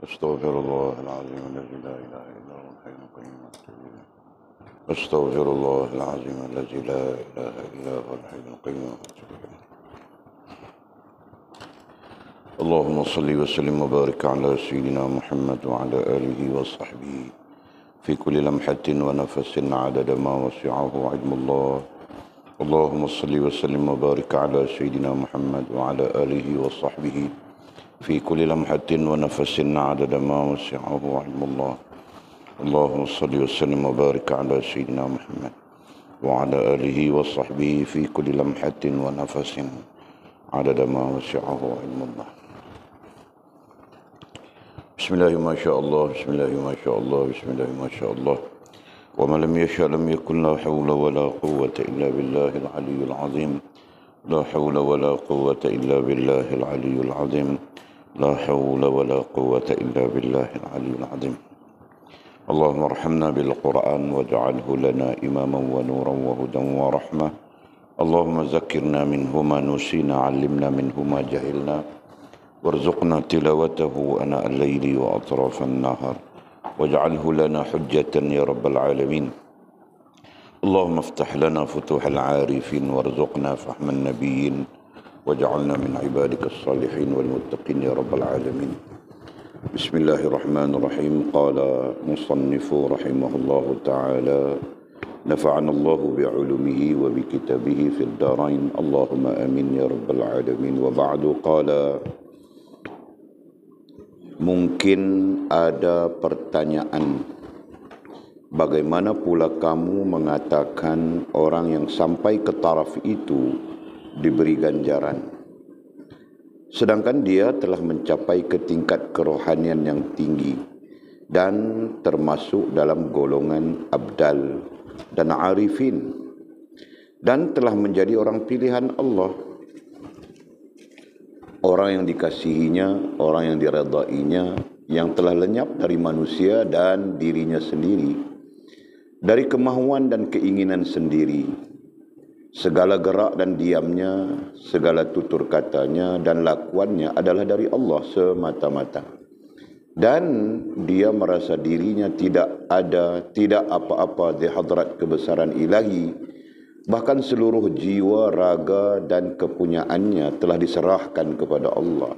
أستغفر الله العظيم الذي لا إله إلا هو الحي القيوم وأتوب إليه. أستغفر الله العظيم الذي لا إله إلا هو الحي القيوم وأتوب إليه. اللهم صل وسلم وبارك على سيدنا محمد وعلى آله وصحبه في كل لمحة ونفس عدد ما وسعه علم الله. اللهم صل وسلم وبارك على سيدنا محمد وعلى آله وصحبه في كل لمحة ونفس عدد ما وسعه علم الله. اللهم صل وسلم وبارك على سيدنا محمد وعلى آله وصحبه في كل لمحة ونفس عدد ما وسعه علم الله. بسم الله ما شاء الله، بسم الله ما شاء الله، بسم الله ما شاء الله. وما لم يشاء لم يكن، لا حول ولا قوة إلا بالله العلي العظيم. لا حول ولا قوة إلا بالله العلي العظيم. لا حول ولا قوة إلا بالله العلي العظيم. اللهم ارحمنا بالقرآن واجعله لنا إماما ونورا وهدى ورحمة. اللهم ذكرنا منه ما نسينا، علمنا منه ما جهلنا، وارزقنا تلاوته آناء الليل وأطراف النهار، واجعله لنا حجة يا رب العالمين. اللهم افتح لنا فتوح العارفين وارزقنا فهم النبيين، واجعلنا من عبادك الصالحين والمتقين يا رب العالمين. بسم الله الرحمن الرحيم. قال مصنف رحمه الله تعالى: نفعنا الله بعلومه وبكتابه في الدارين، اللهم آمين يا رب العالمين. وبعد. قال: mungkin ada pertanyaan, bagaimana pula kamu mengatakan orang yang sampai ke taraf itu diberi ganjaran, sedangkan dia telah mencapai ke tingkat kerohanian yang tinggi dan termasuk dalam golongan abdal dan arifin, dan telah menjadi orang pilihan Allah, orang yang dikasihinya, orang yang diredainya, yang telah lenyap dari manusia dan dirinya sendiri, dari kemahuan dan keinginan sendiri. Segala gerak dan diamnya, segala tutur katanya dan lakuannya adalah dari Allah semata-mata. Dan dia merasa dirinya tidak apa-apa di hadrat kebesaran ilahi. Bahkan seluruh jiwa, raga dan kepunyaannya telah diserahkan kepada Allah.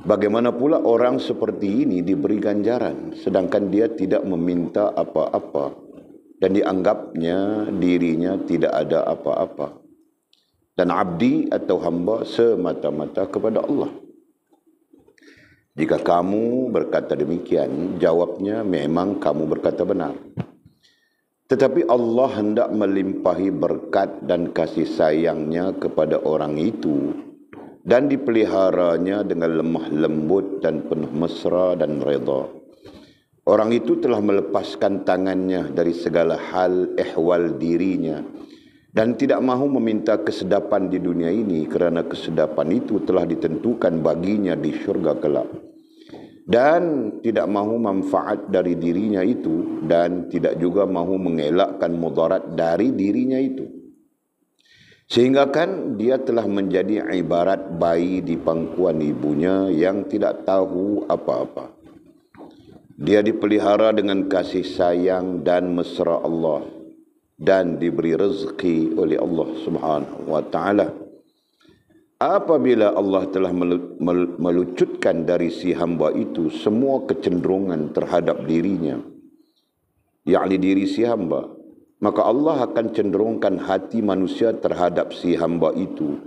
Bagaimana pula orang seperti ini diberi ganjaran, sedangkan dia tidak meminta apa-apa dan dianggapnya dirinya tidak ada apa-apa, dan abdi atau hamba semata-mata kepada Allah. Jika kamu berkata demikian, jawabnya memang kamu berkata benar. Tetapi Allah hendak melimpahi berkat dan kasih sayangnya kepada orang itu dan dipeliharanya dengan lemah lembut dan penuh mesra dan redha. Orang itu telah melepaskan tangannya dari segala hal ehwal dirinya dan tidak mahu meminta kesedapan di dunia ini, kerana kesedapan itu telah ditentukan baginya di syurga kelak, dan tidak mahu manfaat dari dirinya itu, dan tidak juga mahu mengelakkan mudarat dari dirinya itu. Sehingga kan dia telah menjadi ibarat bayi di pangkuan ibunya yang tidak tahu apa-apa. Dia dipelihara dengan kasih sayang dan mesra Allah, dan diberi rezeki oleh Allah Subhanahu wa ta'ala. Apabila Allah telah melucutkan dari si hamba itu semua kecenderungan terhadap dirinya, yakni diri si hamba, maka Allah akan cenderungkan hati manusia terhadap si hamba itu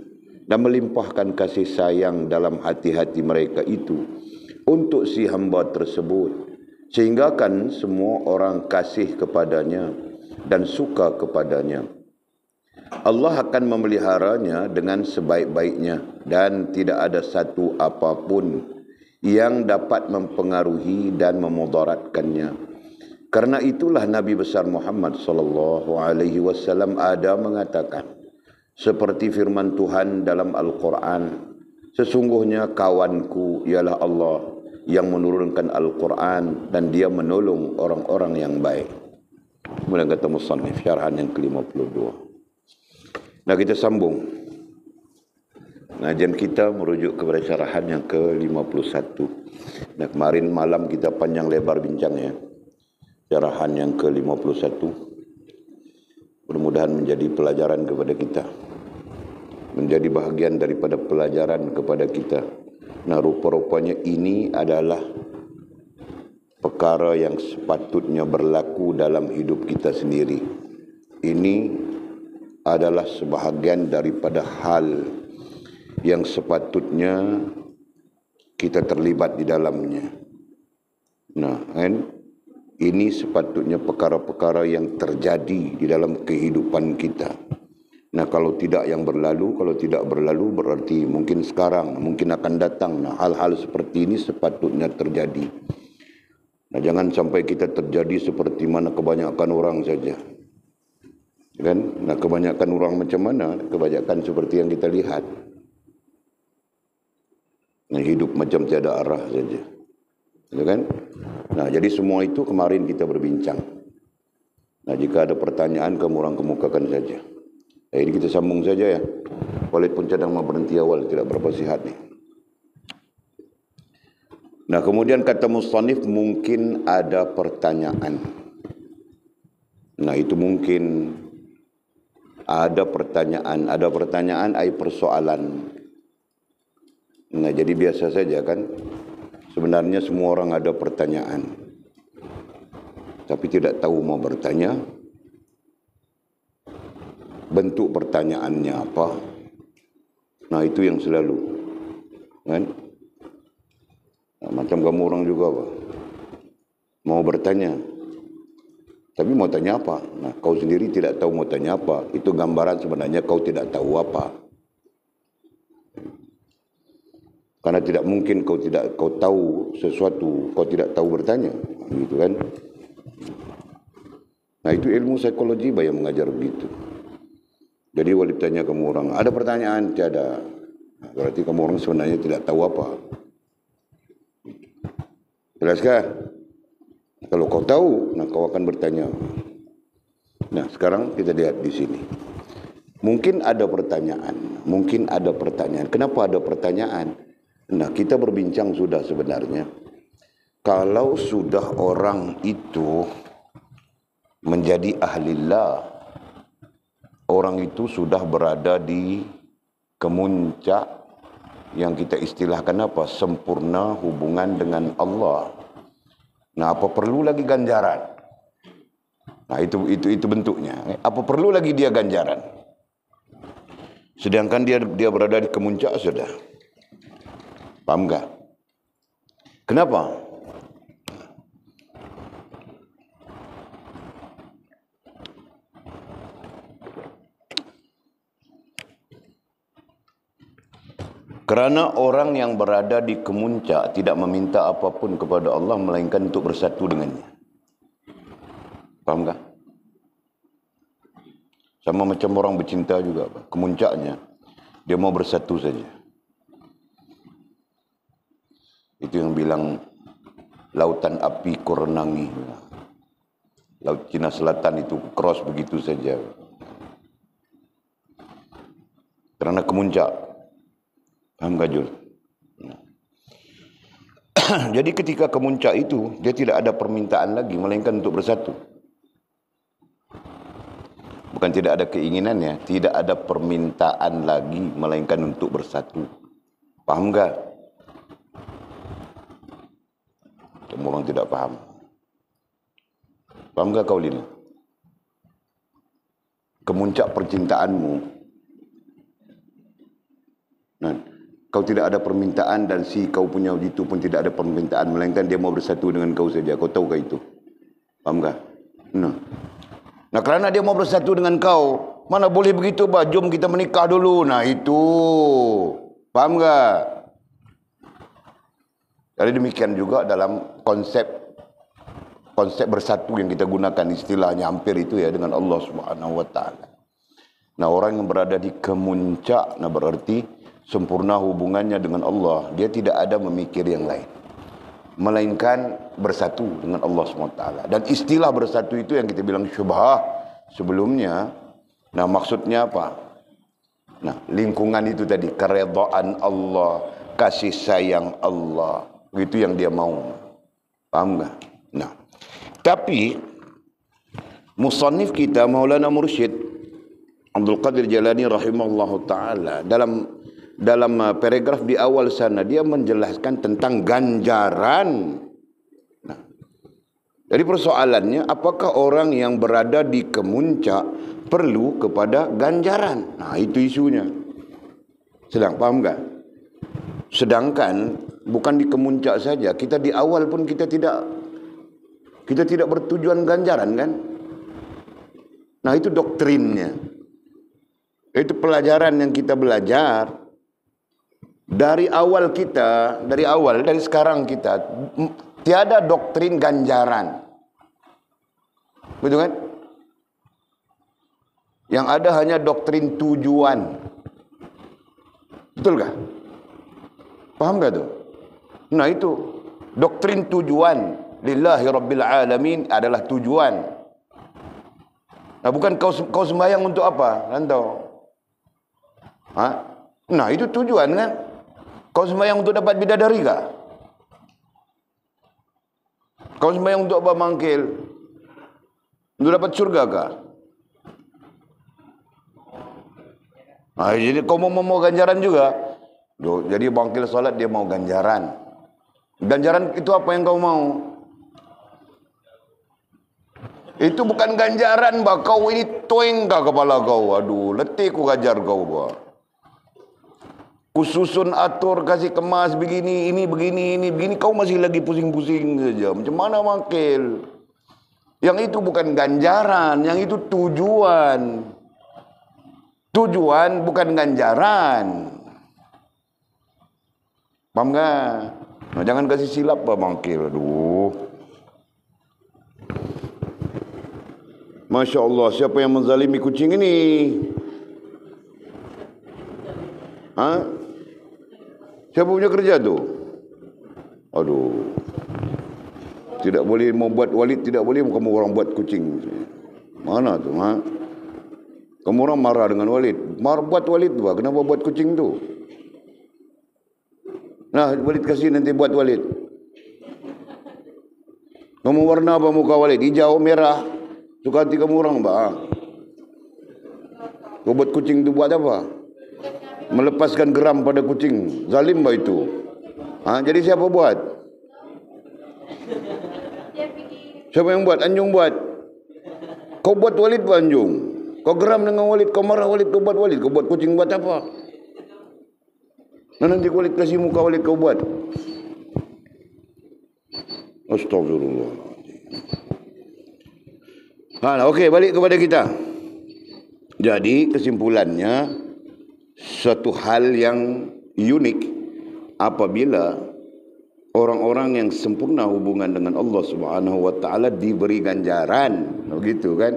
dan melimpahkan kasih sayang dalam hati-hati mereka itu untuk si hamba tersebut, sehingga kan semua orang kasih kepadanya dan suka kepadanya. Allah akan memeliharanya dengan sebaik-baiknya, dan tidak ada satu apapun yang dapat mempengaruhi dan memudaratkannya. Karena itulah Nabi besar Muhammad sallallahu alaihi wasallam ada mengatakan, seperti firman Tuhan dalam Al-Quran, sesungguhnya kawanku ialah Allah yang menurunkan Al-Quran dan dia menolong orang-orang yang baik. Kemudian kata musannif, syarahan yang ke-52. Nah, kita sambung. Pengajian kita merujuk kepada syarahan yang ke-51. Nah, kemarin malam kita panjang lebar bincang ya. Syarahan yang ke-51. Mudah-mudahan menjadi pelajaran kepada kita. Menjadi bahagian daripada pelajaran kepada kita. Nah, rupa-rupanya ini adalah perkara yang sepatutnya berlaku dalam hidup kita sendiri. Ini adalah sebahagian daripada hal yang sepatutnya kita terlibat di dalamnya. Nah, kan? Ini sepatutnya perkara-perkara yang terjadi di dalam kehidupan kita. Nah, kalau tidak yang berlalu, kalau tidak berlalu berarti mungkin sekarang, mungkin akan datang. Nah, hal-hal seperti ini sepatutnya terjadi. Nah, jangan sampai kita terjadi seperti mana kebanyakan orang saja. Kan? Nah, kebanyakan orang macam mana? Kebanyakan seperti yang kita lihat. Nah, hidup macam tiada arah saja. Ya kan? Nah, jadi semua itu kemarin kita berbincang. Nah, jika ada pertanyaan, kamu orang kemukakan saja. Nah, ini kita sambung saja ya. Walaupun cadang mau berhenti awal, tidak berapa sihat nih. Nah, kemudian kata musannif mungkin ada pertanyaan. Nah, itu mungkin ada pertanyaan. Ada pertanyaan, ada persoalan. Nah, jadi biasa saja kan. Sebenarnya semua orang ada pertanyaan. Tapi tidak tahu mau bertanya. Bentuk pertanyaannya apa. Nah, itu yang selalu. Kan? Nah, macam kamu orang juga apa? Mau bertanya. Tapi mau tanya apa? Nah, kau sendiri tidak tahu mau tanya apa. Itu gambaran sebenarnya kau tidak tahu apa. Karena tidak mungkin kau tahu sesuatu, kau tidak tahu bertanya. Gitu kan? Nah, itu ilmu psikologi yang mengajar begitu. Jadi wali tanya kamu orang, ada pertanyaan? Tiada. Nah, berarti kamu orang sebenarnya tidak tahu apa. Jelaskah? Kalau kau tahu, nah kau akan bertanya. Nah, sekarang kita lihat di sini. Mungkin ada pertanyaan. Mungkin ada pertanyaan. Kenapa ada pertanyaan? Nah, kita berbincang sudah sebenarnya. Kalau sudah orang itu menjadi ahlillah, orang itu sudah berada di kemuncak yang kita istilahkan apa? Sempurna hubungan dengan Allah. Nah, apa perlu lagi ganjaran? Nah, itu bentuknya. Apa perlu lagi dia ganjaran? Sedangkan dia berada di kemuncak sudah. Paham tak? Kenapa? Kerana orang yang berada di kemuncak tidak meminta apapun kepada Allah melainkan untuk bersatu dengannya. Paham tak? Sama macam orang bercinta juga. Kemuncaknya, dia mau bersatu saja. Itu yang bilang lautan api ku renangi. Laut Cina Selatan itu cross begitu saja. Kerana kemuncak. Paham tak, Jul? Jadi ketika kemuncak itu, dia tidak ada permintaan lagi, melainkan untuk bersatu. Bukan tidak ada keinginannya, tidak ada permintaan lagi, melainkan untuk bersatu. Paham tak? Semua orang tidak faham. Faham tak kau ini? Kemuncak percintaanmu. Nah, kau tidak ada permintaan dan si kau punya itu pun tidak ada permintaan. Melainkan dia mau bersatu dengan kau saja. Kau tahu kah itu? Faham tak? Nah, kerana dia mau bersatu dengan kau, mana boleh begitu, bah? Jom kita menikah dulu. Nah, itu. Faham tak? Jadi demikian juga dalam konsep bersatu yang kita gunakan istilahnya hampir itu ya dengan Allah Subhanahu wa taala. Nah, orang yang berada di kemuncak, nah berarti sempurna hubungannya dengan Allah. Dia tidak ada memikir yang lain, melainkan bersatu dengan Allah Subhanahu wa taala. Dan istilah bersatu itu yang kita bilang syubhah sebelumnya. Nah, maksudnya apa? Nah, lingkungan itu tadi, keredaan Allah, kasih sayang Allah, itu yang dia mau. Paham tak? Nah, tapi musannif kita Maulana Mursyid Abdul Qadir Jalani rahimahullahu taala dalam paragraf di awal sana dia menjelaskan tentang ganjaran. Nah, jadi persoalannya, apakah orang yang berada di kemuncak perlu kepada ganjaran? Nah, itu isunya. Paham tak? Sedangkan bukan di kemuncak saja, kita di awal pun kita tidak bertujuan ganjaran kan? Nah, itu doktrinnya. Itu pelajaran yang kita belajar dari awal kita, dari sekarang kita, tiada doktrin ganjaran. Betul kan? Yang ada hanya doktrin tujuan. Betul kah? Paham gak tuh? Nah, itu doktrin tujuan. Lillahi Rabbil Alamin adalah tujuan. Nah, bukan kau sembahyang untuk apa? Rantau. Nah, itu tujuan kan? Kau sembahyang untuk dapat bidadari kah? Kau sembahyang untuk apa mangkil? Untuk dapat surga kah? Nah, jadi kau mau ganjaran juga. Jadi bangkil salat dia mau ganjaran. Ganjaran itu apa yang kau mau? Itu bukan ganjaran, bah. Kau ini toeng kah kepala kau? Aduh, letih ku gajar kau, bah. Kususun atur, kasih kemas begini, ini begini, ini begini. Kau masih lagi pusing-pusing saja. Macam mana mangkil? Yang itu bukan ganjaran, yang itu tujuan. Tujuan bukan ganjaran. Paham tak? Nah, jangan kasih silap bah mangkil. Aduh. Masya Allah, siapa yang menzalimi kucing ini? Siapa punya kerja tu? Aduh. Tidak boleh mau buat walid, tidak boleh kamu orang buat kucing. Mana tu? Kamu orang marah dengan walid. Buat walid tu, kenapa buat kucing tu? Nah, walid kasih nanti buat walid. Kamu warna apa muka walid? Hijau, merah. Suka hati kamu orang, bah. Kau buat kucing tu buat apa? Melepaskan geram pada kucing. Zalim bah itu. Jadi siapa buat? Siapa yang buat? Anjung buat. Kau buat walid buat anjung. Kau geram dengan walid, kau marah walid, kau buat walid. Kau buat kucing buat apa? Nah, nanti walid kasih muka walid kau buat. Astagfirullah. Okey, balik kepada kita. Jadi kesimpulannya, suatu hal yang unik apabila orang-orang yang sempurna hubungan dengan Allah Subhanahu wa taala diberi ganjaran, begitu kan?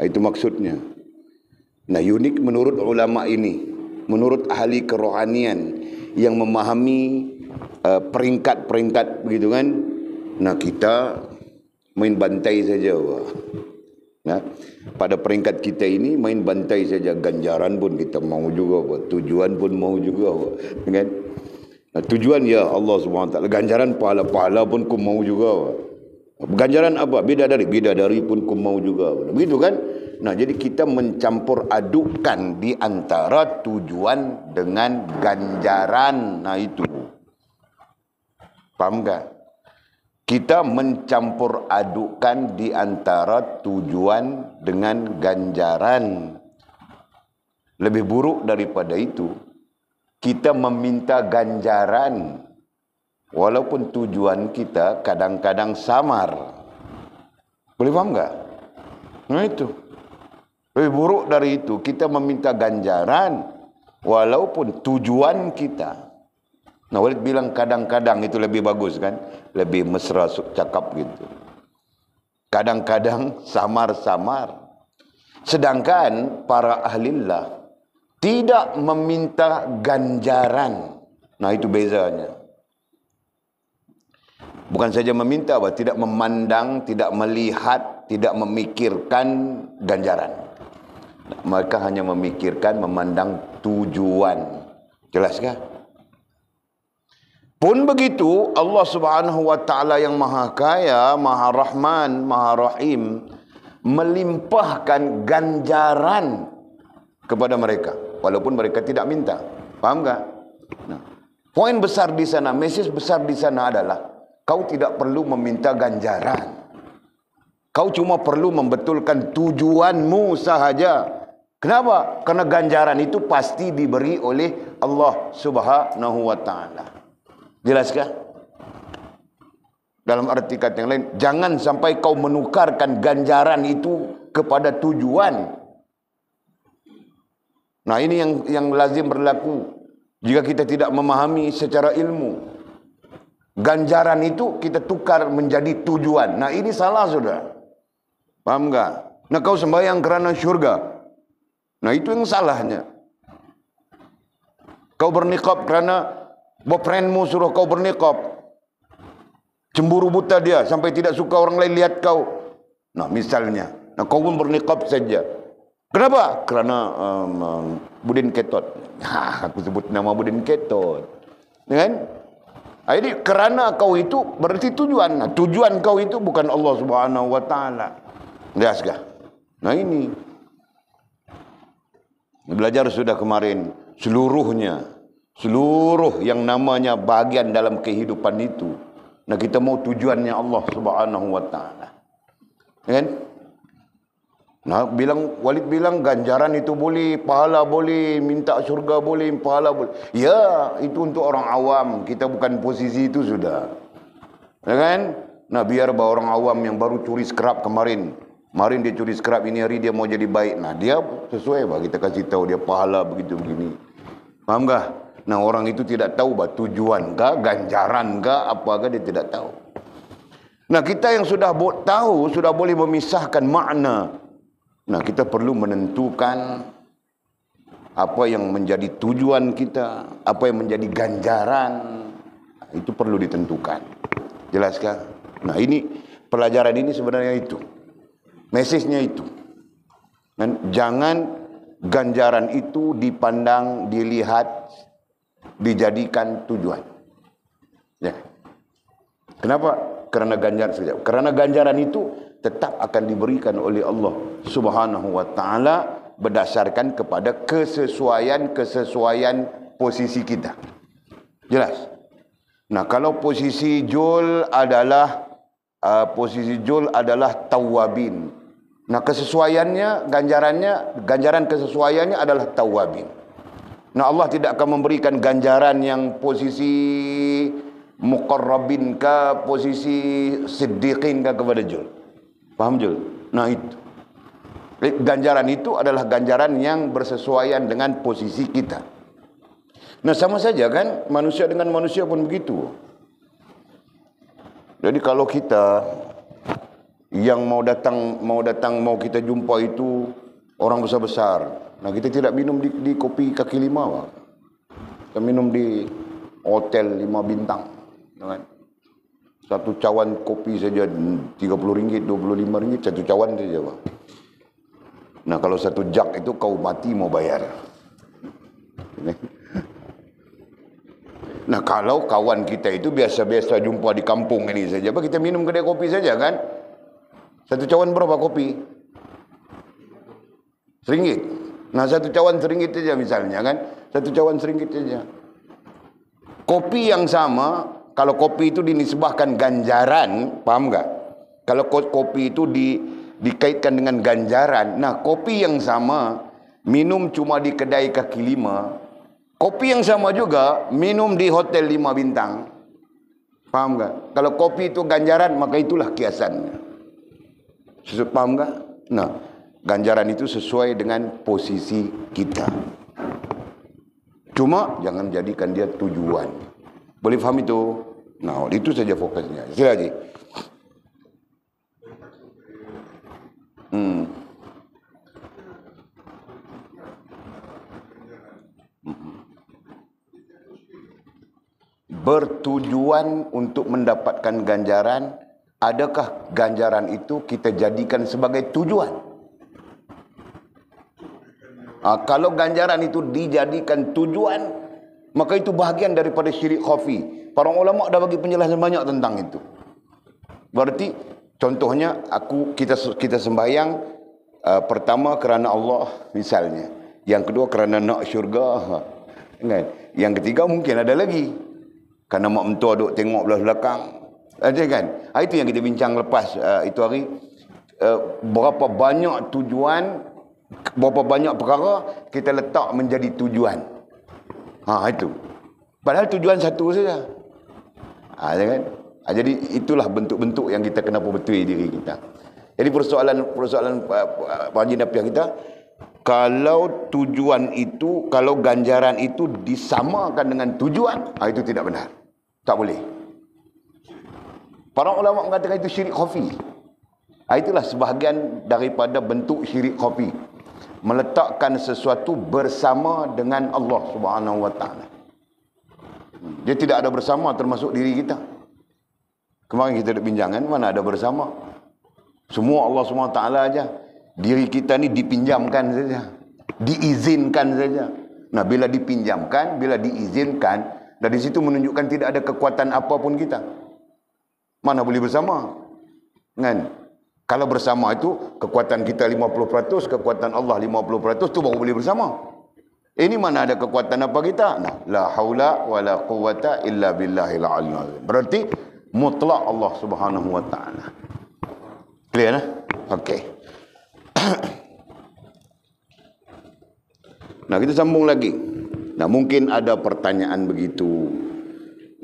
Itu maksudnya. Nah, unik menurut ulama ini, menurut ahli kerohanian yang memahami peringkat-peringkat begitu kan. Nah, kita main bantai saja, wah. Nah, pada peringkat kita ini main bantai saja, ganjaran pun kita mau juga, wah. Tujuan pun mau juga, wah. Kan? Nah, tujuan ya Allah SWT, ganjaran pahala-pahala pun ku mau juga, wah. Ganjaran apa? Bidadari pun ku mau juga, wah. Begitu kan? Nah, jadi kita mencampur adukan di antara tujuan dengan ganjaran. Nah, itu. Paham tak? Kita mencampur adukan di antara tujuan dengan ganjaran. Lebih buruk daripada itu, kita meminta ganjaran walaupun tujuan kita kadang-kadang samar. Boleh faham tak? Nah, itu. Lebih buruk dari itu, kita meminta ganjaran walaupun tujuan kita. Nah, Walid bilang kadang-kadang itu lebih bagus kan? Lebih mesra cakap gitu. Kadang-kadang samar-samar. Sedangkan para ahlillah tidak meminta ganjaran. Nah, itu bezanya. Bukan saja meminta, tidak memandang, tidak melihat, tidak memikirkan ganjaran. Mereka hanya memikirkan, memandang tujuan. Jelaskah? Pun begitu, Allah Subhanahu wa taala yang Maha Kaya, Maha Rahman, Maha Rahim melimpahkan ganjaran kepada mereka walaupun mereka tidak minta. Faham tak? Nah, poin besar di sana, mesej besar di sana adalah kau tidak perlu meminta ganjaran. Kau cuma perlu membetulkan tujuanmu sahaja. Kenapa? Karena ganjaran itu pasti diberi oleh Allah Subhanahu wa taala. Jelaskah? Dalam arti kata yang lain, jangan sampai kau menukarkan ganjaran itu kepada tujuan. Nah, ini yang lazim berlaku jika kita tidak memahami secara ilmu. Ganjaran itu kita tukar menjadi tujuan. Nah, ini salah, saudara. Paham enggak? Nah, kau sembahyang kerana syurga. Nah, itu yang salahnya. Kau berniqab kerana boyfriendmu suruh kau berniqab. Cemburu buta dia sampai tidak suka orang lain lihat kau. Nah, misalnya. Nah, kau pun berniqab saja. Kenapa? Kerana Budin Ketot. Aku sebut nama Budin Ketot. Kan? Jadi kerana kau itu berarti tujuan. Nah, tujuan kau itu bukan Allah Subhanahu wa taala. Jelas kah? Nah, ini belajar sudah kemarin seluruhnya, seluruh yang namanya bagian dalam kehidupan itu. Nah, kita mau tujuannya Allah Subhanahu wa taala. Kan? Nah, Walid bilang ganjaran itu boleh, pahala boleh, minta syurga boleh, pahala boleh. Ya, itu untuk orang awam. Kita bukan posisi itu sudah. Ya kan? Nah, biar orang awam yang baru curi scrap kemarin dia curi scrap, ini hari dia mau jadi baik. Nah, dia sesuai bah kita kasih tahu dia pahala begitu begini. Paham kah? Nah, orang itu tidak tahu bah tujuan kah, ganjaran kah, apakah dia tidak tahu. Nah, kita yang sudah tahu, sudah boleh memisahkan makna. Nah, kita perlu menentukan apa yang menjadi tujuan kita, apa yang menjadi ganjaran. Itu perlu ditentukan. Jelaskah? Nah, ini pelajaran ini sebenarnya itu. Mesejnya itu. Dan jangan ganjaran itu dipandang, dilihat, dijadikan tujuan. Ya. Kenapa? Karena ganjaran saja. Karena ganjaran itu tetap akan diberikan oleh Allah Subhanahu wa taala berdasarkan kepada kesesuaian posisi kita. Jelas? Nah, kalau posisi Jul adalah tawabin. Nah, kesesuaiannya, ganjaran kesesuaiannya adalah tawabin. Nah, Allah tidak akan memberikan ganjaran yang posisi muqarrabin ke posisi siddiqin ke kepada Jul. Paham Jul? Nah, itu. Ganjaran itu adalah ganjaran yang bersesuaian dengan posisi kita. Nah, sama saja kan manusia dengan manusia pun begitu. Jadi kalau kita yang mau kita jumpa itu orang besar-besar. Nah, kita tidak minum di kopi kaki lima, Pak. Kita minum di hotel 5 bintang. Kan? Satu cawan kopi saja RM30, RM25, satu cawan saja, Pak. Nah, kalau satu jug itu kau mati mau bayar. Nah, kalau kawan kita itu biasa-biasa jumpa di kampung ini saja, Pak, kita minum kedai kopi saja kan? Satu cawan berapa kopi? RM1. Nah, satu cawan RM1 saja misalnya kan? Satu cawan RM1 saja. Kopi yang sama, kalau kopi itu dinisbahkan ganjaran, paham enggak? Kalau kopi itu dikaitkan dengan ganjaran. Nah, kopi yang sama minum cuma di kedai kaki lima, kopi yang sama juga minum di hotel 5 bintang. Paham enggak? Kalau kopi itu ganjaran, maka itulah kiasannya. Paham enggak? Nah, ganjaran itu sesuai dengan posisi kita. Cuma jangan jadikan dia tujuan. Boleh faham itu? Nah, itu saja fokusnya. Sila lagi. Bertujuan untuk mendapatkan ganjaran. Adakah ganjaran itu kita jadikan sebagai tujuan? Kalau ganjaran itu dijadikan tujuan, maka itu bahagian daripada syirik khafi. Para ulama dah bagi penjelasan banyak tentang itu. Berarti contohnya kita sembahyang pertama kerana Allah misalnya, yang kedua kerana nak syurga, kan? Yang ketiga mungkin ada lagi kerana mak mentua duk tengok belah belakang, ada kan? Itu yang kita bincang lepas itu hari. Berapa banyak tujuan, berapa banyak perkara kita letak menjadi tujuan. Itu. Padahal tujuan satu saja. Kan? Jadi itulah bentuk-bentuk yang kita kena perbetul diri kita. Jadi persoalan Pak Haji Nafiah kita, kalau tujuan itu, kalau ganjaran itu disamakan dengan tujuan, itu tidak benar. Tak boleh. Para ulama mengatakan itu syirik khafi. Itulah sebahagian daripada bentuk syirik khafi. Meletakkan sesuatu bersama dengan Allah Subhanahu wa taala. Dia tidak ada bersama termasuk diri kita. Kemarin kita ada bincangan, mana ada bersama. Semua Allah SWT aja. Diri kita ni dipinjamkan saja. Diizinkan saja. Nah, bila dipinjamkan, bila diizinkan, dari situ menunjukkan tidak ada kekuatan apapun kita. Mana boleh bersama? Kan? Kalau bersama itu, kekuatan kita 50%, kekuatan Allah 50%, tu baru boleh bersama. Ini mana ada kekuatan apa kita? Nah, la haula wa la quwata illa billahil aliyyil azim. Berarti mutlak Allah Subhanahu wa taala. Clear nah? Okey. Nah, kita sambung lagi. Nah, mungkin ada pertanyaan begitu.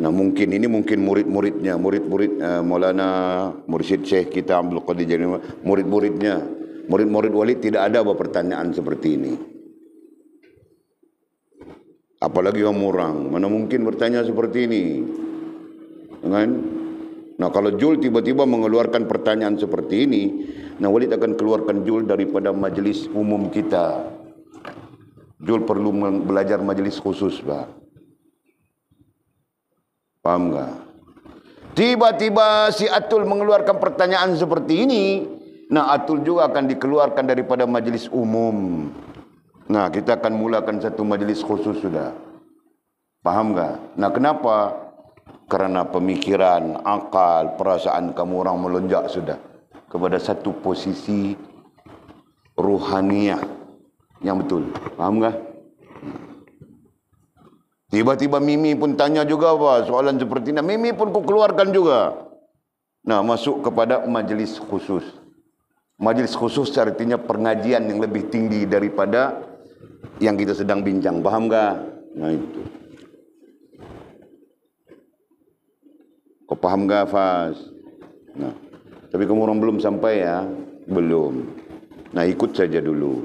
Nah, mungkin murid-muridnya, murid-murid Maulana Mursyid Syekh kita Abdul Qadir Jailani, murid-murid Walid tidak ada pertanyaan seperti ini. Apalagi orang, mana mungkin bertanya seperti ini, kan? Nah, kalau Jul tiba-tiba mengeluarkan pertanyaan seperti ini, nah Walid akan keluarkan Jul daripada majlis umum kita. Jul perlu belajar majlis khusus, Pak. Paham tak? Tiba-tiba si Atul mengeluarkan pertanyaan seperti ini, nah Atul juga akan dikeluarkan daripada majlis umum. Nah, kita akan mulakan satu majlis khusus sudah. Faham tak? Nah, kenapa? Kerana pemikiran, akal, perasaan kamu orang melonjak sudah kepada satu posisi ruhaniyah yang betul. Faham tak? Tiba-tiba Mimi pun tanya juga apa soalan seperti ini. Mimi pun ku keluarkan juga. Nah, masuk kepada majlis khusus. Majlis khusus artinya pengajian yang lebih tinggi daripada yang kita sedang bincang. Faham tak? Nah, itu. Kau faham tak, Faz? Nah, tapi kamu orang belum sampai ya? Belum. Nah, ikut saja dulu.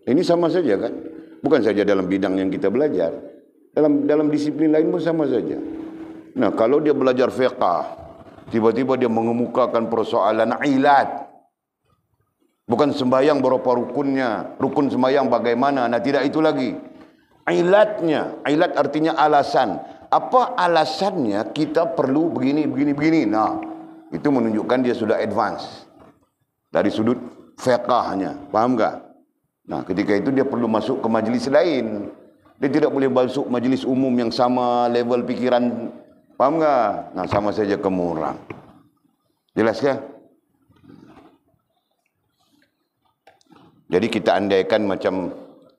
Ini sama saja kan? Bukan saja dalam bidang yang kita belajar. Dalam disiplin lain pun sama saja. Nah, kalau dia belajar fiqh, tiba-tiba dia mengemukakan persoalan ilat. Bukan sembahyang berapa rukunnya, rukun sembahyang bagaimana. Nah, tidak itu lagi. Ilatnya, ilat artinya alasan. Apa alasannya kita perlu begini. Nah, itu menunjukkan dia sudah advance. Dari sudut fiqahnya. Faham tak? Nah, ketika itu dia perlu masuk ke majlis lain. Dia tidak boleh masuk majlis umum yang sama level pikiran. Faham tak? Nah, sama saja kamu orang. Jelas tak? Jadi kita andaikan macam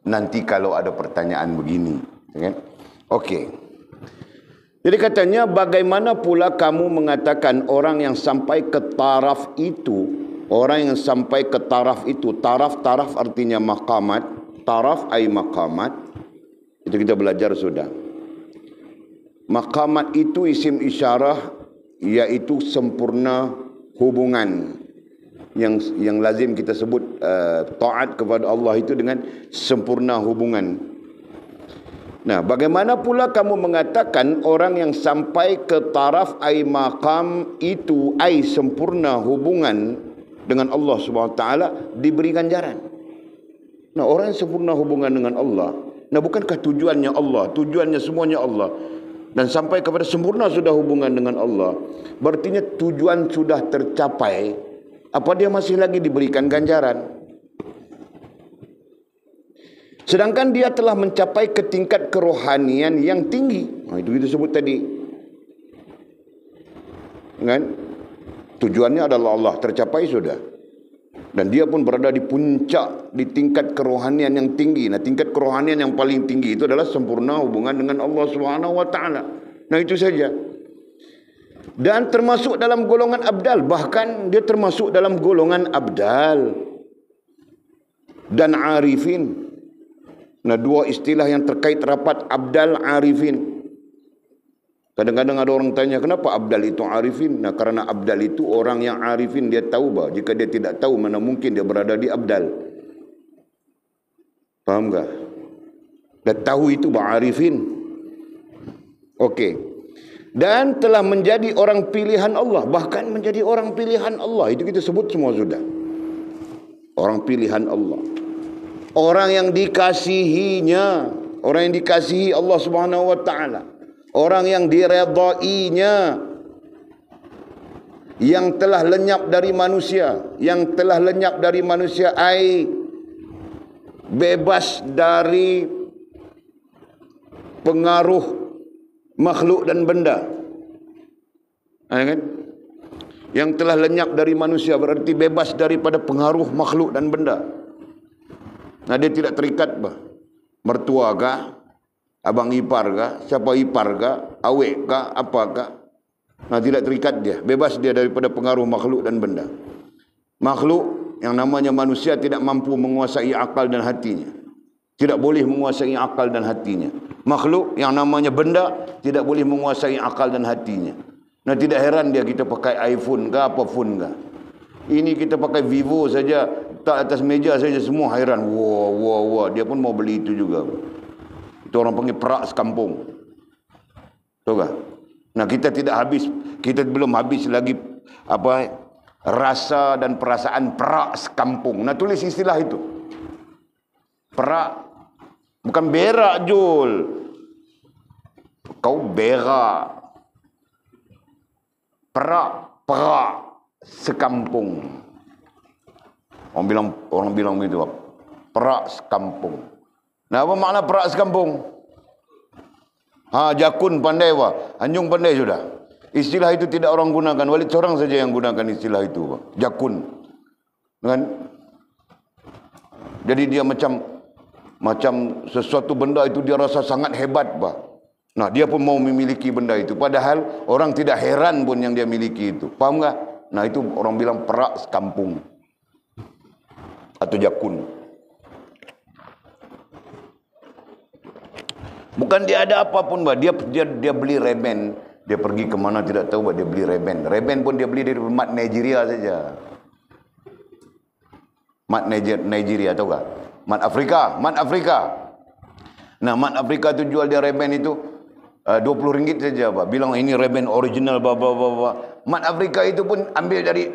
nanti kalau ada pertanyaan begini, kan? Okey. Jadi katanya, bagaimana pula kamu mengatakan orang yang sampai ke taraf itu, orang yang sampai ke taraf itu, taraf artinya maqamat, taraf ay maqamat, itu kita belajar sudah. Maqamat itu isim isyarah, yaitu sempurna hubungan. Yang lazim kita sebut taat kepada Allah itu dengan sempurna hubungan. Nah, bagaimana pula kamu mengatakan orang yang sampai ke taraf ai maqam itu ai sempurna hubungan dengan Allah Subhanahu wa taala diberi ganjaran. Nah, orang yang sempurna hubungan dengan Allah, nah bukankah tujuannya Allah, tujuannya semuanya Allah, dan sampai kepada sempurna sudah hubungan dengan Allah, berartinya tujuan sudah tercapai. Apa dia masih lagi diberikan ganjaran? Sedangkan dia telah mencapai ke tingkat kerohanian yang tinggi. Itu kita sebut tadi. Kan? Tujuannya adalah Allah, tercapai sudah. Dan dia pun berada di puncak, di tingkat kerohanian yang tinggi. Nah, tingkat kerohanian yang paling tinggi itu adalah sempurna hubungan dengan Allah Subhanahu wa taala. Nah, itu saja. Dan termasuk dalam golongan abdal, bahkan dia termasuk dalam golongan abdal dan arifin. Nah, dua istilah yang terkait rapat, abdal, arifin. Kadang-kadang ada orang tanya, kenapa abdal itu arifin? Nah, karena abdal itu orang yang arifin, dia tahu bah. Jika dia tidak tahu, mana mungkin dia berada di abdal. Faham tak? Dan tahu itu bah arifin. Okey. Dan telah menjadi orang pilihan Allah, bahkan menjadi orang pilihan Allah. Itu kita sebut semua sudah. Orang pilihan Allah. Orang yang dikasihinya, orang yang dikasihi Allah Subhanahu wa taala, orang yang diredainya, yang telah lenyap dari manusia, yang telah lenyap dari manusia ai bebas dari pengaruh makhluk dan benda. Kan? Yang telah lenyap dari manusia berarti bebas daripada pengaruh makhluk dan benda. Nah, dia tidak terikat bah. Mertua kah? Abang ipar kah? Siapa ipar kah? Awek kah? Apa kah? Nah, tidak terikat dia. Bebas dia daripada pengaruh makhluk dan benda. Makhluk yang namanya manusia tidak mampu menguasai akal dan hatinya. Tidak boleh menguasai akal dan hatinya. Makhluk yang namanya benda tidak boleh menguasai akal dan hatinya. Nah, tidak heran dia kita pakai iPhone kah? Apa phone kah? Ini kita pakai Vivo saja, tak atas meja saja semua hairan. Wah, dia pun mau beli itu juga. Itu orang panggil perak sekampung. Tahu tak? Nah, kita belum habis lagi rasa dan perasaan perak sekampung. Nah, tulis istilah itu. Perak, bukan berak, Jul. Kau berak. Perak sekampung. Orang bilang begitu. Perak sekampung. Nah, apa makna perak sekampung? Jakun pandai wah. Anjung pandai sudah. Istilah itu tidak orang gunakan. Walid seorang saja yang gunakan istilah itu, wah. Jakun. Kan? Jadi dia macam sesuatu benda itu dia rasa sangat hebat, bah. Nah, dia pun mau memiliki benda itu. Padahal orang tidak heran pun yang dia miliki itu. Faham tak? Nah, itu orang bilang perak sekampung. Atau jakun. Bukan dia ada apapun, bah. Dia beli reben. Dia pergi ke mana tidak tahu, bah. Dia beli reben. Reben pun dia beli dari mat Nigeria saja. Mat Nigeria, tahu tak? Mat Afrika. Nah, mat Afrika tu jual dia reben itu RM20 saja, bah. Bilang ini reben original, Mat Afrika itu pun ambil dari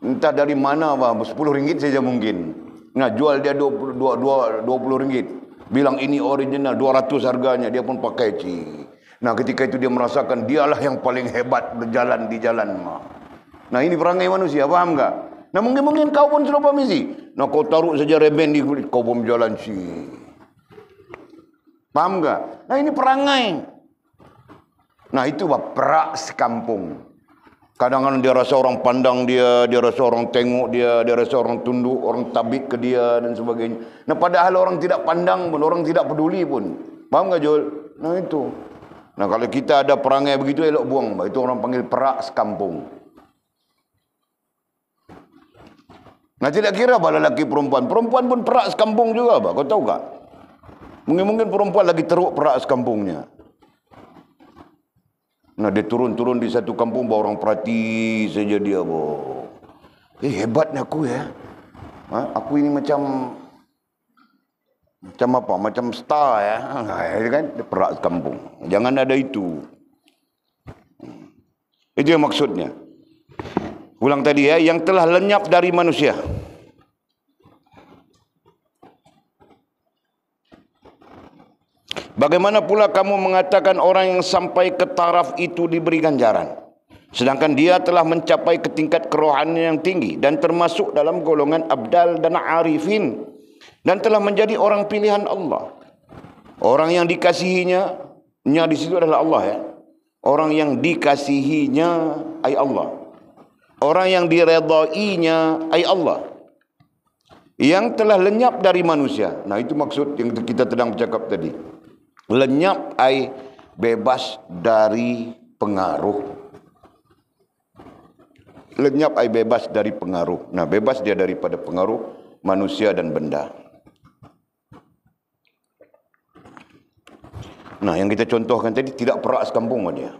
entah dari mana, bah. RM10 saja mungkin. Nah, jual dia RM20. Bilang ini original, 200 harganya. Dia pun pakai Nah, ketika itu dia merasakan dialah yang paling hebat berjalan di jalan. Nah, ini perangai manusia, faham tak? Nah, mungkin kau pun sudah paham isi. Nah, kau taruh saja reben di kulit, kau pun berjalan Paham tak? Nah, ini perangai. Nah, itu perak sekampung. Kadang-kadang dia rasa orang pandang dia rasa orang tengok dia rasa orang tunduk, orang tabik ke dia dan sebagainya. Nah, padahal orang tidak pandang pun, orang tidak peduli pun. Paham tak, Jul? Nah, itu. Nah, kalau kita ada perangai begitu, elok buang. Itu orang panggil perak sekampung. Nah, tidak kira lelaki perempuan. Perempuan pun perak sekampung juga, kau tahu tak? Mungkin perempuan lagi teruk perak sekampungnya. Nah, dia turun di satu kampung, bawa orang perhati saja dia, boh. Hebatnya aku ya. Aku ini macam apa? Macam star ya. Kan perak sekampung. Jangan ada itu. Itu yang maksudnya. Ulang tadi ya, yang telah lenyap dari manusia. Bagaimana pula kamu mengatakan orang yang sampai ke taraf itu diberi ganjaran, sedangkan dia telah mencapai ke tingkat kerohanian yang tinggi dan termasuk dalam golongan abdal dan arifin. dan telah menjadi orang pilihan Allah. Orang yang dikasihinya, di situ adalah Allah ya. Orang yang dikasihinya ay Allah. Orang yang diredainya ay Allah. Yang telah lenyap dari manusia. Nah, itu maksud yang kita sedang bercakap tadi. Lenyap ay bebas dari pengaruh. Lenyap ay bebas dari pengaruh. Nah, bebas dia daripada pengaruh manusia dan benda. Nah, yang kita contohkan tadi tidak perak sekampung dia.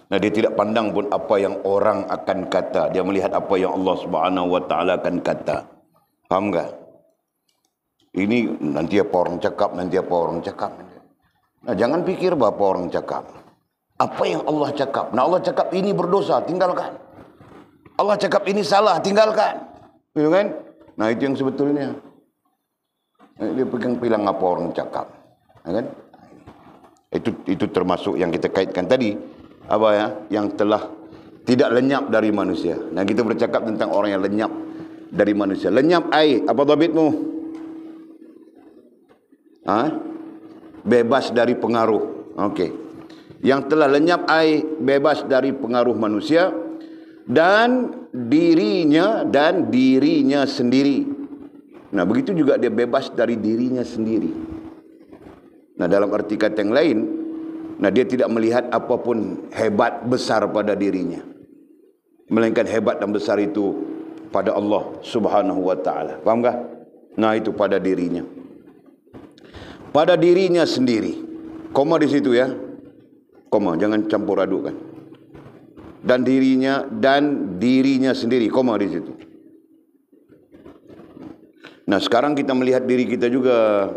Nah, dia tidak pandang pun apa yang orang akan kata. Dia melihat apa yang Allah Subhanahu Wa Taala akan kata. Faham tak? Ini nanti apa orang cakap, nanti apa orang cakap. Nah, jangan fikir apa orang cakap. Apa yang Allah cakap. Nah, Allah cakap ini berdosa, tinggalkan. Allah cakap ini salah, tinggalkan. Gitu kan? Nah, itu yang sebetulnya. Dia pegang apa orang cakap. Kan? Itu termasuk yang kita kaitkan tadi. Apa ya? Yang telah tidak lenyap dari manusia. Nah, kita bercakap tentang orang yang lenyap dari manusia. Lenyap ai, apa dhabitmu? Bebas dari pengaruh. Okey. Yang telah lenyap ai, bebas dari pengaruh manusia dan dirinya sendiri. Nah, begitu juga dia bebas dari dirinya sendiri. Nah, dalam arti kata yang lain, nah, dia tidak melihat apapun hebat besar pada dirinya, melainkan hebat dan besar itu pada Allah Subhanahu Wa Taala. Faham tak? Nah, itu pada dirinya. Pada dirinya sendiri. Koma di situ ya. Koma, jangan campur adukkan. Dan dirinya sendiri. Koma di situ. Nah, sekarang kita melihat diri kita juga.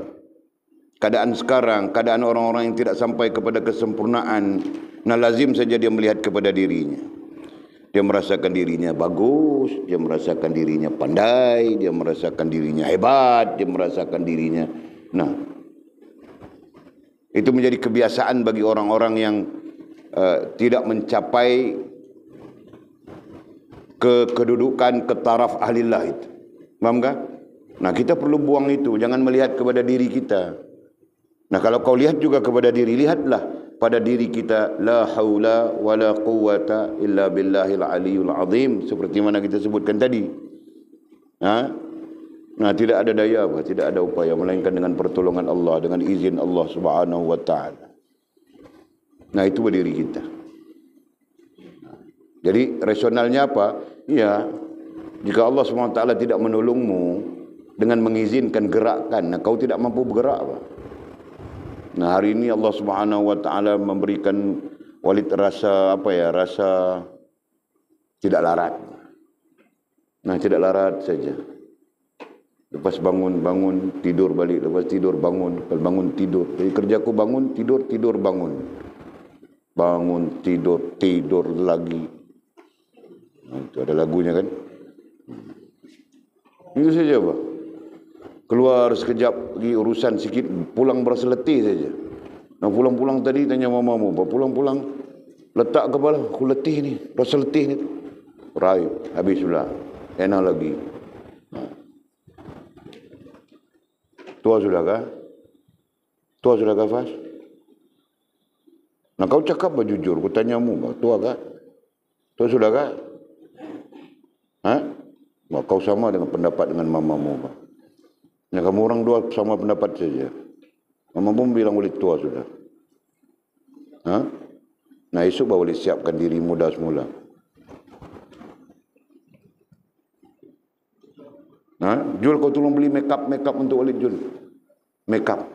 Keadaan sekarang, keadaan orang-orang yang tidak sampai kepada kesempurnaan. Nah, lazim saja dia melihat kepada dirinya. Dia merasakan dirinya bagus, dia merasakan dirinya pandai, dia merasakan dirinya hebat, dia merasakan dirinya. Nah, itu menjadi kebiasaan bagi orang-orang yang tidak mencapai kedudukan ke taraf ahlillah itu. Faham tak? Nah, kita perlu buang itu. Jangan melihat kepada diri kita. Nah, kalau kau lihat juga kepada diri, lihatlah pada diri kita. La haula wa la quwata illa billahil aliyul azim. Seperti mana kita sebutkan tadi. Nah, tidak ada daya apa, tidak ada upaya, melainkan dengan pertolongan Allah, dengan izin Allah Subhanahu Wa Taala. Nah, itu berdiri kita. Jadi, rasionalnya apa? Ya, jika Allah Subhanahu Wa Taala tidak menolongmu dengan mengizinkan gerakan, nah, kau tidak mampu bergerak apa? Nah, hari ini Allah Subhanahu Wa Taala memberikan Walid rasa rasa tidak larat. Nah, tidak larat saja. Lepas bangun, tidur balik. Lepas tidur, bangun. Lepas bangun, tidur. Jadi kerjaku bangun, tidur, bangun. Bangun, tidur lagi. Nah, itu ada lagunya kan. Itu saja Pak. Keluar sekejap, pergi urusan sikit, pulang berasa letih saja. Nah, pulang-pulang tadi tanya mamamu, pulang-pulang letak kepala, aku letih ni, rasa letih ni. Raih, habis sudah. Enak lagi. Tua sudah kah? Tua sudah kah, Fas? Nah, kau cakap apa jujur? Aku tanyamu, tua kah? Tua sudah kah? Kau sama dengan pendapat dengan mamamu, Pak. Nah, kamu orang dua sama pendapat saja. Mama pun bilang boleh tua sudah. Nah, esok baru boleh siapkan diri muda semula. Jul, kau tolong beli make up untuk Walid Jul. Make up.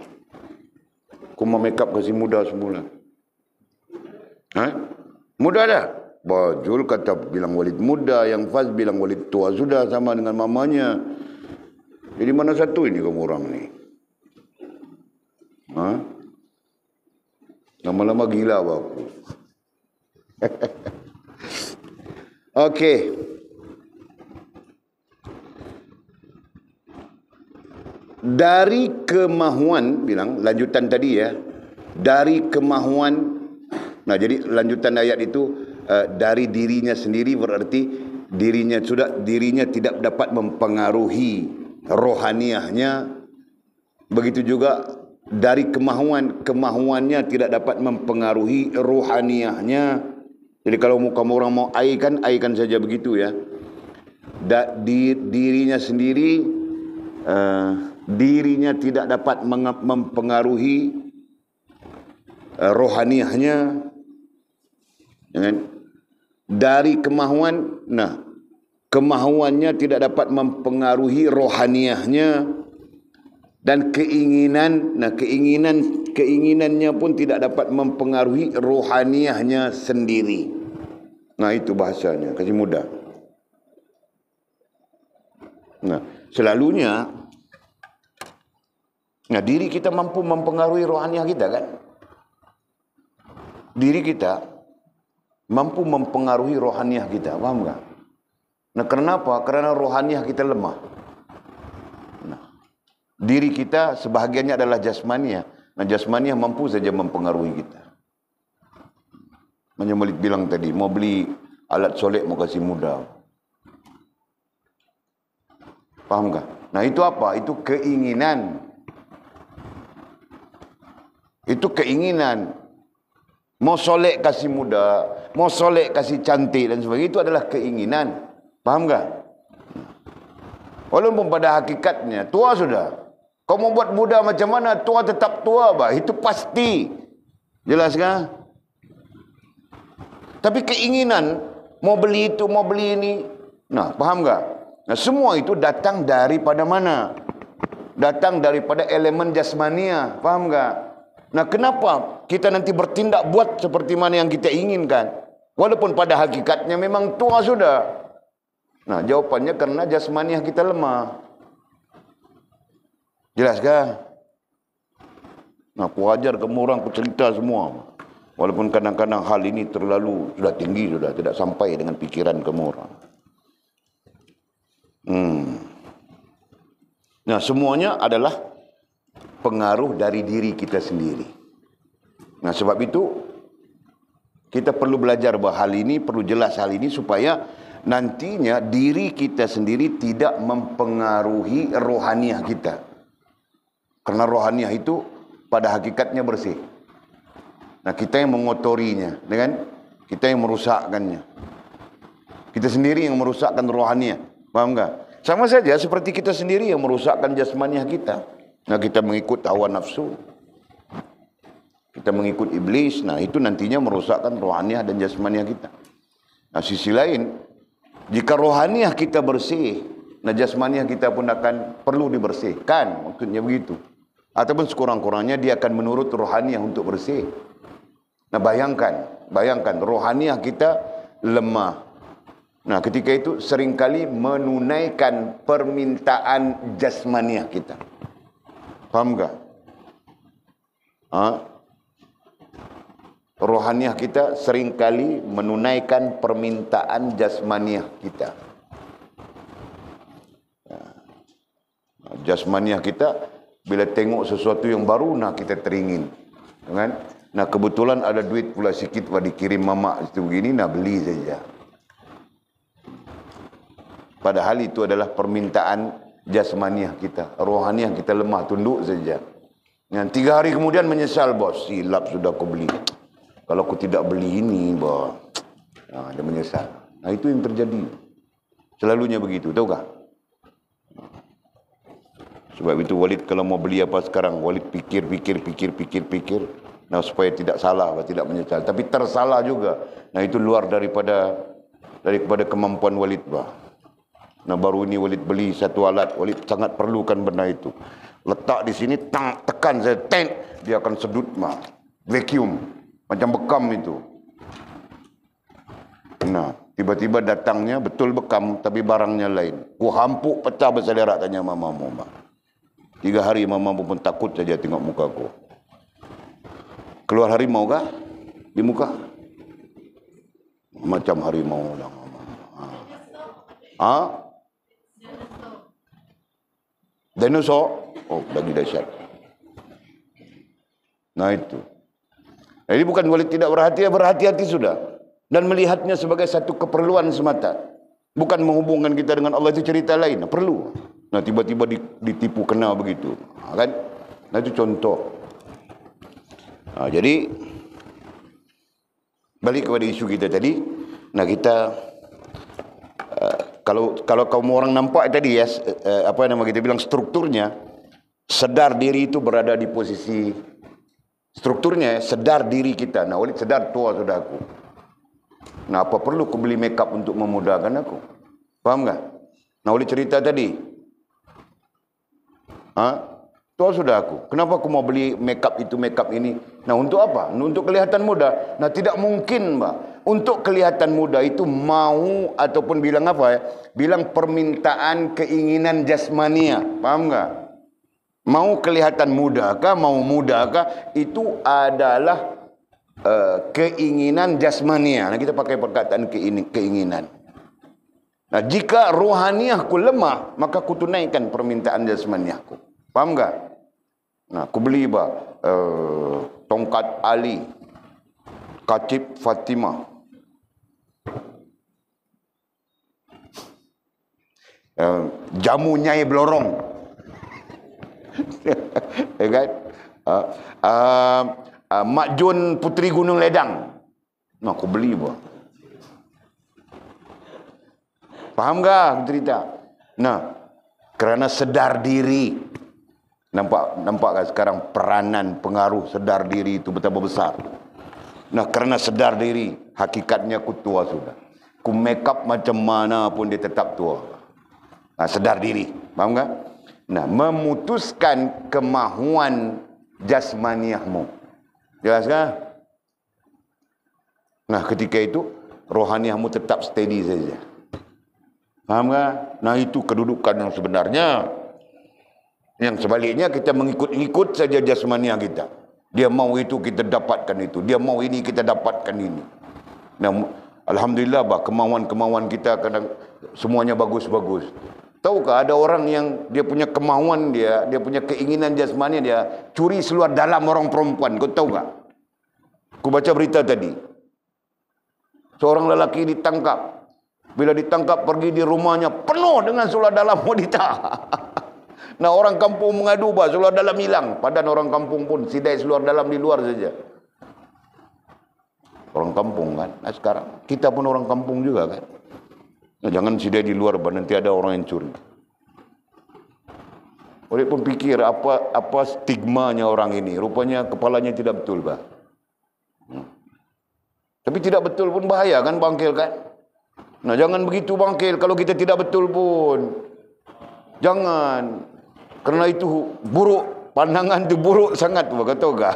Kau mau make up kasih muda semula. Muda dah. Jul kata bilang Walid muda, yang Faz bilang Walid tua sudah sama dengan mamanya. Jadi mana satu ini kamu orang ni? Lama-lama gila aku. Okey. Dari kemahuan, bilang lanjutan tadi ya, dari kemahuan. Nah, jadi lanjutan ayat itu dari dirinya sendiri berarti dirinya tidak dapat mempengaruhi rohaniahnya. Begitu juga dari kemahuannya tidak dapat mempengaruhi rohaniahnya. Jadi kalau kamu orang mau aikan saja begitu ya. Dirinya sendiri, dirinya tidak dapat mempengaruhi rohaniahnya. Dari kemahuan, kemahuannya tidak dapat mempengaruhi rohaniahnya. Dan keinginannya pun tidak dapat mempengaruhi rohaniahnya sendiri. Nah, itu bahasanya, kasih mudah. Nah, selalunya diri kita mampu mempengaruhi rohaniah kita kan? Diri kita mampu mempengaruhi rohaniah kita, paham tak? Nah, kenapa? Karena rohaniah kita lemah. Diri kita sebahagiannya adalah jasmania. Nah, jasmania mampu saja mempengaruhi kita. Macam Malik bilang tadi, mau beli alat solek mau kasih mudah. Paham tak? Nah, itu apa? Itu keinginan. Itu keinginan. Mau solek kasih mudah, mau solek kasih cantik dan sebagainya, itu adalah keinginan. Paham tak? Walaupun pada hakikatnya tua sudah. Kau mau buat muda macam mana, tua tetap tua, bah. Itu pasti. Jelas kan? Tapi keinginan, mau beli itu, mau beli ini. Nah, paham tak? Nah, semua itu datang daripada mana? Datang daripada elemen jasmania. Paham tak? Nah, kenapa kita nanti bertindak buat seperti mana yang kita inginkan? Walaupun pada hakikatnya memang tua sudah. Nah, jawapannya karena jasmania kita lemah. Jelas kan? Nah, aku ajar kamu orang, aku cerita semua. Walaupun kadang-kadang hal ini terlalu sudah tinggi, sudah tidak sampai dengan pikiran kamu orang. Nah, semuanya adalah pengaruh dari diri kita sendiri. Nah, sebab itu kita perlu belajar bahawa hal ini, perlu jelas hal ini supaya nantinya diri kita sendiri tidak mempengaruhi rohaniah kita. Karena rohaniah itu pada hakikatnya bersih. Nah, kita yang mengotorinya, dengan kita yang merusakkannya. Kita sendiri yang merusakkan rohaniah. Paham tak? Sama saja seperti kita sendiri yang merusakkan jasmaniah kita. Nah, kita mengikut hawa nafsu. Kita mengikut iblis. Nah, itu nantinya merusakkan rohaniah dan jasmaniah kita. Nah, sisi lain, jika rohaniah kita bersih, nah jasmaniah kita pun akan perlu dibersihkan. Maksudnya begitu. Ataupun sekurang-kurangnya dia akan menurut rohaniah untuk bersih. Nah, bayangkan rohaniah kita lemah. Nah, ketika itu seringkali menunaikan permintaan jasmaniah kita. Paham tak? Rohaniah kita seringkali menunaikan permintaan jasmaniah kita. Jasmaniah kita bila tengok sesuatu yang baru, nah kita teringin. Kan? Nah, kebetulan ada duit pula sikit, wah dikirim mamak itu begini, nah beli saja. Padahal itu adalah permintaan jasmaniah kita. Rohaniah kita lemah, tunduk saja. Yang 3 hari kemudian menyesal, bos, silap sudah aku beli. Kalau aku tidak beli ini, bos, nah, dia menyesal. Nah, itu yang terjadi. Selalunya begitu, tahu tak? Sebab itu Walid kalau mau beli apa sekarang, Walid pikir. Nah, supaya tidak salah, tidak menyesal. Tapi tersalah juga. Nah, itu luar daripada kemampuan Walid, bah. Nah, baru ini Walid beli satu alat. Walid sangat perlukan benda itu. Letak di sini, tekan saya, dia akan sedut, mah. Vacuum. Macam bekam itu. Nah, tiba-tiba datangnya betul bekam, tapi barangnya lain. Ku hampuk pecah berselerak, tanya mamamu, mah. 3 hari mama pun takut saja tengok mukaku. Keluar harimau kah? Di muka? Macam harimau lah. Dinosaur? Oh, lagi dahsyat. Nah, itu. Jadi bukan Walid tidak berhati-hati sudah. Dan melihatnya sebagai satu keperluan semata. Bukan menghubungkan kita dengan Allah, itu cerita lain. Perlu. Nah, tiba-tiba ditipu kena begitu. Kan? Nah, itu contoh. Jadi balik kepada isu kita tadi. Nah, kita kalau kaum orang nampak tadi ya, apa nama kita bilang strukturnya, sedar diri itu berada di posisi strukturnya, sedar diri kita. Nah, Walid sedar tua sudah aku. Nah, apa perlu aku beli makeup untuk memudahkan aku? Faham tak? Nah, Walid cerita tadi. Tua sudah aku. Kenapa aku mau beli makeup itu, makeup ini? Nah, untuk apa? Untuk kelihatan muda. Nah, tidak mungkin, Mbak. Untuk kelihatan muda itu mau ataupun bilang apa ya? Bilang permintaan keinginan jasmania. Paham tak? Mau kelihatan muda kah, mau muda kah, itu adalah keinginan jasmania. Nah, kita pakai perkataan keinginan. Nah, jika rohaniahku lemah, maka aku tunaikan permintaan jasmaniahku. Faham tak? Nah, aku beli tongkat Ali, Khatib Fatimah, jamu Nyai Blorong, ya kan? Mak Jun Puteri Gunung Ledang. Nah, aku beli bah. Faham tak cerita? Nah, kerana sedar diri. Nampak kan sekarang peranan pengaruh sedar diri itu betapa besar. Nah, kerana sedar diri, hakikatnya aku tua sudah. Ku make up macam mana pun dia tetap tua. Nah, sedar diri. Faham tak? Nah, memutuskan kemahuan jasmaniahmu. Jelas kan? Nah, ketika itu rohaniahmu tetap steady saja. Faham tak? Nah, itu kedudukan yang sebenarnya. Yang sebaliknya kita mengikut-ikut saja jasmania kita. Dia mau itu, kita dapatkan itu. Dia mau ini, kita dapatkan ini. Nah, alhamdulillah bah, kemauan-kemauan kita kadang semuanya bagus-bagus. Tahukah ada orang yang dia punya kemauan dia punya keinginan jasmani dia curi seluar dalam orang perempuan. Kau tahu tak? Aku baca berita tadi. Seorang lelaki ditangkap. Bila ditangkap pergi di rumahnya penuh dengan seluar dalam wanita. Nah, orang kampung mengadu bah, seluar dalam hilang. Padahal orang kampung pun sidai seluar dalam di luar saja. Orang kampung kan. Nah, sekarang kita pun orang kampung juga kan. Nah, jangan sidai di luar bah, nanti ada orang yang curi. Oleh pun pikir apa stigmanya orang ini. Rupanya kepalanya tidak betul bah. Tapi tidak betul pun bahaya kan bangkil kan. Nah, jangan begitu bangkil kalau kita tidak betul pun. Jangan. Kerana itu buruk, pandangan itu buruk sangat, kata enggak?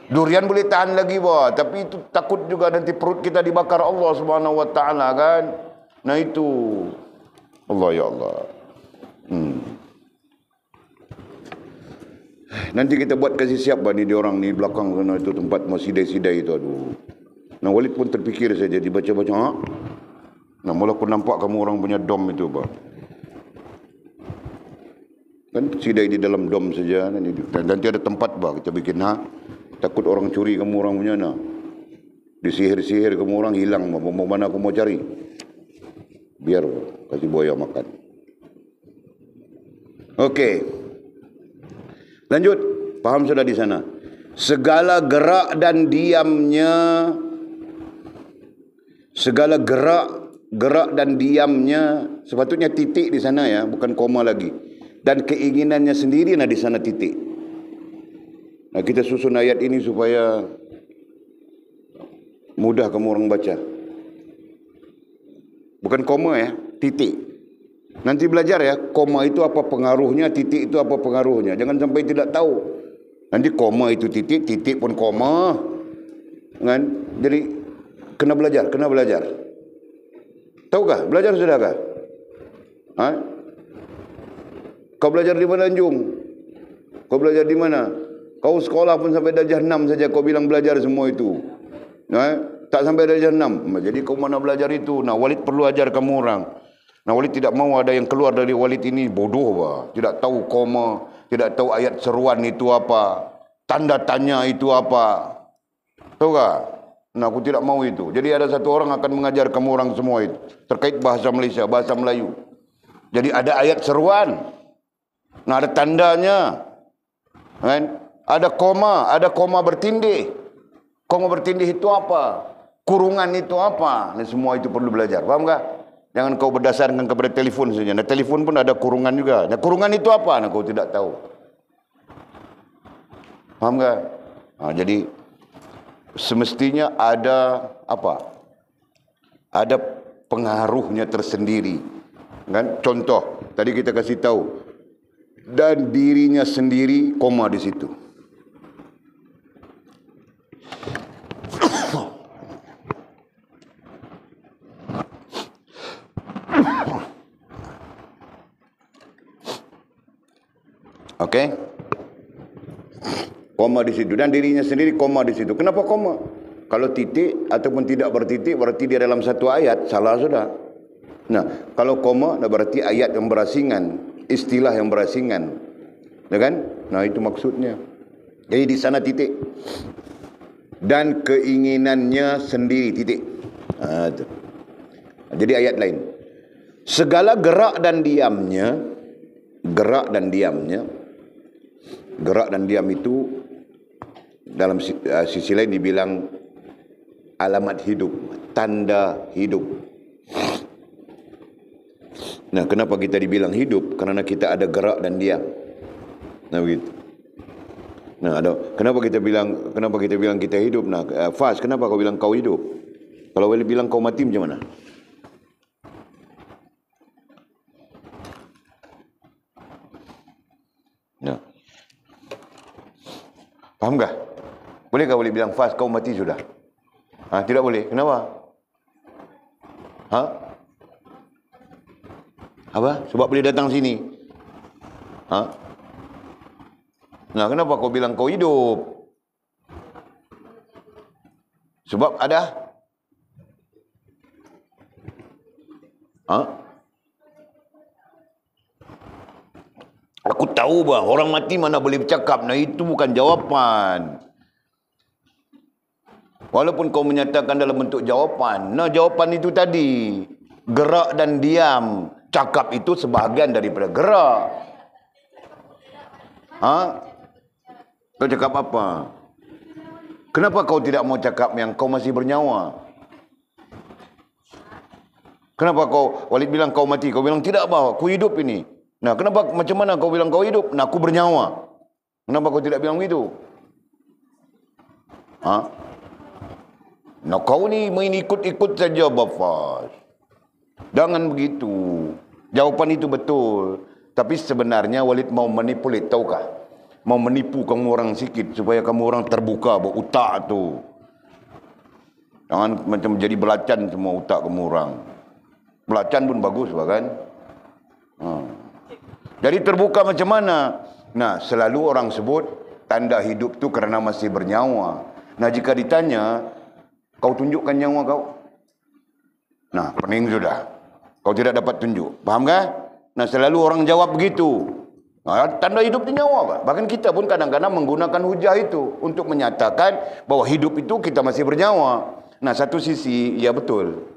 Durian boleh tahan lagi, bah, tapi itu takut juga nanti perut kita dibakar Allah Subhanahu Wa Taala kan? Nah itu, Allah ya Allah. Nanti kita buat kasih siap bah ni orang ni belakang sana itu tempat sidai-sidai itu, aduh. Nah, Walid pun terfikir saja dibaca-baca. Nah, mula aku nampak kamu orang punya dom itu, bah. Kan sidai di dalam dom saja. Nanti ada tempat bah kita bikin takut orang curi kamu orang punya disihir-sihir kamu orang hilang bah. Mau mana aku mau cari. Biar kasih buaya makan. Okey. Lanjut. Faham sudah di sana. Segala gerak dan diamnya, segala gerak dan diamnya, sepatutnya titik di sana ya, bukan koma lagi. Dan keinginannya sendiri di sana titik. Nah, kita susun ayat ini supaya mudah kamu orang baca. Bukan koma ya, titik. Nanti belajar ya, koma itu apa pengaruhnya, titik itu apa pengaruhnya. Jangan sampai tidak tahu. Nanti koma itu titik, titik pun koma. Kan? Jadi kena belajar. Tahukah? Belajar sudahkah? Kau belajar di mana, Anjung? Kau belajar di mana? Kau sekolah pun sampai darjah 6 saja kau bilang belajar semua itu. Tak sampai darjah 6. Jadi kau mana belajar itu? Nah, Walid perlu ajar kamu orang. Nah, Walid tidak mau ada yang keluar dari Walid ini bodoh bah. Tidak tahu koma, tidak tahu ayat seruan itu apa, tanda tanya itu apa. Tahu tak? Nah, aku tidak mau itu. Jadi ada satu orang akan mengajar kamu orang semua itu terkait bahasa Malaysia, bahasa Melayu. Jadi ada ayat seruan. Nah, ada tandanya. Kan? Ada koma bertindih. Koma bertindih itu apa? Kurungan itu apa? Nah, semua itu perlu belajar. Faham tak? Jangan kau berdasarkan kepada telefon saja. Nah, telefon pun ada kurungan juga. Nah, kurungan itu apa? Nah, kau tidak tahu. Faham tak? Nah, jadi semestinya ada apa? Ada pengaruhnya tersendiri. Kan? Contoh, tadi kita kasih tahu. Dan dirinya sendiri, koma di situ. Okey? Koma di situ. Dan dirinya sendiri koma di situ. Kenapa koma? Kalau titik ataupun tidak bertitik, berarti dia dalam satu ayat. Salah sudah. Nah, kalau koma, berarti ayat yang berasingan. Istilah yang berasingan. Ya kan? Nah, itu maksudnya. Jadi di sana titik. Dan keinginannya sendiri, titik. Itu. Jadi ayat lain. Segala gerak dan diamnya, gerak dan diam itu dalam sisi lain dibilang alamat hidup, tanda hidup. Nah, kenapa kita dibilang hidup? Karena kita ada gerak dan diam. Nah, begitu. Nah, kenapa kita bilang kita hidup? Nah, Faz, kenapa kau bilang kau hidup? Kalau boleh bilang kau mati macam mana? Nah. Faham tak? Bolehkah boleh bilang Faz kau mati sudah? Tidak boleh. Kenapa? Apa? Sebab boleh datang sini. Nah, kenapa kau bilang kau hidup? Sebab ada? Aku tahu bah, orang mati mana boleh bercakap. Nah, itu bukan jawapan. Walaupun kau menyatakan dalam bentuk jawapan. Nah, jawapan itu tadi. Gerak dan diam. Cakap itu sebahagian daripada gerak. Kau cakap apa? Kenapa kau tidak mau cakap yang kau masih bernyawa? Kenapa kau, Walid bilang kau mati? Kau bilang tidak bah, aku hidup ini. Nah, kenapa, macam mana kau bilang kau hidup? Nah, aku bernyawa. Kenapa kau tidak bilang begitu? Nah, kau ni main ikut-ikut saja, Bafaz. Jangan begitu. Jawapan itu betul. Tapi sebenarnya Walid mau manipulate, tahukah? Mau menipu kamu orang sikit supaya kamu orang terbuka otak tu. Jangan macam jadi belacan semua otak kamu orang. Belacan pun bagus, kan? Jadi terbuka macam mana? Nah, selalu orang sebut tanda hidup tu kerana masih bernyawa. Nah, jika ditanya, kau tunjukkan nyawa kau? Nah, pening sudah. Kau tidak dapat tunjuk. Faham kan? Nah, selalu orang jawab begitu. Tanda hidup itu nyawa, Pak. Bahkan kita pun kadang-kadang menggunakan hujah itu untuk menyatakan bahwa hidup itu kita masih bernyawa. Nah, satu sisi, ya betul.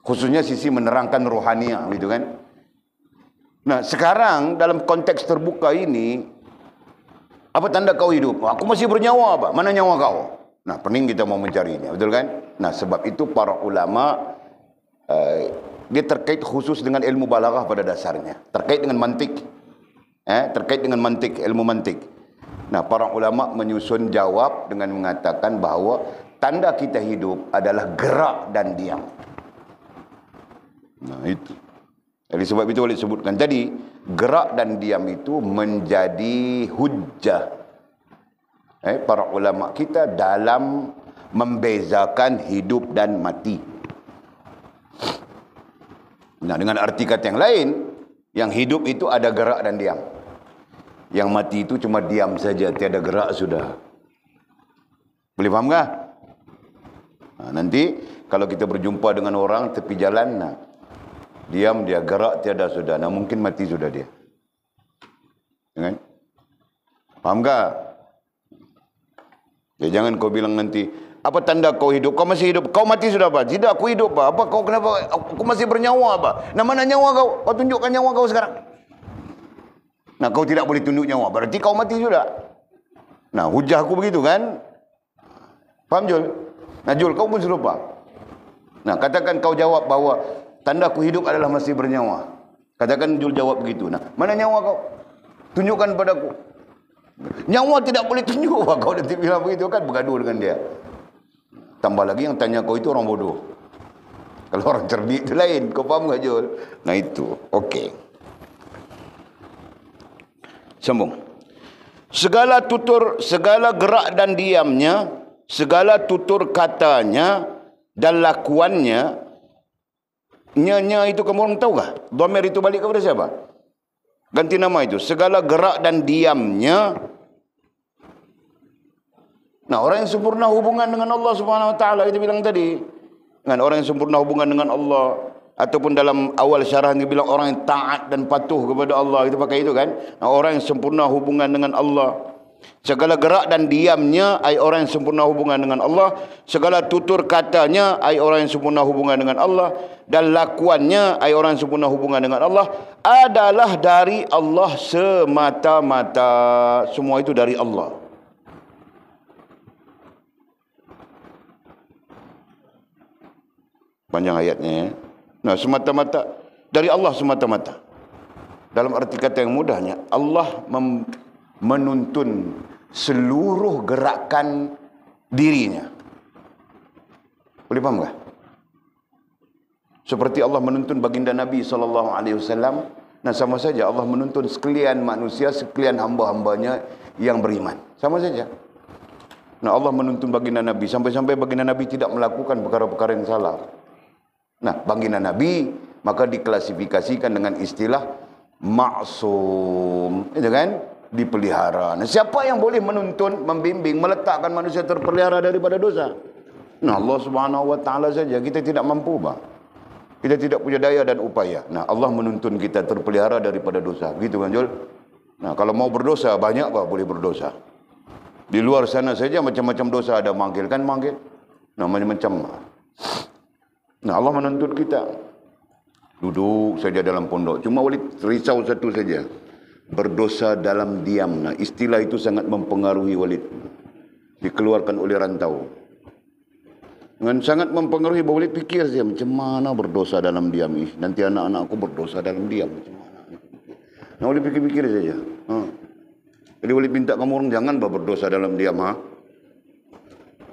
Khususnya sisi menerangkan rohaniah, gitu kan? Nah, sekarang dalam konteks terbuka ini, apa tanda kau hidup? Aku masih bernyawa, Pak. Mana nyawa kau? Nah, pening kita mau mencarinya, betul kan? Nah, sebab itu para ulama dia terkait khusus dengan ilmu balaghah pada dasarnya, terkait dengan mantik, terkait dengan mantik, ilmu mantik. Nah, para ulama menyusun jawab dengan mengatakan bahawa tanda kita hidup adalah gerak dan diam. Nah, itu. Jadi sebab itu boleh sebutkan tadi, gerak dan diam itu menjadi hujjah para ulama kita dalam membezakan hidup dan mati. Nah, dengan arti kata yang lain, yang hidup itu ada gerak dan diam. Yang mati itu cuma diam saja, tiada gerak sudah. Boleh faham tak? Nah, nanti kalau kita berjumpa dengan orang tepi jalan, nah, diam dia, gerak tiada sudah. Nah, mungkin mati sudah dia. Ya kan? Faham tak? Ya, jangan kau bilang nanti, Apa tanda kau hidup? Kau masih hidup. Kau mati sudah apa? Tidak, aku hidup apa? Apa kau kenapa? Aku masih bernyawa apa? Nah, mana nyawa kau? Kau tunjukkan nyawa kau sekarang. Nah, kau tidak boleh tunjuk nyawa. Berarti kau mati sudah. Nah, hujah aku begitu kan? Faham Jul? Nah, Jul, kau pun serupa. Nah, katakan kau jawab bahawa tanda aku hidup adalah masih bernyawa. Katakan Jul jawab begitu. Nah, mana nyawa kau? Tunjukkan padaku. Nyawa tidak boleh tunjuk. Kau nanti bilang begitu kan, bergaduh dengan dia. Tambah lagi yang tanya kau itu orang bodoh. Kalau orang cerdik itu lain. Kau faham tak Jul? Nah itu. Okey. Sambung. Segala gerak dan diamnya, segala tutur katanya dan lakuannya. Nya itu kamu orang tahu kah? Dhamir itu balik kepada siapa? Ganti nama itu. Segala gerak dan diamnya. Nah, orang yang sempurna hubungan dengan Allah Subhanahu Wa Taala kita bilang tadi. Kan orang yang sempurna hubungan dengan Allah, ataupun dalam awal syarah dia bilang orang yang taat dan patuh kepada Allah, kita pakai itu kan. Nah, orang yang sempurna hubungan dengan Allah. Segala gerak dan diamnya ai orang yang sempurna hubungan dengan Allah. Segala tutur katanya ai orang yang sempurna hubungan dengan Allah, dan lakuannya ai orang yang sempurna hubungan dengan Allah adalah dari Allah semata-mata. Semua itu dari Allah. Panjang ayatnya ya. Nah, semata-mata dari Allah semata-mata. Dalam arti kata yang mudahnya, Allah menuntun seluruh gerakan dirinya. Boleh faham tak? Seperti Allah menuntun baginda Nabi SAW. Nah, sama saja Allah menuntun sekalian manusia, sekalian hamba-hambanya yang beriman. Sama saja. Nah, Allah menuntun baginda Nabi sampai-sampai baginda Nabi tidak melakukan perkara-perkara yang salah. Nah, baginda Nabi maka diklasifikasikan dengan istilah maksum, itu kan? Dipelihara. Nah, siapa yang boleh menuntun, membimbing, meletakkan manusia terpelihara daripada dosa? Nah, Allah Subhanahu Wa Taala saja. Kita tidak mampu, Bang. Kita tidak punya daya dan upaya. Nah, Allah menuntun kita terpelihara daripada dosa. Gitu kan, Jul? Nah, kalau mau berdosa, banyak apa boleh berdosa. Di luar sana saja macam-macam dosa ada, manggil kan manggil. Nah, macam-macam. Nah, Allah menuntut kita duduk saja dalam pondok. Cuma boleh risau satu saja, berdosa dalam diam. Nah, istilah itu sangat mempengaruhi Walid. Dikeluarkan oleh rantau. Dengan sangat mempengaruhi, Walid fikir saja macam mana berdosa dalam diam. Nanti anak-anakku berdosa dalam diam macam mana. Nah, Walid fikir-fikir saja. Jadi Walid minta kamu orang jangan berdosa dalam diam. Nah,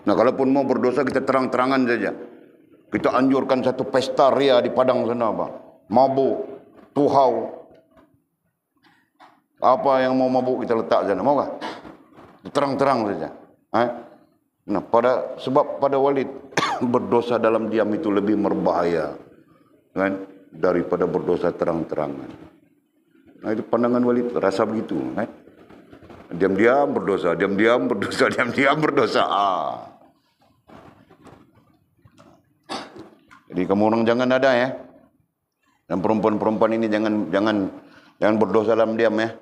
kalaupun mau berdosa kita terang-terangan saja. Kita anjurkan satu pesta ria di padang sana, Pak. Mabuk, tuhau. Apa yang mau mabuk kita letak sana, mau kah? Terang-terang saja. Nah, sebab pada Walid berdosa dalam diam itu lebih berbahaya kan, daripada berdosa terang-terangan. Nah, itu pandangan Walid, rasa begitu kan. Diam-diam berdosa, diam-diam berdosa, diam-diam berdosa. Jadi kamu orang jangan ada ya. Dan perempuan-perempuan ini jangan berdosa dalam diam ya.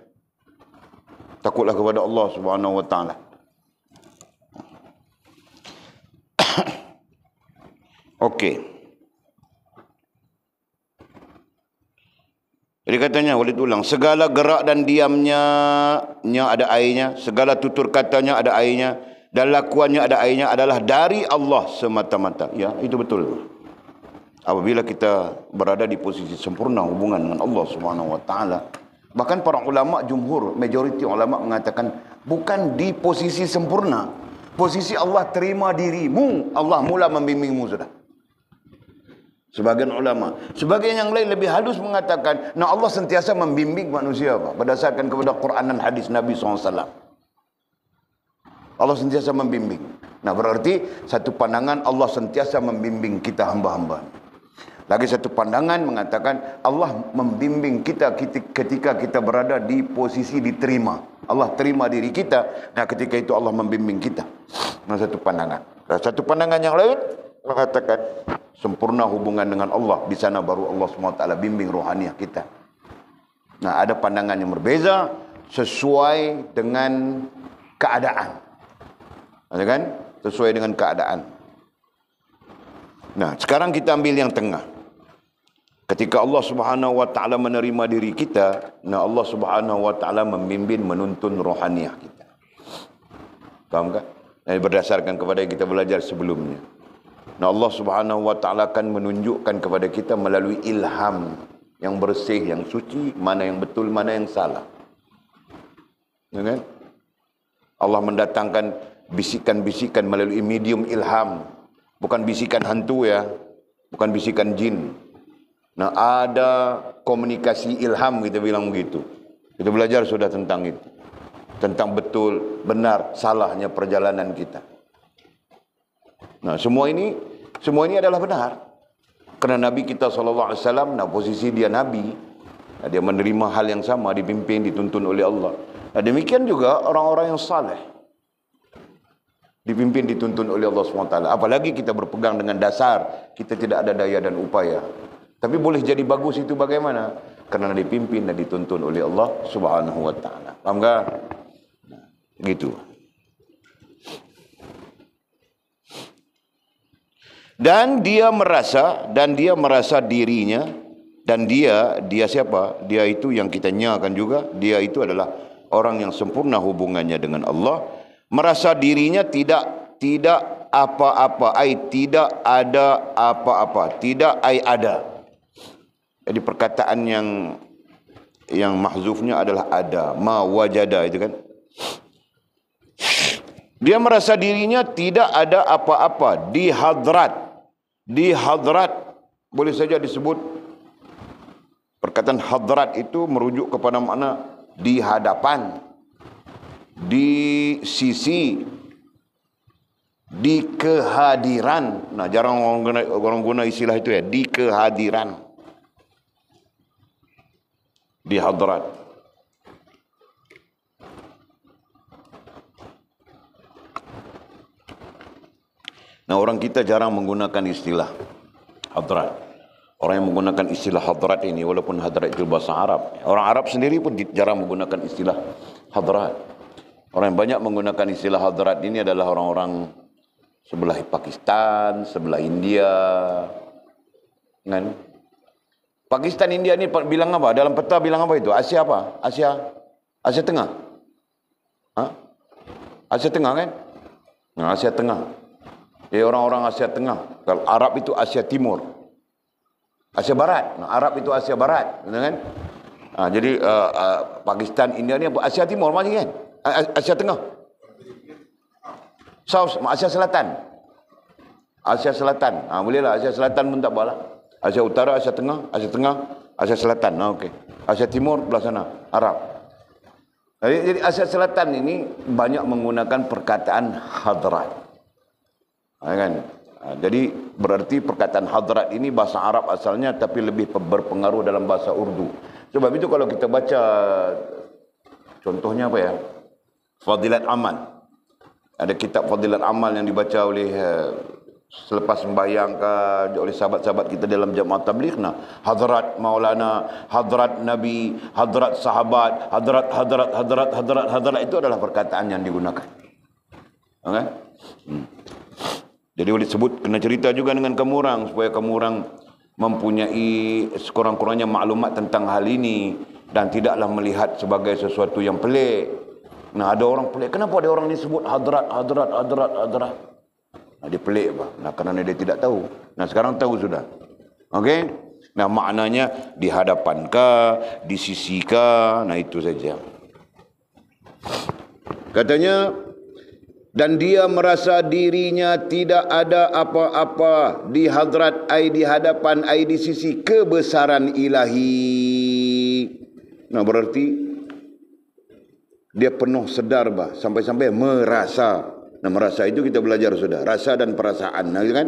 Takutlah kepada Allah Subhanahu Wa Taala. Okey. Jadi katanya Walid ulang, segala gerak dan diamnya ada airnya, segala tutur katanya ada airnya, dan lakuannya ada airnya adalah dari Allah semata-mata. Ya, itu betul. Apabila kita berada di posisi sempurna hubungan dengan Allah Subhanahu Wa Taala, bahkan para ulama jumhur, majoriti ulama mengatakan bukan di posisi sempurna, posisi Allah terima dirimu, Allah mula membimbingmu sudah. Sebagian ulama, sebagian yang lain lebih halus mengatakan, nah Allah sentiasa membimbing manusia berdasarkan kepada Quran dan hadis Nabi SAW. Allah sentiasa membimbing. Nah, berarti satu pandangan Allah sentiasa membimbing kita hamba-hamba. Lagi satu pandangan mengatakan Allah membimbing kita ketika kita berada di posisi diterima. Allah terima diri kita. Nah, ketika itu Allah membimbing kita. Nah, satu pandangan. Nah, satu pandangan yang lain mengatakan sempurna hubungan dengan Allah. Di sana baru Allah SWT bimbing rohaniah kita. Nah, ada pandangan yang berbeza sesuai dengan keadaan. Ada kan? sesuai dengan keadaan. Nah, sekarang kita ambil yang tengah. Ketika Allah Subhanahu wa taala menerima diri kita, nah Allah Subhanahu wa taala membimbing menuntun rohaniah kita. Faham tak? Dan berdasarkan kepada yang kita belajar sebelumnya. Nah Allah Subhanahu wa taala akan menunjukkan kepada kita melalui ilham yang bersih, yang suci, mana yang betul, mana yang salah. Ya kan? Allah mendatangkan bisikan-bisikan melalui medium ilham. Bukan bisikan hantu ya, bukan bisikan jin. Nah ada komunikasi ilham, kita bilang begitu. Kita belajar sudah tentang itu. Tentang betul, benar, salahnya perjalanan kita. Nah semua ini adalah benar. Kerana Nabi kita SAW, nah posisi dia Nabi, nah, dia menerima hal yang sama, dipimpin, dituntun oleh Allah. Nah demikian juga orang-orang yang saleh, dipimpin, dituntun oleh Allah SWT. Apalagi kita berpegang dengan dasar, kita tidak ada daya dan upaya. Tapi boleh jadi bagus itu bagaimana? Kerana dipimpin dan dituntun oleh Allah Subhanahu wa taala. Faham tak? Nah, gitu. Dan dia merasa dirinya, dan dia siapa? Dia itu yang kita nyakan juga, dia itu adalah orang yang sempurna hubungannya dengan Allah, merasa dirinya tidak apa-apa, tidak ada apa-apa, tidak ada. Jadi perkataan yang mahzufnya adalah ada, ma wajada itu kan. Dia merasa dirinya tidak ada apa-apa di hadrat. Di hadrat boleh saja disebut, perkataan hadrat itu merujuk kepada makna di hadapan, di sisi, di kehadiran. Nah jarang orang guna istilah itu ya, di kehadiran, di hadrat. Nah orang kita jarang menggunakan istilah hadrat. Orang yang menggunakan istilah hadrat ini, walaupun hadrat itu bahasa Arab, orang Arab sendiri pun jarang menggunakan istilah hadrat. Orang yang banyak menggunakan istilah hadrat ini adalah orang-orang sebelah Pakistan, sebelah India, kan? Pakistan, India ni bilang apa? Dalam peta bilang apa itu? Asia apa? Asia Tengah. Asia Tengah kan? Nah, Asia Tengah. Jadi orang-orang Asia Tengah. Kalau Arab itu Asia Timur. Asia Barat. Nah, Arab itu Asia Barat, kan? Jadi Pakistan, India ni apa? Asia Timur masih kan? Asia Tengah. South, Asia Selatan. Asia Selatan. Bolehlah Asia Selatan pun tak apalah. Asia Utara, Asia Tengah, Asia Selatan. Okey. Asia Timur belah sana, Arab. Jadi Asia Selatan ini banyak menggunakan perkataan hadrat. Kan? Jadi berarti perkataan hadrat ini bahasa Arab asalnya, tapi lebih berpengaruh dalam bahasa Urdu. Sebab itu kalau kita baca, contohnya apa ya? Fadilat Amal. Ada kitab Fadilat Amal yang dibaca oleh selepas sembahyang oleh sahabat-sahabat kita dalam jamaah tabligh. Nah, hadrat Maulana, hadrat Nabi, hadrat sahabat, hadrat itu adalah perkataan yang digunakan. Okay? Jadi boleh sebut, kena cerita juga dengan kamu orang supaya kamu orang mempunyai sekurang-kurangnya maklumat tentang hal ini dan tidaklah melihat sebagai sesuatu yang pelik. Nah, ada orang pelik. Kenapa ada orang ni sebut hadrat? Nah, dia pelik apa? Nah, kerana dia tidak tahu. Nah, sekarang tahu sudah. Okey? Nah, maknanya di hadapan kah, di sisi kah? Nah, itu saja. Katanya, dan dia merasa dirinya tidak ada apa-apa di hadrat, di hadapan, di sisi kebesaran ilahi. Nah, berarti dia penuh sedar sampai-sampai merasa. Nah, merasa itu kita belajar sudah, rasa dan perasaan, kan?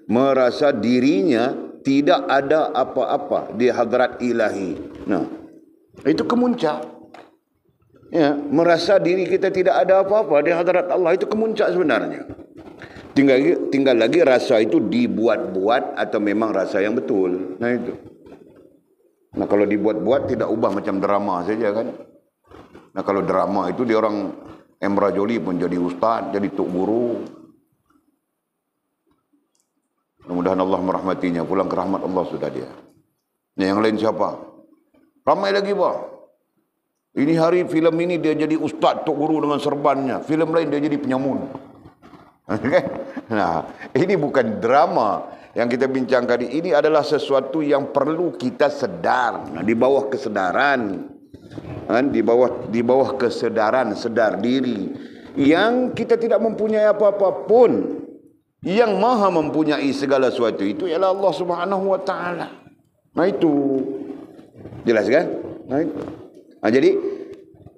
Merasa dirinya tidak ada apa-apa di hadrat ilahi. Nah, itu kemuncak. Ya, merasa diri kita tidak ada apa-apa di hadarat Allah, itu kemuncak sebenarnya. Tinggal lagi rasa itu dibuat-buat atau memang rasa yang betul. Nah itu. Nah kalau dibuat-buat tidak ubah macam drama saja kan. Nah kalau drama itu dia orang Emrah Joli pun jadi ustaz, jadi tok guru. Mudah-mudahan Allah merahmatinya. Pulang ke rahmat Allah sudah dia. Yang lain siapa? Ramai lagi bah. Ini hari filem ini dia jadi ustaz tok guru dengan serbannya. Filem lain dia jadi penyamun. Nah, ini bukan drama yang kita bincangkan. Ini adalah sesuatu yang perlu kita sedar. Nah, di bawah kesedaran, di bawah kesedaran, sedar diri, yang kita tidak mempunyai apa-apa pun. Yang maha mempunyai segala sesuatu itu ialah Allah Subhanahu wa taala. Nah itu jelas kan? Nah, itu. Nah,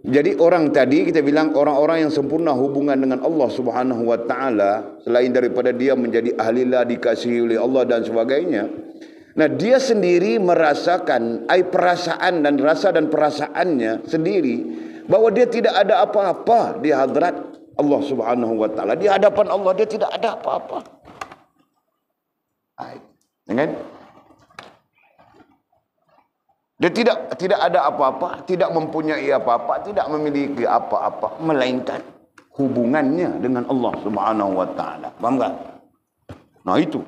jadi orang tadi kita bilang orang-orang yang sempurna hubungan dengan Allah Subhanahu wa taala, selain daripada dia menjadi ahlilah, dikasihi oleh Allah dan sebagainya. Nah, dia sendiri merasakan perasaan dan rasa dan perasaannya sendiri bahwa dia tidak ada apa-apa di hadrat Allah Subhanahu wa taala. Di hadapan Allah dia tidak ada apa-apa. Kan? Dia tidak ada apa-apa, tidak mempunyai apa-apa, tidak memiliki apa-apa, melainkan hubungannya dengan Allah Subhanahu wa taala. Paham tak? Nah itu.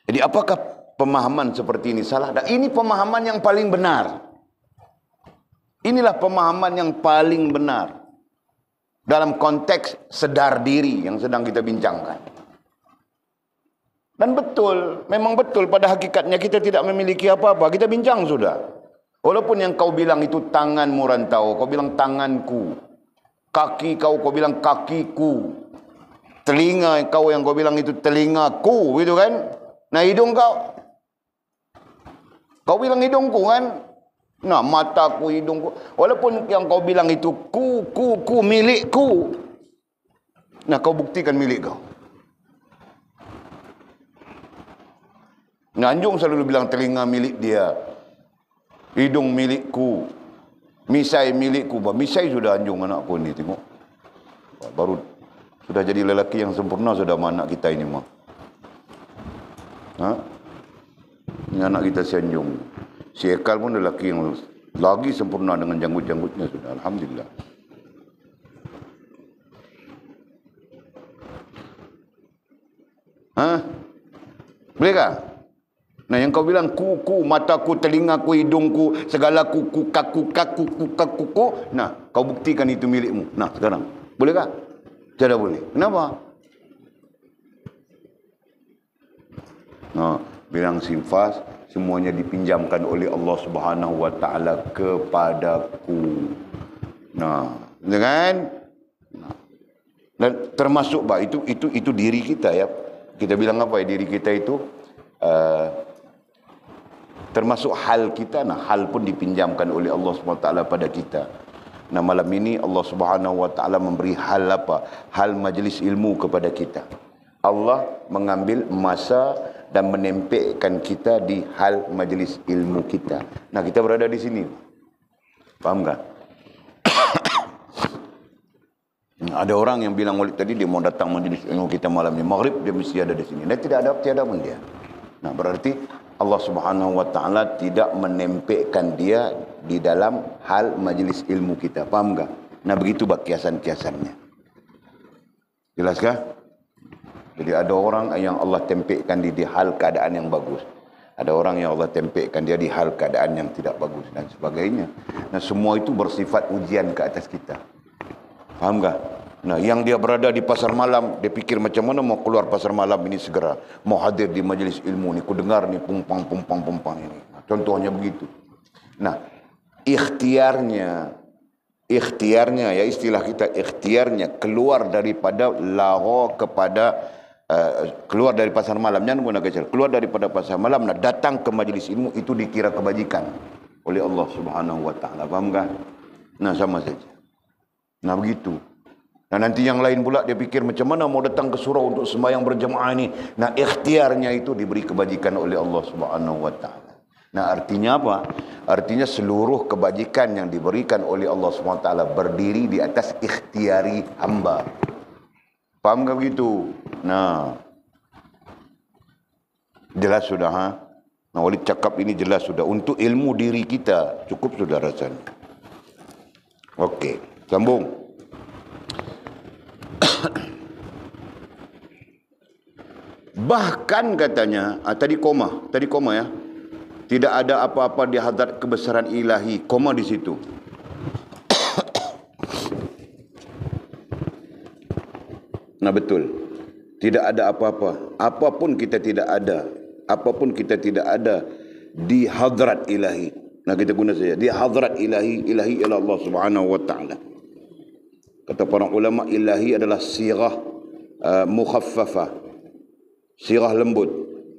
Jadi apakah pemahaman seperti ini salah? Dan ini pemahaman yang paling benar. Inilah pemahaman yang paling benar dalam konteks sedar diri yang sedang kita bincangkan. Dan betul, memang betul pada hakikatnya kita tidak memiliki apa-apa. Kita bincang sudah. Walaupun yang kau bilang itu tanganmu rantau, kau bilang tanganku. Kaki kau bilang kakiku. Telinga kau yang kau bilang itu telingaku, gitu kan? Nah hidung kau bilang hidungku kan? Nah mataku, hidungku. Walaupun yang kau bilang itu ku, milikku. Nah kau buktikan milik kau. Anjung selalu bilang telinga milik dia, hidung milikku, misai milikku. Misai sudah anjung anakku ini, tengok. Baru sudah jadi lelaki yang sempurna sudah anak kita ini mah. Ini anak kita si Anjung. Si Ekal pun lelaki yang lagi sempurna dengan janggut-janggutnya sudah. Alhamdulillah. Bolehkah? Nah yang kau bilang kuku, mataku, telingaku, hidungku, segala kuku, kaku. Nah kau buktikan itu milikmu. Nah sekarang, bolehkah? Tidak boleh. Kenapa? Nah, bilang simfas, semuanya dipinjamkan oleh Allah Subhanahu wa taala kepadaku. Nah, kan? Nah. Dan termasuk bah itu diri kita ya. Kita bilang apa ya diri kita itu? Termasuk hal kita, nah hal pun dipinjamkan oleh Allah SWT pada kita. Nah malam ini Allah Subhanahu wa taala memberi hal apa? Hal majlis ilmu kepada kita. Allah mengambil masa dan menempelkan kita di hal majlis ilmu kita. Nah kita berada di sini. Paham tak? Ada orang yang bilang Walid tadi dia mau datang majlis ilmu kita malam ini. Maghrib dia mesti ada di sini. Dia tiada pun dia. Nah berarti Allah Subhanahu wa taala tidak menempelkan dia di dalam hal majlis ilmu kita. Paham tak? Nah begitu kiasan-kiasannya. Jelaskah? Jadi ada orang yang Allah tempelkan di hal keadaan yang bagus. Ada orang yang Allah tempelkan dia di hal keadaan yang tidak bagus dan sebagainya. Nah semua itu bersifat ujian ke atas kita. Faham tak? Nah yang dia berada di pasar malam, dia fikir macam mana mau keluar pasar malam ini segera. Mau hadir di majlis ilmu ni, ku dengar ni pumpang ini. Nah, contohnya begitu. Nah ikhtiarnya ya istilah kita ikhtiarnya keluar daripada lara kepada keluar dari pasar malam, jangan guna kecil, keluar daripada pasar malam, nah datang ke majlis ilmu itu dikira kebajikan oleh Allah Subhanahu wa taala. Faham kan? Nah sama saja. Nah begitu. Nah nanti yang lain pula dia fikir macam mana mau datang ke surau untuk sembahyang berjamaah ini. Nah ikhtiarnya itu diberi kebajikan oleh Allah Subhanahu wa taala. Nah artinya apa? Artinya seluruh kebajikan yang diberikan oleh Allah Subhanahu wa taala berdiri di atas ikhtiari hamba. Paham tak begitu? Nah jelas sudah ha? Nah Walid cakap ini jelas sudah. Untuk ilmu diri kita cukup sudah rasanya. Okey, sambung. Bahkan katanya, tadi koma ya. Tidak ada apa-apa di hadrat kebesaran ilahi, koma di situ. Nah betul. Tidak ada apa-apa. Apapun kita tidak ada di hadrat ilahi. Nah kita guna saja di hadrat ilahi ialah Allah Subhanahu wa taala. Kata para ulama, ilahi adalah sirah mukhaffafah. Sirah lembut.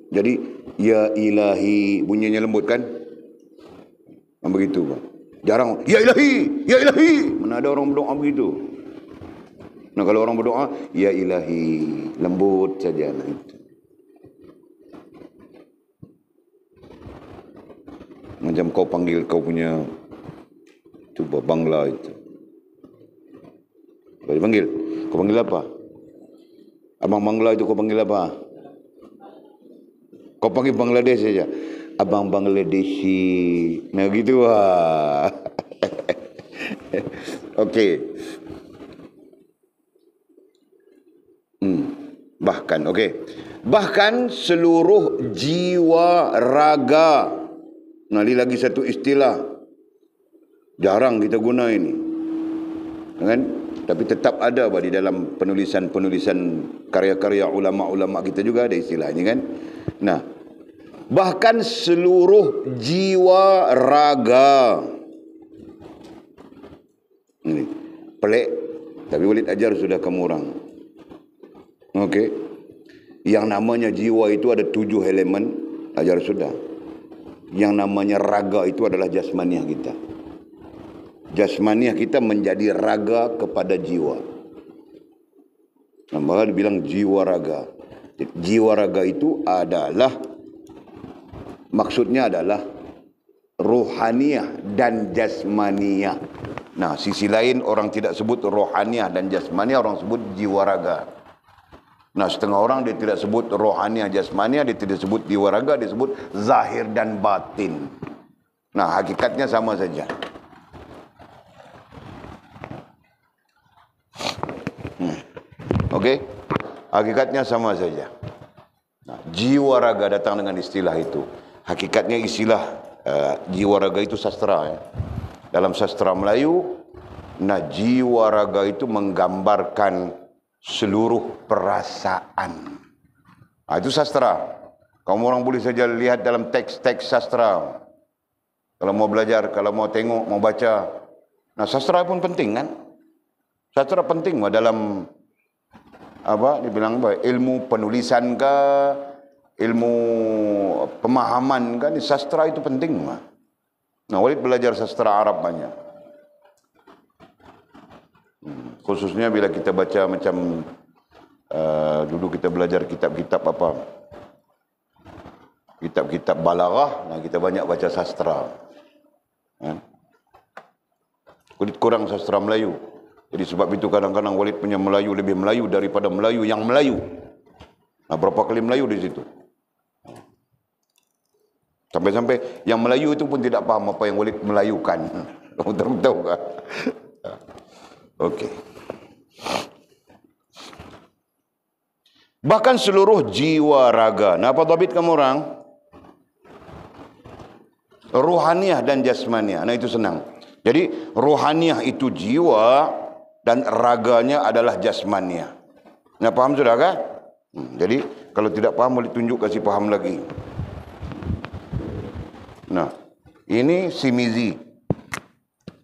Jadi ya ilahi bunyinya lembut kan? Begitu Pak. Jarang ya ilahi. Mana ada orang berdoa begitu? Nah kalau orang berdoa ya ilahi, lembut saja. Nah itu. Macam kau panggil kau punya coba Bangla itu. Kau dipanggil, kau panggil apa? Abang Bangla itu kau panggil apa? Kau panggil Bangladesh saja. Abang Bangladeshi. Nah gitu wah. Okey. Bahkan bahkan seluruh jiwa raga. Nah ini lagi satu istilah jarang kita guna ini, kan? Tapi tetap ada di dalam penulisan karya-karya ulama-ulama kita juga ada istilahnya kan. Nah bahkan seluruh jiwa raga. Ini pelik, tapi Walid ajar sudah kamu orang. Okey. Yang namanya jiwa itu ada 7 elemen, ajar sudah. Yang namanya raga itu adalah jasmaniah kita. Jasmaniah kita menjadi raga kepada jiwa. Maka dibilang jiwa raga. Jiwa raga itu adalah, maksudnya adalah rohaniah dan jasmaniah. Nah, sisi lain orang tidak sebut rohaniah dan jasmaniah, orang sebut jiwa raga. Nah, setengah orang dia tidak sebut rohaniah jasmaniah, dia tidak sebut jiwa raga, dia sebut zahir dan batin. Nah, hakikatnya sama saja. Okey? Hakikatnya sama saja. Nah, jiwa raga datang dengan istilah itu. Hakikatnya istilah jiwa raga itu sastra ya. Dalam sastra Melayu, nah jiwa raga itu menggambarkan seluruh perasaan. Nah, itu sastra. Kamu orang boleh saja lihat dalam teks-teks sastra. Kalau mau belajar, kalau mau tengok, mau baca. Nah, sastra pun penting kan? Sastra penting dalam dibilang apa? Ilmu penulisan ke, ilmu pemahaman kan? Sastra itu penting mah. Nah, Walid belajar sastra Arab banyak. Khususnya bila kita baca macam dulu kita belajar kitab-kitab kitab-kitab balaghah, nah kita banyak baca sastra. Walid kurang sastra Melayu. Jadi sebab itu kadang-kadang Walid punya Melayu lebih Melayu daripada Melayu yang Melayu. Nah, berapa kali Melayu di situ? Sampai-sampai yang Melayu itu pun tidak paham apa yang Walid melayukan. Kamu tahu tak? Okey. Bahkan seluruh jiwa raga. Nah, apa dhabit kamu orang? Rohaniah dan jasmaniah. Nah, itu senang. Jadi, rohaniah itu jiwa dan raganya adalah jasmaniah. Nah, paham sudah kan? Jadi, kalau tidak paham boleh tunjuk kasih paham lagi. Nah, ini Simizi.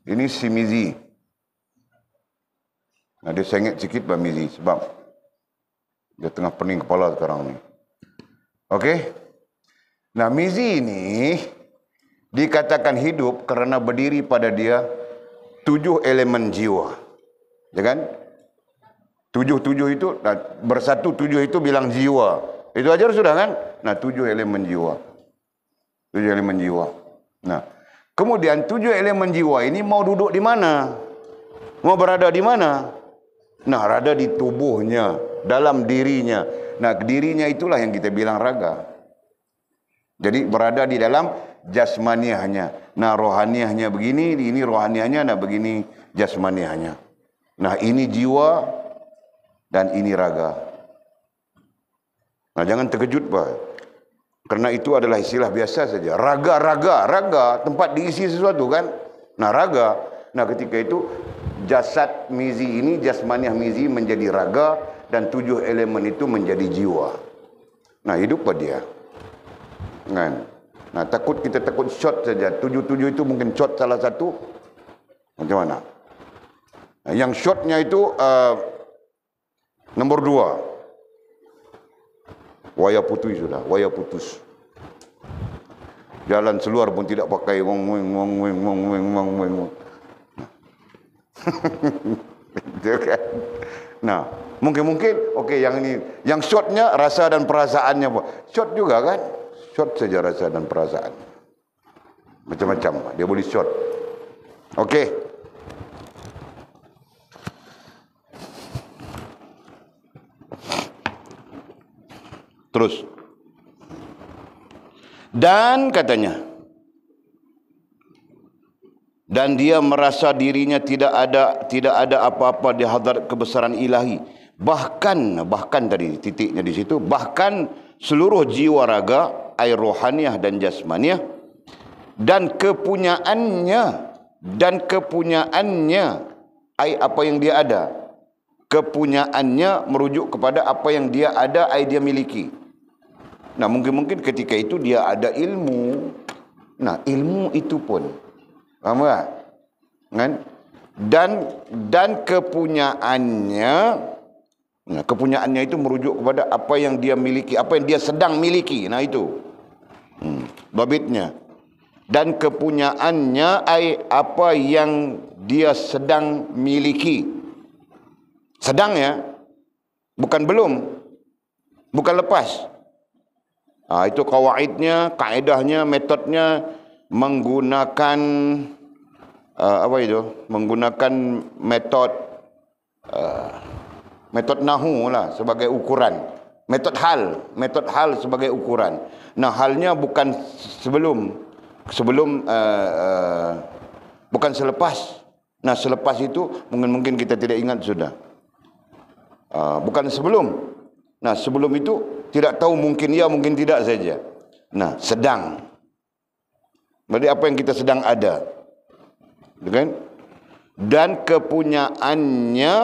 Ini Simizi. Nah, dia sengit sikit Pak Mizi sebab dia tengah pening kepala sekarang ni. Okey. Nah, Mizi ini dikatakan hidup kerana berdiri pada dia 7 elemen jiwa. Ya kan? 7 itu bersatu, 7 itu bilang jiwa. Itu ajar sudah kan? Nah, 7 elemen jiwa. 7 elemen jiwa. Nah, kemudian 7 elemen jiwa ini mau duduk di mana? Mau berada di mana? Nah, ada di tubuhnya, dalam dirinya. Nah, dirinya itulah yang kita bilang raga. Jadi berada di dalam jasmaniahnya. Nah, rohaniahnya begini, ini rohaniahnya, nah begini jasmaniahnya. Nah, ini jiwa dan ini raga. Nah, jangan terkejut, Pak. Karena itu adalah istilah biasa saja. Raga, tempat diisi sesuatu kan. Nah, raga. Nah, ketika itu jasad mizi ini, jasmaniah mizi menjadi raga, dan 7 elemen itu menjadi jiwa. Nah, hidup pada dia. Kan? Nah, kita takut short saja. 7 itu mungkin short salah satu. Macam mana? Nah, yang shortnya itu nomor 2. Waya putus sudah, waya putus. Jalan seluar pun tidak pakai wong. Itu kan. Nah, mungkin okey, yang ini, yang shortnya rasa dan perasaannya, short juga kan? Short saja rasa dan perasaan. Macam-macam dia boleh short. Okey. Terus. Dan katanya, dan dia merasa dirinya tidak ada apa-apa di hadarat kebesaran ilahi. Bahkan tadi titiknya di situ, bahkan seluruh jiwa raga, air rohaniah dan jasmaniah, dan kepunyaannya, apa yang dia ada. Kepunyaannya merujuk kepada apa yang dia ada, dia miliki. Nah, mungkin ketika itu dia ada ilmu. Nah, ilmu itu pun, faham tak? Kan? Dan kepunyaannya, nah, kepunyaannya itu merujuk kepada apa yang dia miliki, apa yang dia sedang miliki. Nah, itu babitnya. Dan kepunyaannya apa yang dia sedang miliki. Sedang ya, bukan belum, bukan lepas. Itu kawaidnya, kaedahnya, metodnya menggunakan menggunakan metod nahu lah sebagai ukuran, metod hal sebagai ukuran. Nah, halnya bukan bukan selepas. Nah, selepas itu mungkin kita tidak ingat sudah. Bukan sebelum. Nah, sebelum itu tidak tahu, mungkin ya, mungkin tidak saja. Nah, sedang. Berarti apa yang kita sedang ada. Kan? Dan kepunyaannya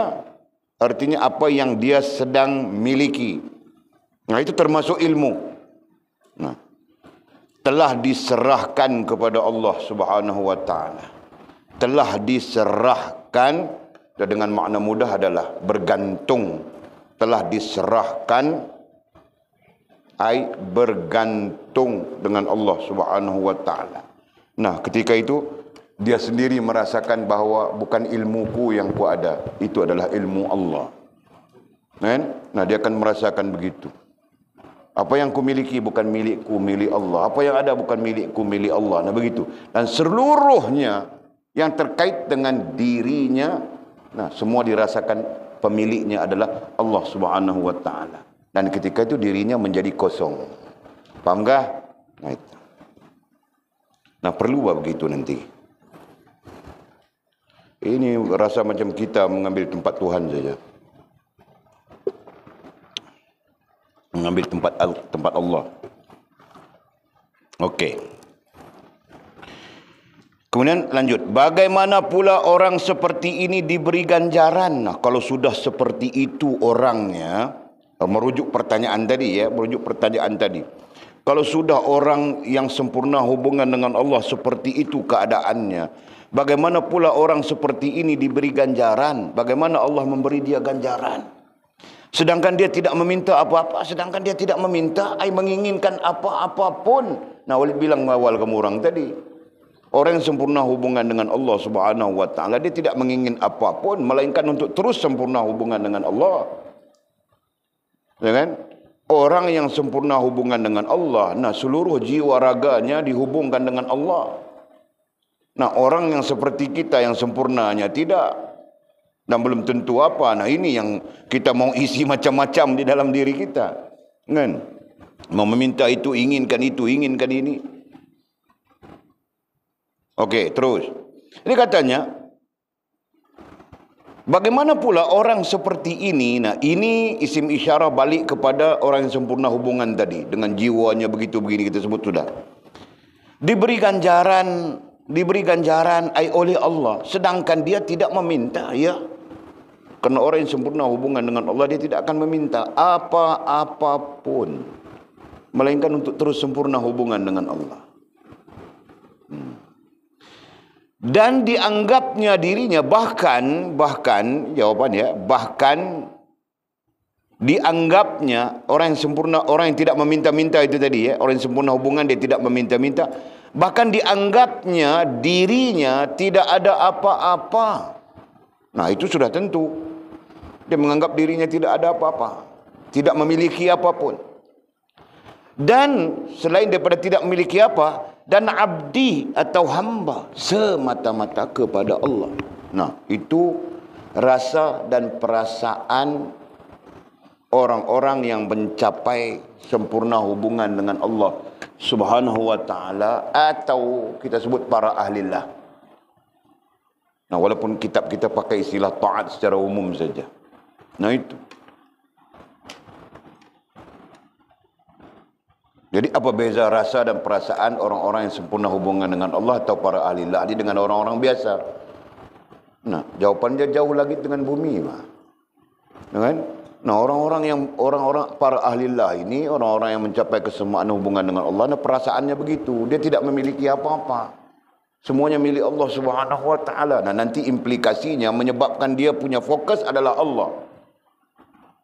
artinya apa yang dia sedang miliki. Nah, itu termasuk ilmu. Nah, telah diserahkan kepada Allah Subhanahu wa taala. Telah diserahkan, dan dengan makna mudah adalah bergantung. Telah diserahkan, bergantung dengan Allah Subhanahu wa taala. Nah, ketika itu dia sendiri merasakan bahawa bukan ilmuku yang ku ada, itu adalah ilmu Allah. Kan? Nah, dia akan merasakan begitu. Apa yang ku miliki bukan milikku, milik Allah. Apa yang ada bukan milikku, milik Allah. Nah, begitu. Dan seluruhnya yang terkait dengan dirinya, nah, semua dirasakan pemiliknya adalah Allah Subhanahu wa taala. Dan ketika itu dirinya menjadi kosong. Faham kah? Nah, perlu begitu nanti. Ini rasa macam kita mengambil tempat Tuhan saja. Mengambil tempat Allah. Okey. Kemudian lanjut. Bagaimana pula orang seperti ini diberi ganjaran? Nah, kalau sudah seperti itu orangnya, merujuk pertanyaan tadi. Kalau sudah orang yang sempurna hubungan dengan Allah seperti itu keadaannya, bagaimana pula orang seperti ini diberi ganjaran? Bagaimana Allah memberi dia ganjaran? Sedangkan dia tidak meminta apa-apa, menginginkan apa-apa pun. Nah, Walid bilang awal kamu orang tadi, orang yang sempurna hubungan dengan Allah Subhanahu wa taala, dia tidak menginginkan apapun melainkan untuk terus sempurna hubungan dengan Allah. Ya kan? Orang yang sempurna hubungan dengan Allah, nah, seluruh jiwa raganya dihubungkan dengan Allah. Nah, orang yang seperti kita yang sempurnanya tidak, dan belum tentu apa. Nah, ini yang kita mau isi macam-macam di dalam diri kita. Kan? Mau meminta itu, inginkan ini. Okey, terus. Ini katanya, Bagaimana pula orang seperti ini? Nah, ini isim isyarah balik kepada orang yang sempurna hubungan tadi. Dengan jiwanya begitu begini kita sebut sudah. Diberi ganjaran oleh Allah. Sedangkan dia tidak meminta, ya. Karena orang yang sempurna hubungan dengan Allah, dia tidak akan meminta apa-apapun. Melainkan untuk terus sempurna hubungan dengan Allah. Dan dianggapnya dirinya bahkan jawabannya bahkan dianggapnya orang yang sempurna, orang yang tidak meminta-minta itu tadi, ya, orang yang sempurna hubungan dia tidak meminta-minta, bahkan dianggapnya dirinya tidak ada apa-apa. Nah, itu sudah tentu dia menganggap dirinya tidak ada apa-apa, tidak memiliki apapun. Dan selain daripada tidak memiliki apa, dan abdi atau hamba semata-mata kepada Allah. Nah, itu rasa dan perasaan orang-orang yang mencapai sempurna hubungan dengan Allah Subhanahu wa ta'ala, atau kita sebut para ahlillah. Nah, walaupun kitab kita pakai istilah ta'at secara umum saja. Nah, itu. Jadi apa beza rasa dan perasaan orang-orang yang sempurna hubungan dengan Allah atau para ahlillah ini dengan orang-orang biasa? Nah, jawapannya jauh lagi dengan bumi, Pak. Kan? Nah, orang-orang para ahlillah ini, orang-orang yang mencapai kesemuaan hubungan dengan Allah, nah perasaannya begitu. Dia tidak memiliki apa-apa. Semuanya milik Allah Subhanahu wa ta'ala. Nah, nanti implikasinya menyebabkan dia punya fokus adalah Allah.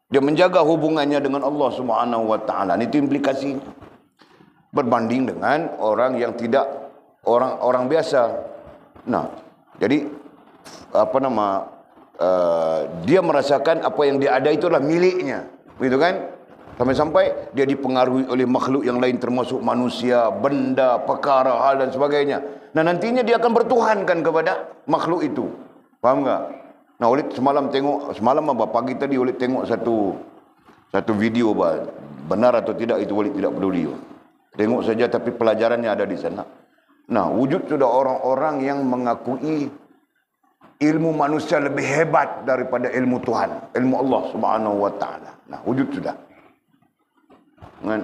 Dia menjaga hubungannya dengan Allah Subhanahu wa ta'ala. Itu implikasinya. Berbanding dengan orang yang tidak orang biasa. Nah, jadi dia merasakan apa yang dia ada itulah miliknya, begitu kan? Sampai-sampai dia dipengaruhi oleh makhluk yang lain termasuk manusia, benda, perkara, hal dan sebagainya. Nah, nantinya dia akan bertuhankan kepada makhluk itu. Faham tak? Nah, Ulid semalam pagi tadi Ulid tengok satu video, benar atau tidak itu Ulid tidak peduli. Tengok saja, tapi pelajarannya ada di sana. Nah, wujud sudah orang-orang yang mengakui ilmu manusia lebih hebat daripada ilmu Tuhan, ilmu Allah Subhanahu wa ta'ala. Nah, wujud sudah. Nah,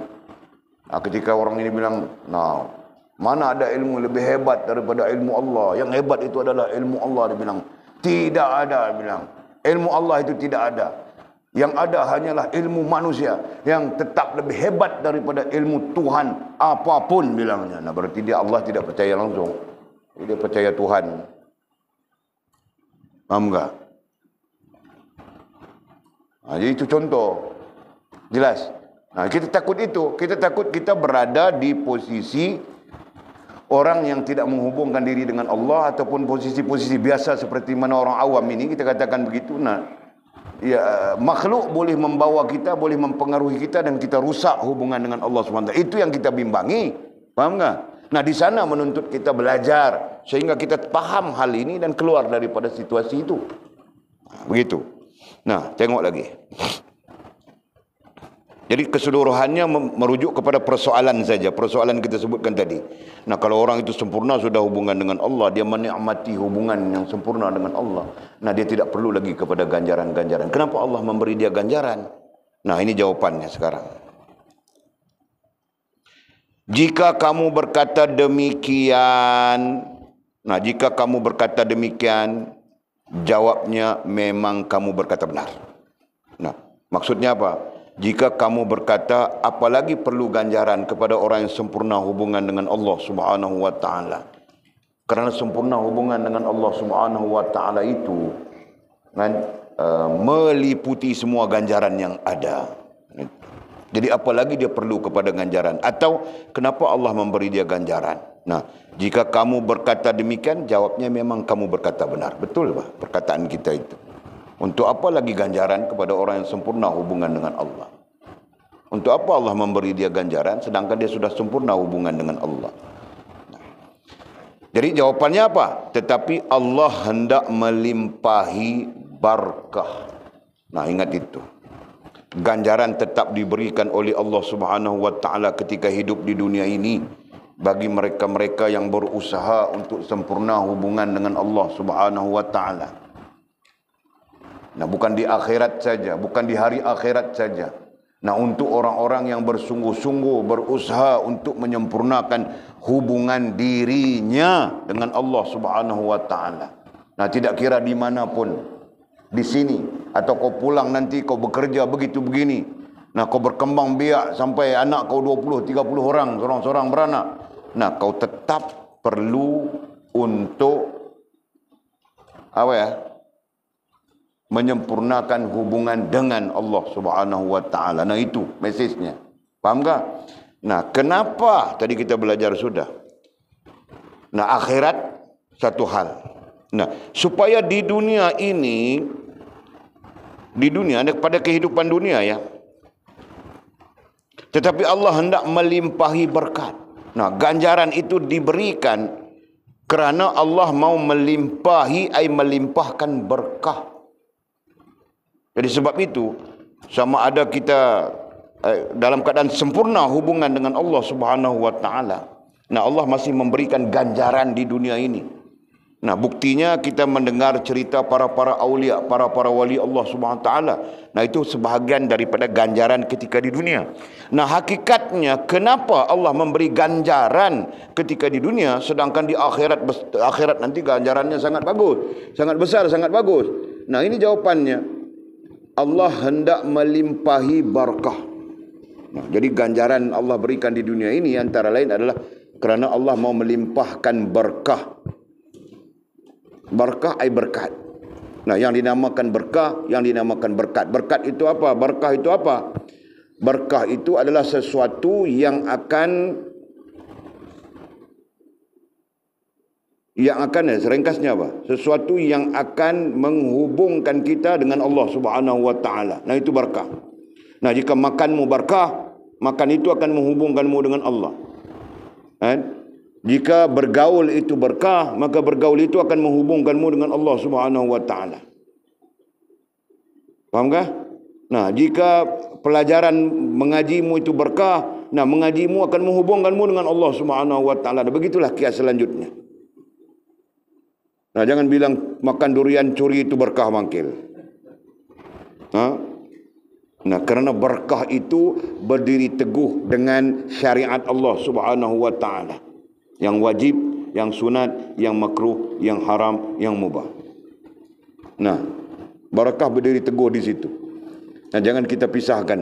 ketika orang ini bilang, nah, mana ada ilmu lebih hebat daripada ilmu Allah? Yang hebat itu adalah ilmu Allah. Dia bilang, tidak ada. Dia bilang, ilmu Allah itu tidak ada. Yang ada hanyalah ilmu manusia yang tetap lebih hebat daripada ilmu Tuhan apapun, bilangnya. Nah, berarti dia Allah tidak percaya langsung. Dia percaya Tuhan. Faham tak? Nah, jadi itu contoh. Jelas? Nah, kita takut itu. Kita takut kita berada di posisi orang yang tidak menghubungkan diri dengan Allah, ataupun posisi-posisi biasa seperti mana orang awam ini, kita katakan begitu. Nah, ya, makhluk boleh membawa kita, boleh mempengaruhi kita, dan kita rusak hubungan dengan Allah SWT. Itu yang kita bimbangi. Faham tak? Nah, di sana menuntut kita belajar sehingga kita paham hal ini dan keluar daripada situasi itu. Begitu. Nah, tengok lagi. Jadi keseluruhannya merujuk kepada persoalan saja. Persoalan kita sebutkan tadi. Nah, kalau orang itu sempurna sudah hubungan dengan Allah, dia menikmati hubungan yang sempurna dengan Allah. Nah, dia tidak perlu lagi kepada ganjaran-ganjaran. Kenapa Allah memberi dia ganjaran? Nah, ini jawabannya sekarang. Jika kamu berkata demikian, jawabnya memang kamu berkata benar. Nah, maksudnya apa? Jika kamu berkata, apalagi perlu ganjaran kepada orang yang sempurna hubungan dengan Allah Subhanahu wa ta'ala. Kerana sempurna hubungan dengan Allah Subhanahu wa ta'ala itu meliputi semua ganjaran yang ada. Jadi apalagi dia perlu kepada ganjaran? Atau kenapa Allah memberi dia ganjaran? Nah, jika kamu berkata demikian, jawabnya memang kamu berkata benar. Betul bah perkataan kita itu. Untuk apa lagi ganjaran kepada orang yang sempurna hubungan dengan Allah? Untuk apa Allah memberi dia ganjaran sedangkan dia sudah sempurna hubungan dengan Allah? Jadi jawapannya apa? Tetapi Allah hendak melimpahi barakah. Nah, ingat itu. Ganjaran tetap diberikan oleh Allah Subhanahu wa ta'ala ketika hidup di dunia ini bagi mereka-mereka yang berusaha untuk sempurna hubungan dengan Allah Subhanahu wa ta'ala. Nah, bukan di akhirat saja, bukan di hari akhirat saja. Nah, untuk orang-orang yang bersungguh-sungguh berusaha untuk menyempurnakan hubungan dirinya dengan Allah Subhanahu wa taala. Nah, tidak kira di manapun, di sini atau kau pulang nanti kau bekerja begitu begini. Nah, kau berkembang biak sampai anak kau 20, 30 orang, seorang-seorang beranak. Nah, kau tetap perlu untuk apa ya? Menyempurnakan hubungan dengan Allah Subhanahu wa taala. Nah, itu mesejnya. Faham tak? Nah, kenapa tadi kita belajar sudah? Nah, akhirat satu hal. Nah, supaya di dunia ini, pada kehidupan dunia ya, tetapi Allah hendak melimpahi berkat. Nah, ganjaran itu diberikan kerana Allah mau melimpahi, melimpahkan berkah. Jadi sebab itu, sama ada kita dalam keadaan sempurna hubungan dengan Allah Subhanahu wa taala. Nah, Allah masih memberikan ganjaran di dunia ini. Nah, buktinya kita mendengar cerita para aulia, para wali Allah Subhanahu wa taala. Nah, itu sebahagian daripada ganjaran ketika di dunia. Nah, hakikatnya kenapa Allah memberi ganjaran ketika di dunia sedangkan di akhirat nanti ganjarannya sangat bagus, sangat besar, sangat bagus. Nah, ini jawapannya. Allah hendak melimpahi barakah. Nah, jadi ganjaran Allah berikan di dunia ini antara lain adalah kerana Allah mau melimpahkan berkah. Berkah berkat. Nah, yang dinamakan berkah, yang dinamakan berkat. Berkat itu apa? Berkah itu apa? Berkah itu adalah sesuatu yang akan ringkasnya apa? Sesuatu yang akan menghubungkan kita dengan Allah Subhanahu wa taala. Nah, itu berkah. Nah, jika makanmu berkah, makan itu akan menghubungkanmu dengan Allah. Jika bergaul itu berkah, maka bergaul itu akan menghubungkanmu dengan Allah Subhanahu wa taala. Faham kah? Nah, jika pelajaran mengajimu itu berkah, nah mengajimu akan menghubungkanmu dengan Allah Subhanahu wa taala. Begitulah kias selanjutnya. Nah, jangan bilang makan durian curi itu berkah mangkil. Nah, kerana berkah itu berdiri teguh dengan syariat Allah Subhanahu wa taala. Yang wajib, yang sunat, yang makruh, yang haram, yang mubah. Nah, barakah berdiri teguh di situ. Nah, jangan kita pisahkan.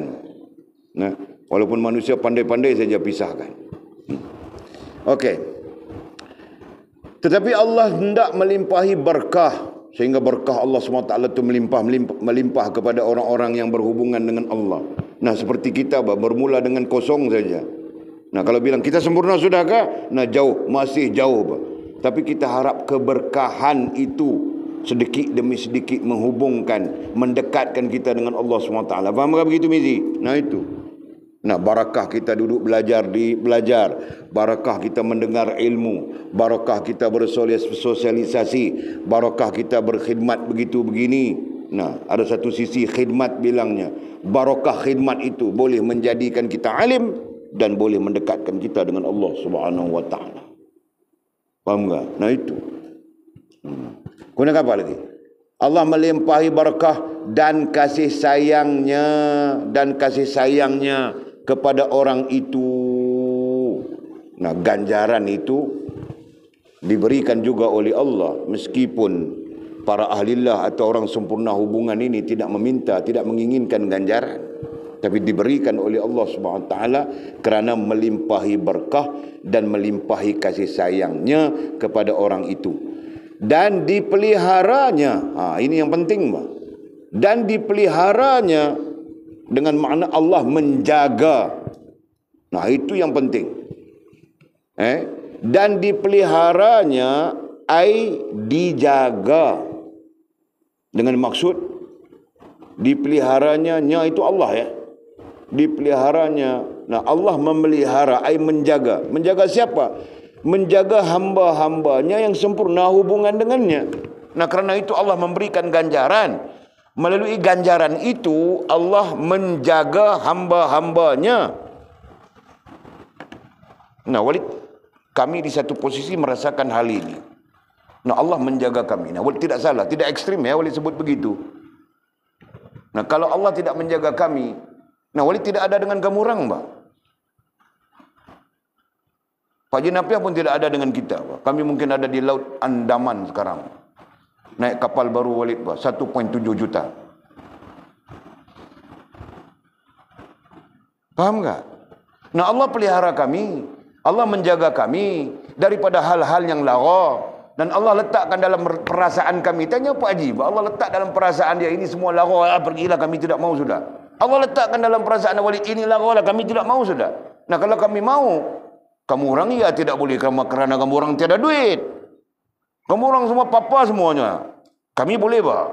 Nah, walaupun manusia pandai-pandai saja pisahkan. Okey. Tetapi Allah hendak melimpahi berkah, sehingga berkah Allah SWT itu melimpah kepada orang-orang yang berhubungan dengan Allah. Nah, seperti kita bermula dengan kosong saja. Nah, kalau bilang kita sempurna sudahkah? Nah, jauh, masih jauh. Tapi kita harap keberkahan itu sedikit demi sedikit menghubungkan, mendekatkan kita dengan Allah SWT. Fahamkah begitu, Mizi? Nah, itu. Nah, barakah kita duduk belajar, barakah kita mendengar ilmu, barakah kita bersosialisasi, barakah kita berkhidmat begitu begini. Nah, ada satu sisi khidmat bilangnya. Barakah khidmat itu boleh menjadikan kita alim dan boleh mendekatkan kita dengan Allah Subhanahu wa taala. Faham tak? Nah, itu. Kemudian apa lagi? Allah melimpahi barakah dan kasih sayangnya kepada orang itu. Nah, ganjaran itu diberikan juga oleh Allah, meskipun para ahlillah atau orang sempurna hubungan ini tidak meminta, tidak menginginkan ganjaran, tapi diberikan oleh Allah Subhanahu wa taala kerana melimpahi berkah dan melimpahi kasih sayangnya kepada orang itu. Dan dipeliharanya, ini yang penting, dan dipeliharanya dengan makna Allah menjaga. Nah, itu yang penting. Dan dipeliharanya dijaga. Dengan maksud dipeliharanya itu Allah ya. Dipeliharanya. Nah, Allah memelihara menjaga. Menjaga siapa? Menjaga hamba-hambanya yang sempurna hubungan dengannya. Nah, kerana itu Allah memberikan ganjaran. Melalui ganjaran itu Allah menjaga hamba-hambanya. Nah, Walid, kami di satu posisi merasakan hal ini. Nah, Allah menjaga kami. Nah, Walid tidak salah, tidak ekstrim ya Walid sebut begitu. Nah, kalau Allah tidak menjaga kami, nah Walid tidak ada dengan kamu orang, Pak. Pak Haji Nafiah pun tidak ada dengan kita, Pak. Kami mungkin ada di Laut Andaman sekarang. Naik kapal baru Walid, Pak. 1.7 juta. Faham tak? Nah, Allah pelihara kami. Allah menjaga kami daripada hal-hal yang lara. Dan Allah letakkan dalam perasaan kami. Tanya Pak Haji, Allah letak dalam perasaan dia, ini semua lara, pergilah, kami tidak mau sudah. Allah letakkan dalam perasaan Walid, ini lara lah, kami tidak mau sudah. Nah, kalau kami mau, kamu orang ya tidak boleh, kerana kamu orang tiada duit. Kamu orang semua papa semuanya. Kami boleh, Pak.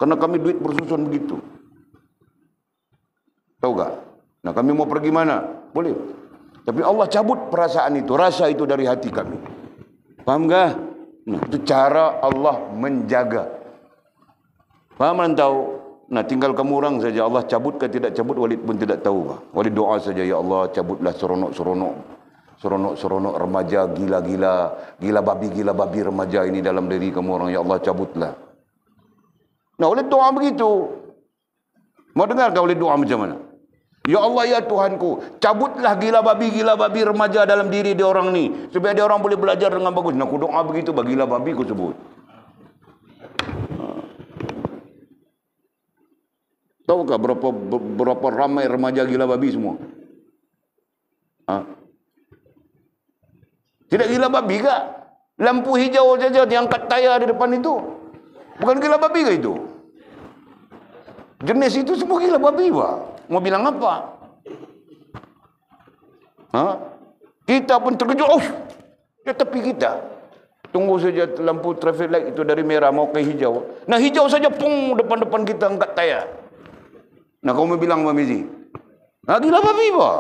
Karena kami duit bersusun begitu. Tahu tak? Nah, kami mau pergi mana? Boleh. Tapi Allah cabut perasaan itu, rasa itu dari hati kami. Faham tak? Nah, itu cara Allah menjaga. Faham dan tahu? Nah, tinggal kamu orang saja. Allah cabut ke tidak cabut, Walid pun tidak tahu. Walid doa saja, ya Allah cabutlah seronok remaja gila babi remaja ini dalam diri kamu orang, ya Allah cabutlah. Nah, Walid doa begitu. Mau dengar kau Walid doa macam mana? Ya Allah, ya Tuhanku, cabutlah gila babi remaja dalam diri dia orang ni, supaya dia orang boleh belajar dengan bagus. Nah, aku doa begitu, bagi gila babi aku sebut. Tahukah berapa ramai remaja gila babi semua? Tidak gila babi kah? Lampu hijau saja diangkat tayar di depan itu. Bukan gila babi kah itu? Jenis itu semua gila babi, Pak. Mau bilang apa? Kita pun terkejut. Dia tepi kita. Tunggu saja lampu traffic light itu dari merah mau ke hijau. Nah, hijau saja pung depan-depan kita angkat tayar. Nah, kau mau bilang Pak Mizi? Gila babi, Pak.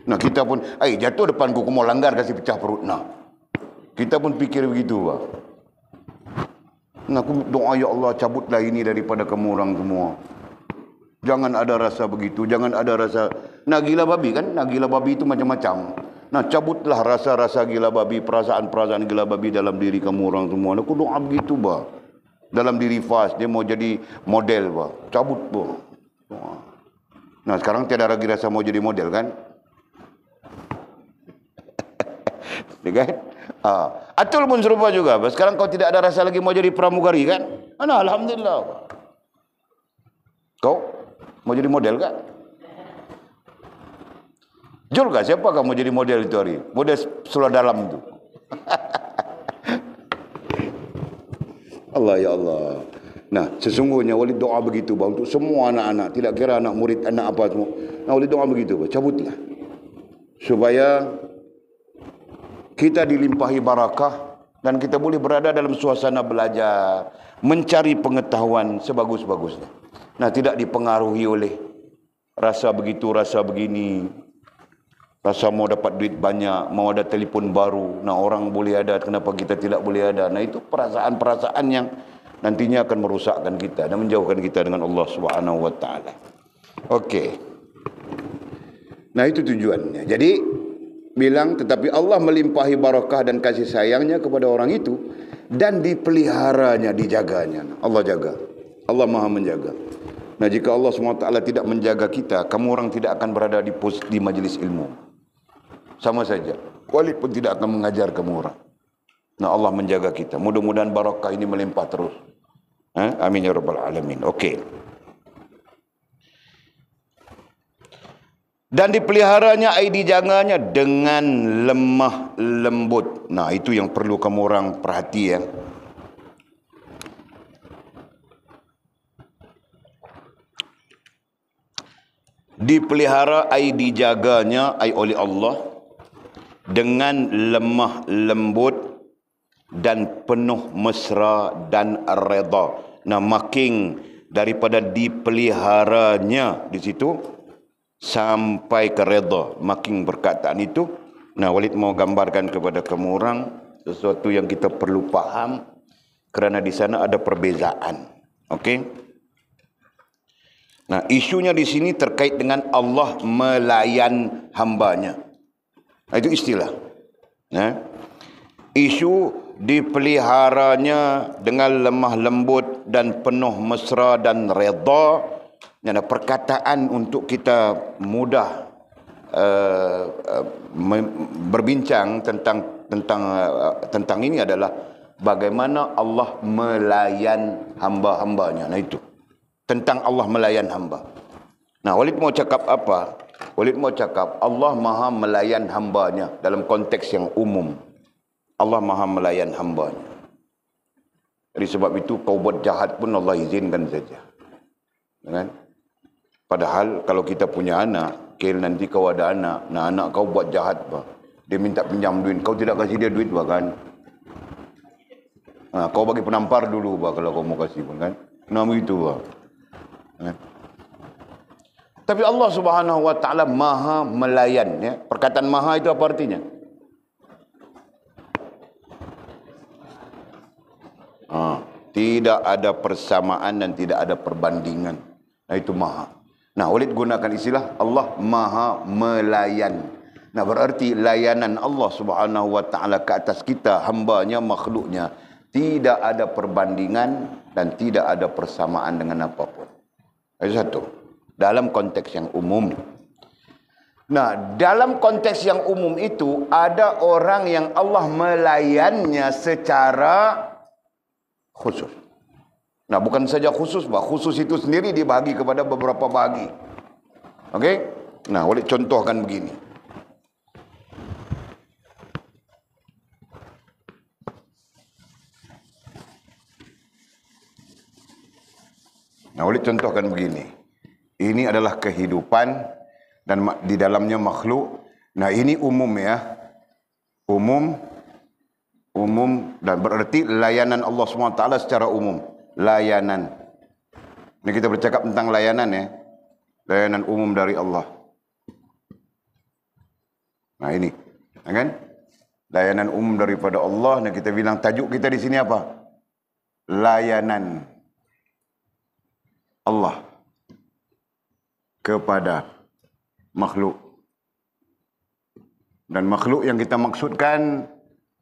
Nah, kita pun, jatuh depanku, aku mau langgar kasih pecah perut. Nah, kita pun fikir begitu, Pak. Nah, aku doa, ya Allah cabutlah ini daripada kamu orang semua. Jangan ada rasa begitu, jangan ada rasa. Nah, gila babi kan? Nah, gila babi itu macam-macam. Nah, cabutlah rasa-rasa gila babi, perasaan-perasaan gila babi dalam diri kamu orang semua. Nah, aku doa begitu, Pak. Dalam diri Fas, dia mau jadi model, Pak. Cabut, Pak. Nah, sekarang tiada lagi rasa mau jadi model kan? Kan? Atul pun serupa juga. Sekarang kau tidak ada rasa lagi mau jadi pramugari kan? Nah, alhamdulillah. Kau mau jadi model kan? Jul kah? Siapa kamu jadi model itu hari? Model seluar dalam itu. Allah, ya Allah. Nah, sesungguhnya Walid doa begitu, Bang, untuk semua anak-anak, tidak kira anak murid, anak apa semua. Nah, Walid doa begitu, Bang. Cabutlah. Supaya kita dilimpahi barakah dan kita boleh berada dalam suasana belajar, mencari pengetahuan sebagus-bagusnya. Nah, tidak dipengaruhi oleh rasa begitu, rasa begini, rasa mau dapat duit banyak, mau ada telefon baru. Nah, orang boleh ada, kenapa kita tidak boleh ada? Nah, itu perasaan-perasaan yang nantinya akan merusakkan kita dan menjauhkan kita dengan Allah Subhanahu wa taala. Okey. Nah, itu tujuannya. Jadi bilang, tetapi Allah melimpahi barakah dan kasih sayangnya kepada orang itu dan dipeliharanya, dijaganya. Allah jaga. Allah Maha menjaga. Nah, jika Allah SWT tidak menjaga kita, kamu orang tidak akan berada di majlis ilmu. Sama saja. Walid pun tidak akan mengajar kamu orang. Nah, Allah menjaga kita. Mudah-mudahan barakah ini melimpah terus. Amin ya rabbal alamin. Okey. Dan dipeliharanya, dijaganya dengan lemah lembut. Nah, itu yang perlu kamu orang perhati ya. Dipelihara, dijaganya oleh Allah dengan lemah lembut dan penuh mesra dan redha. Nah, makin daripada dipeliharanya di situ sampai ke redha, makin perkataan itu. Nah, Walid mau gambarkan kepada kamu orang sesuatu yang kita perlu faham, kerana di sana ada perbezaan. Okey. Nah, isunya di sini terkait dengan Allah melayan hambanya. Nah, itu istilah. Nah, isu dipeliharanya dengan lemah lembut dan penuh mesra dan redha. Yang perkataan untuk kita mudah berbincang tentang ini adalah bagaimana Allah melayan hamba-hambanya. Nah itu tentang Allah melayan hamba. Nah, Walid mau cakap apa? Walid mau cakap Allah maha melayan hambanya dalam konteks yang umum. Allah maha melayan hambanya. Jadi sebab itu kau buat jahat pun Allah izinkan saja. Kan? Padahal kalau kita punya anak, nanti kau ada anak, nah anak kau buat jahat, bah. Dia minta pinjam duit, kau tidak kasih dia duit, bahkan. Nah, kau bagi penampar dulu, bah, kalau kau mau kasih pun, kan? Nah, begitu, bah. Kan? Tapi Allah Subhanahu Wa Taala maha melayan. Ya. Perkataan maha itu apa artinya? Tidak ada persamaan dan tidak ada perbandingan. Nah, itu maha. Nah, Walid gunakan istilah Allah maha melayan. Nah, berarti layanan Allah Subhanahu Wa Taala ke atas kita, hambanya, makhluknya, tidak ada perbandingan dan tidak ada persamaan dengan apapun. Itu satu. Dalam konteks yang umum. Nah, dalam konteks yang umum itu ada orang yang Allah melayannya secara khusus. Nah, bukan saja khusus, bah. Khusus itu sendiri dibagi kepada beberapa bagi. Okey? Nah, boleh contohkan begini. Nah, boleh contohkan begini. Ini adalah kehidupan dan di dalamnya makhluk. Nah, ini umum ya. Umum dan berarti layanan Allah SWT secara umum. Layanan. Ini kita bercakap tentang layanan ya. Layanan umum dari Allah. Nah, ini. Kan? Layanan umum daripada Allah. Nah, kita bilang tajuk kita di sini apa? Layanan Allah kepada makhluk. Dan makhluk yang kita maksudkan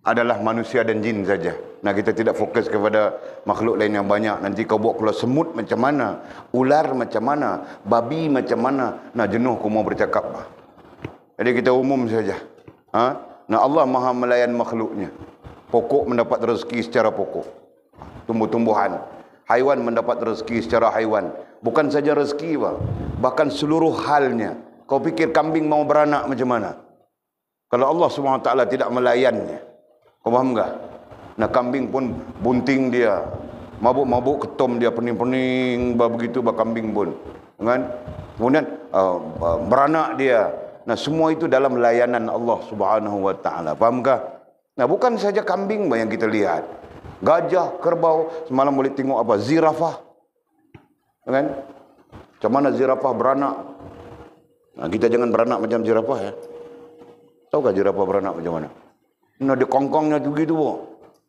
adalah manusia dan jin saja. Nah, kita tidak fokus kepada makhluk lain yang banyak. Nanti kau buat kalau semut macam mana, ular macam mana, babi macam mana. Nah, jenuh kau mau bercakap. Jadi kita umum saja. Nah, Allah maha melayan makhluknya. Pokok mendapat rezeki secara pokok. Tumbuh-tumbuhan. Haiwan mendapat rezeki secara haiwan. Bukan saja rezeki, bahkan seluruh halnya. Kau fikir kambing mau beranak macam mana? Kalau Allah SWT tidak melayannya. Kau faham tak? Nah, kambing pun bunting dia. Mabuk-mabuk ketom dia, pening-pening, begitu kambing pun. Kan? Kemudian beranak dia. Nah, semua itu dalam layanan Allah Subhanahu Wa Taala. Faham tak? Nah, bukan saja kambing yang kita lihat. Gajah, kerbau, semalam boleh tengok apa? Zirafah. Kan? Macam mana zirafah beranak? Nah, kita jangan beranak macam zirafah ya. Tahukah zirafah beranak macam mana? Nah, di kongkongnya juga itu,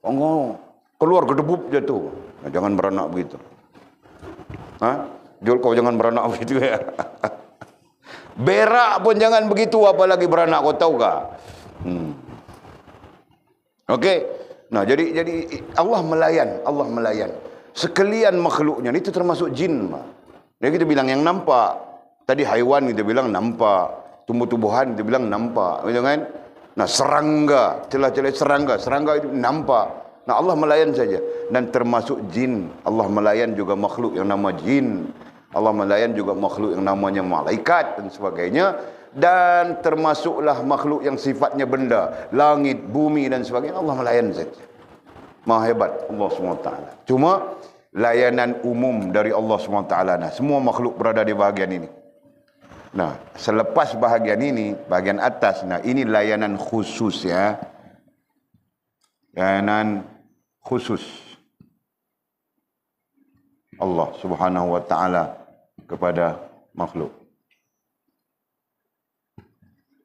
kongkong keluar gedebuk jatuh. Nah, jangan beranak begitu. Jul, kau jangan beranak begitu ya. Berak pun jangan begitu, apalagi beranak, kau tahu kah? Okey. Nah, jadi Allah melayan sekalian makhluknya. Itu termasuk jin. Jadi kita bilang yang nampak. Tadi haiwan kita bilang nampak, tumbuh-tumbuhan kita bilang nampak, betul kan? Nah, serangga, celah-celah serangga itu nampak. Nah, Allah melayan saja. Dan termasuk jin. Allah melayan juga makhluk yang nama jin. Allah melayan juga makhluk yang namanya malaikat dan sebagainya. Dan termasuklah makhluk yang sifatnya benda, langit, bumi dan sebagainya. Allah melayan saja. Maha hebat Allah SWT. Cuma layanan umum dari Allah SWT. Nah, semua makhluk berada di bahagian ini. Nah, selepas bahagian ini, bahagian atas, nah ini layanan khusus ya. Layanan khusus Allah Subhanahu Wa Taala kepada makhluk.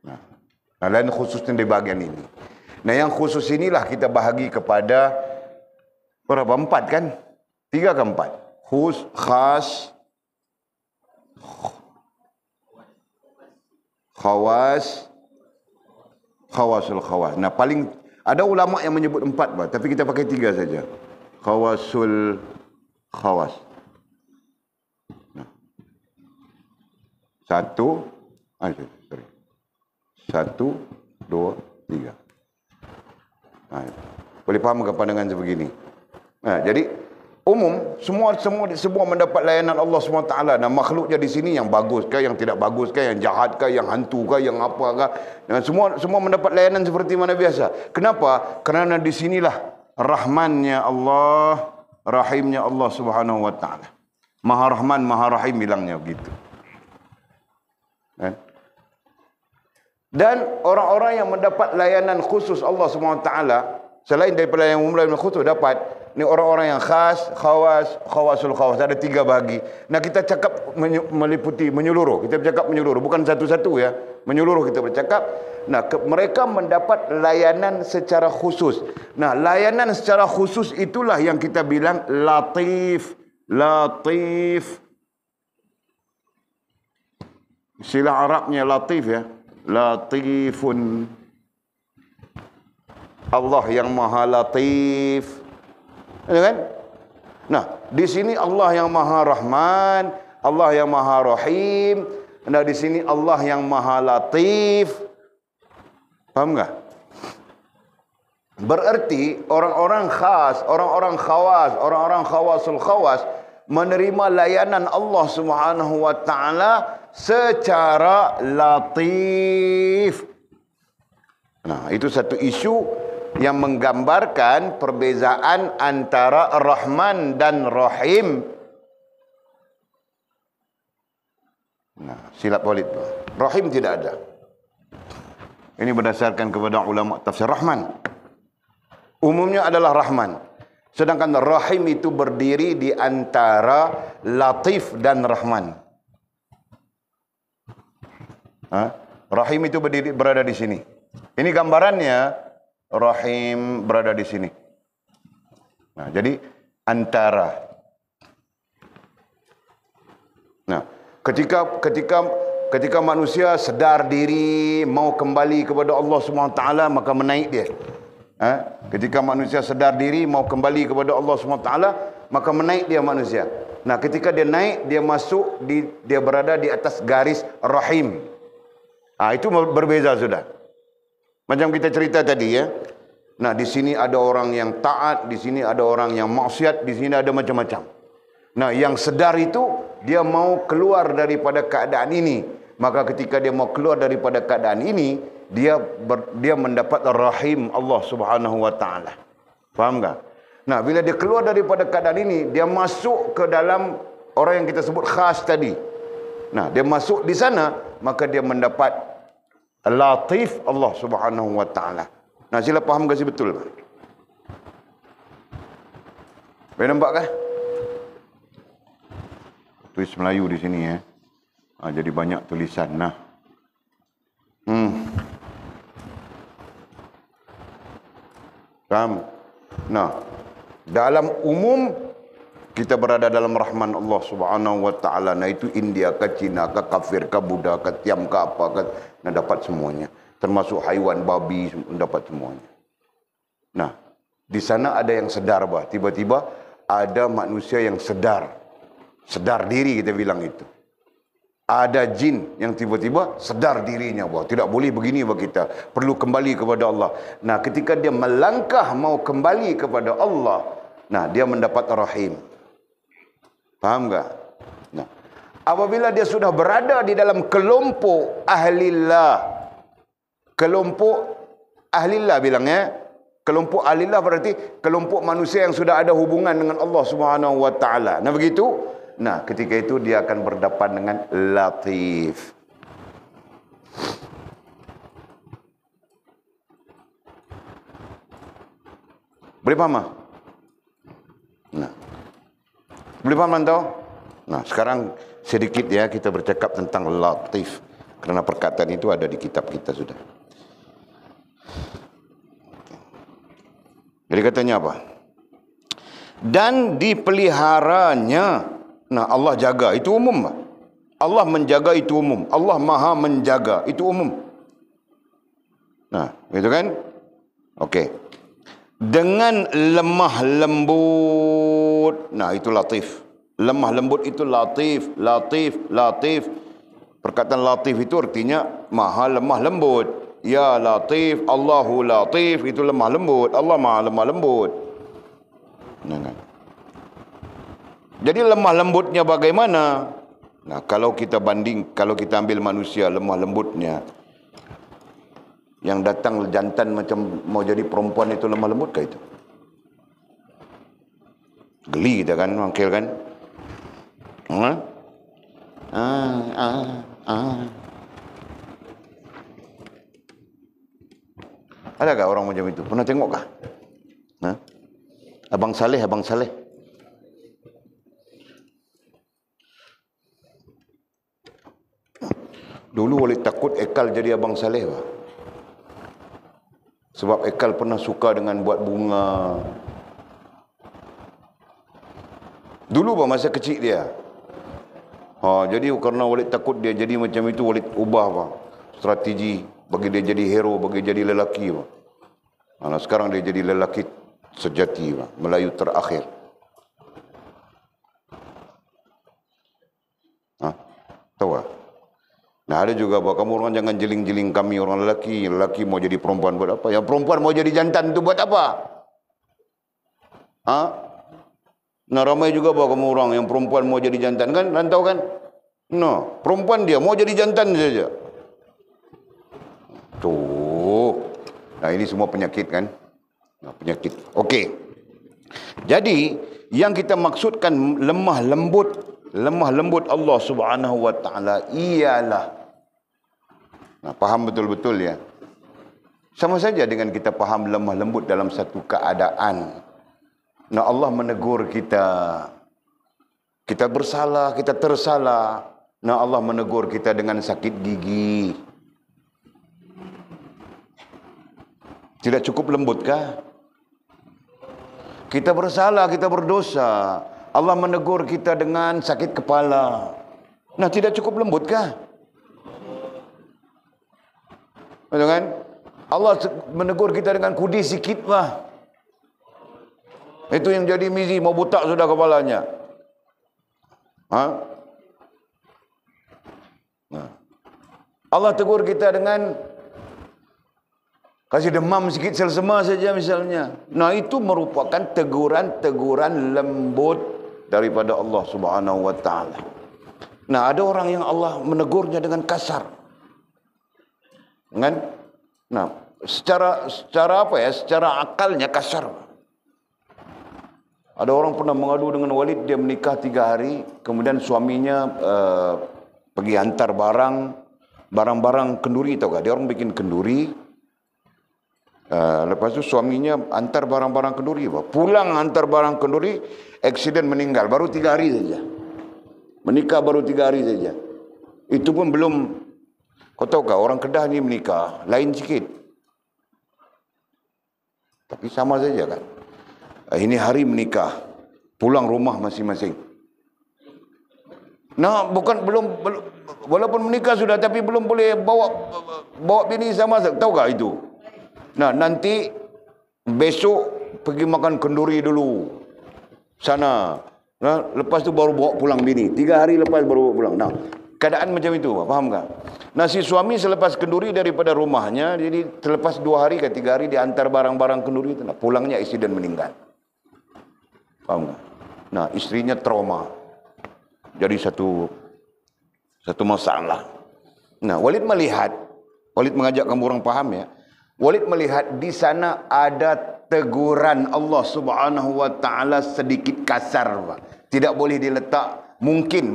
Nah, layanan khusus di bahagian ini. Nah, yang khusus inilah kita bahagi kepada berapa? 4 kan? 3 ke 4? Khas, khawasul khawas. Nah, paling Ada ulama yang menyebut 4, bah, tapi kita pakai 3 saja. Khawasul khawas. Nah. 1, sorry. 1, 2, 3. Nah, boleh faham ke pandangan sebegini? Nah, jadi umum semua mendapat layanan Allah SWT. Dan makhluknya di sini yang bagus ke, yang tidak bagus ke, yang jahat ke, yang hantu ke, yang apa ke, dan semua mendapat layanan seperti mana biasa. Kenapa? Kerana di sinilah rahmannya Allah, rahimnya Allah Subhanahu wa taala. Maha Rahman, Maha Rahim bilangnya begitu. Dan orang-orang yang mendapat layanan khusus Allah SWT, selain daripada yang umum layanan khusus dapat, ni orang-orang yang khas, khawasul khawas. Ada 3 bahagi. Nah, kita cakap meliputi, menyeluruh. Kita bercakap menyeluruh, bukan satu-satu ya. Menyeluruh kita bercakap. Nah, mereka mendapat layanan secara khusus. Nah, layanan secara khusus itulah yang kita bilang latif. Latif. Istilah Arabnya latif ya. Latifun. Allah yang maha latif. Ya kan? Nah, di sini Allah yang maha rahman, Allah yang maha rahim. Nah, di sini Allah yang maha latif. Paham enggak? Berarti orang-orang khas, orang-orang khawas, orang-orang khawasul khawas menerima layanan Allah Subhanahu wa taala secara latif. Nah, itu satu isu yang menggambarkan perbezaan antara Rahman dan Rahim. Nah, silap walid. Rahim tidak ada. Ini berdasarkan kepada ulama tafsir. Rahman umumnya adalah Rahman. Sedangkan Rahim itu berdiri di antara Latif dan Rahman. Rahim itu berada di sini. Ini gambarannya, Rahim berada di sini. Nah, jadi antara. Nah, ketika manusia sedar diri mau kembali kepada Allah SWT, maka menaik dia. Ketika manusia sedar diri mau kembali kepada Allah SWT, maka menaik dia manusia. Nah, ketika dia naik, dia masuk dia berada di atas garis Rahim. Itu berbeza sudah. Macam kita cerita tadi ya. Nah, di sini ada orang yang taat, di sini ada orang yang maksiat, di sini ada macam-macam. Nah, yang sedar itu dia mau keluar daripada keadaan ini. Maka ketika dia mau keluar daripada keadaan ini, dia mendapat rahim Allah Subhanahu wa taala. Faham tak? Nah, bila dia keluar daripada keadaan ini, dia masuk ke dalam orang yang kita sebut khas tadi. Nah, dia masuk di sana, maka dia mendapat latif Allah Subhanahu wa taala. Nah, sila faham ke si betul? Boleh nampak kan? Tulis Melayu di sini ya. Jadi banyak tulisan. Nah. Faham? Nah, dalam umum kita berada dalam rahman Allah Subhanahu wa taala. Nah, itu India ke Cina ke kafir ke Buddha ke Tiam ke apa ke, nah dapat semuanya. Termasuk haiwan babi dapat semuanya. Nah, di sana ada yang sedar bah. Tiba-tiba ada manusia yang sedar diri, kita bilang itu. Ada jin yang tiba-tiba sedar dirinya bahwa tidak boleh begini bagi kita, perlu kembali kepada Allah. Nah, ketika dia melangkah mau kembali kepada Allah, nah dia mendapat rahim. Faham tak? Nah, apabila dia sudah berada di dalam kelompok ahlillah, kelompok ahlillah bilangnya, kelompok ahlillah berarti kelompok manusia yang sudah ada hubungan dengan Allah Subhanahu wa taala. Nah, begitu. Nah, ketika itu dia akan berdepan dengan latif. Boleh paham? Nah. Boleh paham tahu? Nah, sekarang sedikit ya kita bercakap tentang latif. Kerana perkataan itu ada di kitab kita sudah. Jadi katanya apa? Dan dipeliharanya. Nah, Allah jaga, itu umum. Allah menjaga, itu umum. Allah maha menjaga, itu umum. Nah, gitu kan? Okey. dengan lemah lembut. Nah, itu latif. Lemah lembut itu latif, latif, latif. Perkataan latif itu artinya maha lemah lembut. Ya latif, Allahu latif, itu lemah lembut. Allah maha lemah lembut. Nah, kan? Jadi lemah lembutnya bagaimana? Nah, kalau kita ambil manusia lemah lembutnya, yang datang jantan macam mau jadi perempuan itu lemah lembut kah itu? Geli kita kan, mangkil kan? Adakah orang macam itu? Pernah tengok kah? Abang Saleh. Dulu Walid takut Ekal jadi Abang Saleh, Pak. Sebab Ekal pernah suka dengan buat bunga. Dulu Pak, masa kecil dia. Jadi karena Walid takut dia jadi macam itu, Walid ubah Pak strategi bagi dia jadi hero, bagi jadi lelaki Pak. Nah, sekarang dia jadi lelaki sejati Pak, Melayu terakhir. Tahu tak? Nah, ada juga Pak, kamu orang jangan jeling-jeling kami orang lelaki mau jadi perempuan buat apa? Yang perempuan mau jadi jantan itu buat apa? Nah, ramai juga Pak kamu orang yang perempuan mau jadi jantan kan? Rantau kan? Nah, perempuan dia mau jadi jantan saja. Tuh. Nah, ini semua penyakit kan? Nah, penyakit. Okey. Jadi, yang kita maksudkan lemah lembut Allah Subhanahu wa taala ialah, nah, faham betul-betul ya. Sama saja dengan kita faham lemah lembut dalam satu keadaan. Nah, Allah menegur kita. Kita bersalah, kita tersalah. Nah, Allah menegur kita dengan sakit gigi. Tidak cukup lembutkah? Kita bersalah, kita berdosa. Allah menegur kita dengan sakit kepala. Nah, tidak cukup lembutkah? Betul kan? Allah menegur kita dengan kudi sikit lah. Itu yang jadi mizi, mau butak sudah kepalanya. Nah. Allah tegur kita dengan kasih demam sikit selsema saja misalnya. Nah, itu merupakan teguran-teguran lembut daripada Allah Subhanahu wa taala. Nah, ada orang yang Allah menegurnya dengan kasar. Kan? Nah, secara apa ya? Secara akalnya kasar. Ada orang pernah mengadu dengan Walid, dia menikah 3 hari, kemudian suaminya pergi hantar barang-barang kenduri, tahu tak? Dia orang bikin kenduri. Lepas tu suaminya hantar barang-barang kenduri. Pulang hantar barang kenduri, aksiden meninggal. Baru 3 hari saja. Menikah baru 3 hari saja. Itu pun belum. Kau tahu tak, orang Kedah ni menikah lain sikit. Tapi sama saja kan. Ini hari menikah, pulang rumah masing-masing. Nah, walaupun menikah sudah, tapi belum boleh bawa bini sama. Tahu tak itu? Nah, nanti besok pergi makan kenduri dulu sana. Nah, lepas tu baru bawa pulang bini. 3 hari lepas baru bawa pulang. Nah, keadaan macam itu, faham tak? Nah, si suami selepas kenduri daripada rumahnya, jadi selepas 2 hari ke 3 hari dia hantar barang-barang kenduri itu. Nah, pulangnya aksiden meninggal. Faham tak? Nah, istrinya trauma. Jadi satu masalah. Nah, Walid mengajak kamu orang faham ya. Walid melihat di sana ada teguran Allah Subhanahu wa taala sedikit kasar, Pak. Tidak boleh diletak, mungkin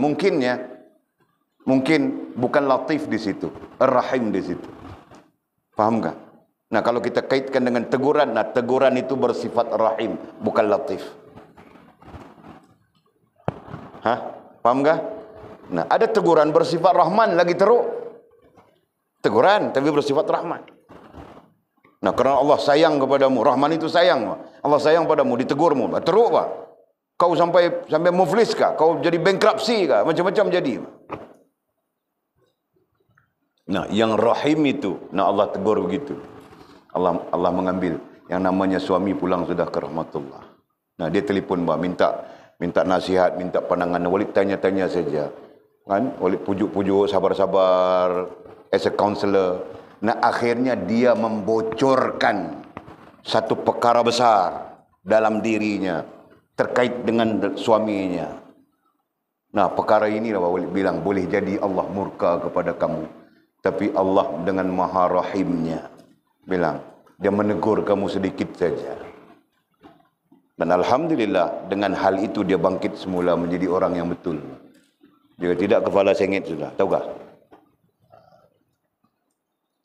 bukan latif di situ, ar-rahim di situ. Faham tak? Nah, kalau kita kaitkan dengan teguran, nah teguran itu bersifat rahim, bukan latif. Faham tak? Nah, ada teguran bersifat rahman lagi teruk. Teguran tapi bersifat rahman. Nah, kerana Allah sayang kepadamu, rahman itu sayang. Allah sayang padamu, ditegurmu. Teruk Pak. Kau sampai muflis kah? Kau jadi bankruptcy kah? Macam-macam jadi. Nah, yang rahim itu, nah Allah tegur begitu. Allah mengambil. Yang namanya suami pulang sudah ke rahmatullah. Nah, dia telefon bah, minta nasihat, minta pandangan. Walid tanya-tanya saja. Kan? Walid pujuk-pujuk, sabar-sabar, as a counselor. Nah, akhirnya dia membocorkan satu perkara besar dalam dirinya terkait dengan suaminya. Nah, perkara ini lah Walid bilang, boleh jadi Allah murka kepada kamu, tapi Allah dengan maha rahimnya bilang, dia menegur kamu sedikit saja. Dan alhamdulillah dengan hal itu dia bangkit semula menjadi orang yang betul. Jika tidak, kepala sengit sudah. Tahu tak?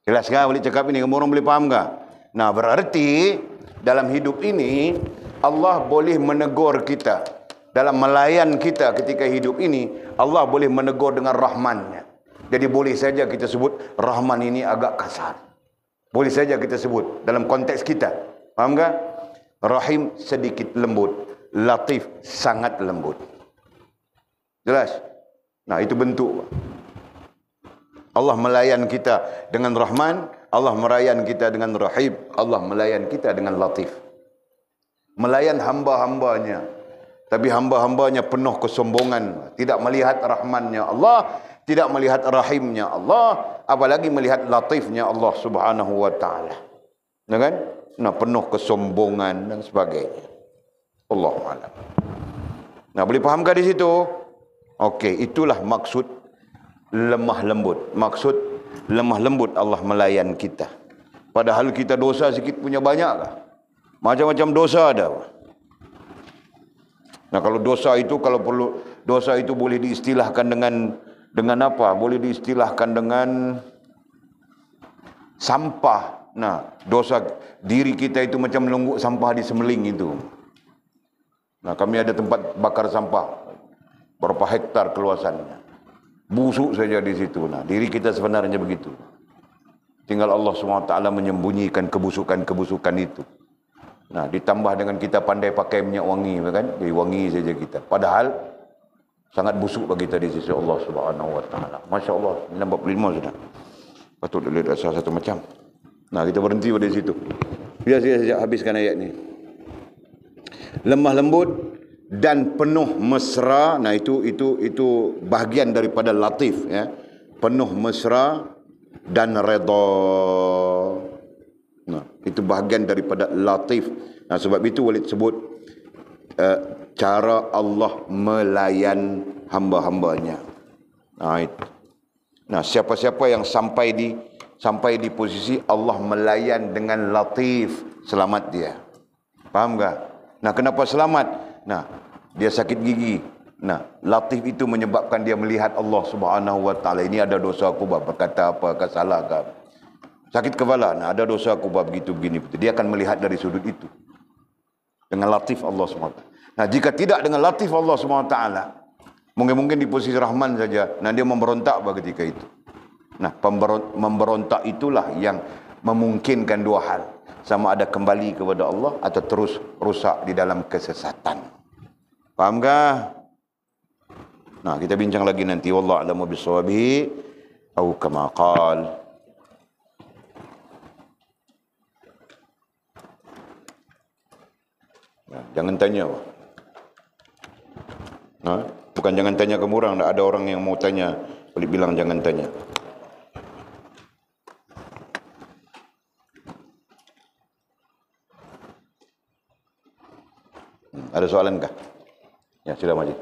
Jelas tak boleh cakap ini? Kamu orang boleh faham tak? Nah, berarti dalam hidup ini Allah boleh menegur kita. Dalam melayan kita ketika hidup ini, Allah boleh menegur dengan rahmannya. Jadi boleh saja kita sebut Rahman ini agak kasar. Boleh saja kita sebut dalam konteks kita. Faham tak? Rahim sedikit lembut, Latif sangat lembut. Jelas? Nah, itu bentuk Allah melayan kita dengan Rahman, Allah melayan kita dengan Rahim, Allah melayan kita dengan Latif. Melayan hamba-hambanya, tapi hamba-hambanya penuh kesombongan, tidak melihat Rahmannya Allah, tidak melihat Rahimnya Allah, apalagi melihat Latifnya Allah Subhanahu wa taala. Ya kan? Nah, penuh kesombongan dan sebagainya. Allahu a'lam. Nah, boleh fahamkah di situ? Okey, itulah maksud lemah lembut. Maksud lemah lembut Allah melayan kita. Padahal kita dosa sikit punya banyak lah. Macam-macam dosa ada. Nah, kalau dosa itu, kalau perlu, dosa itu boleh diistilahkan dengan apa? Boleh diistilahkan dengan sampah. Nah, dosa diri kita itu macam melungguk sampah di Semeling itu. Nah, kami ada tempat bakar sampah. Berapa hektar keluasannya. Busuk saja di situ. Nah, diri kita sebenarnya begitu. Tinggal Allah SWT menyembunyikan kebusukan-kebusukan itu. Nah, ditambah dengan kita pandai pakai minyak wangi, kan? Jadi wangi saja kita. Padahal sangat busuk bagi kita di sisi Allah SWT. Masya Allah, 45 sudah. Patut dilihat salah satu macam. Nah, kita berhenti pada situ. Biar saya habiskan ayat ni. Lemah lembut dan penuh mesra. Nah, itu bahagian daripada latif, ya. Penuh mesra dan redha. Nah, itu bahagian daripada latif. Nah, sebab itu Walid sebut cara Allah melayan hamba-hambanya. Nah, siapa-siapa yang sampai di posisi Allah melayan dengan latif, selamat dia. Faham tak? Nah, kenapa selamat? Nah, dia sakit gigi. Nah, latif itu menyebabkan dia melihat Allah Subhanahu wa taala. Ini ada dosa aku buat, berkata apa, salah ke. Sakit kepala, nah ada dosa aku buat begitu begini. Dia akan melihat dari sudut itu. Dengan latif Allah SWT. Nah, jika tidak dengan latif Allah SWT, mungkin di posisi Rahman saja, nah dia memberontak ketika itu. Nah, memberontak itulah yang memungkinkan dua hal. Sama ada kembali kepada Allah atau terus rusak di dalam kesesatan. Faham kah? Nah, kita bincang lagi nanti. Wallahu a'lamu bis-shawabi. Atau kama qal. Nah, jangan tanya. Nah, bukan jangan tanya kamu orang. Ada orang yang mau tanya, boleh bilang jangan tanya. Ada soalan kah? Ya, sudah maju.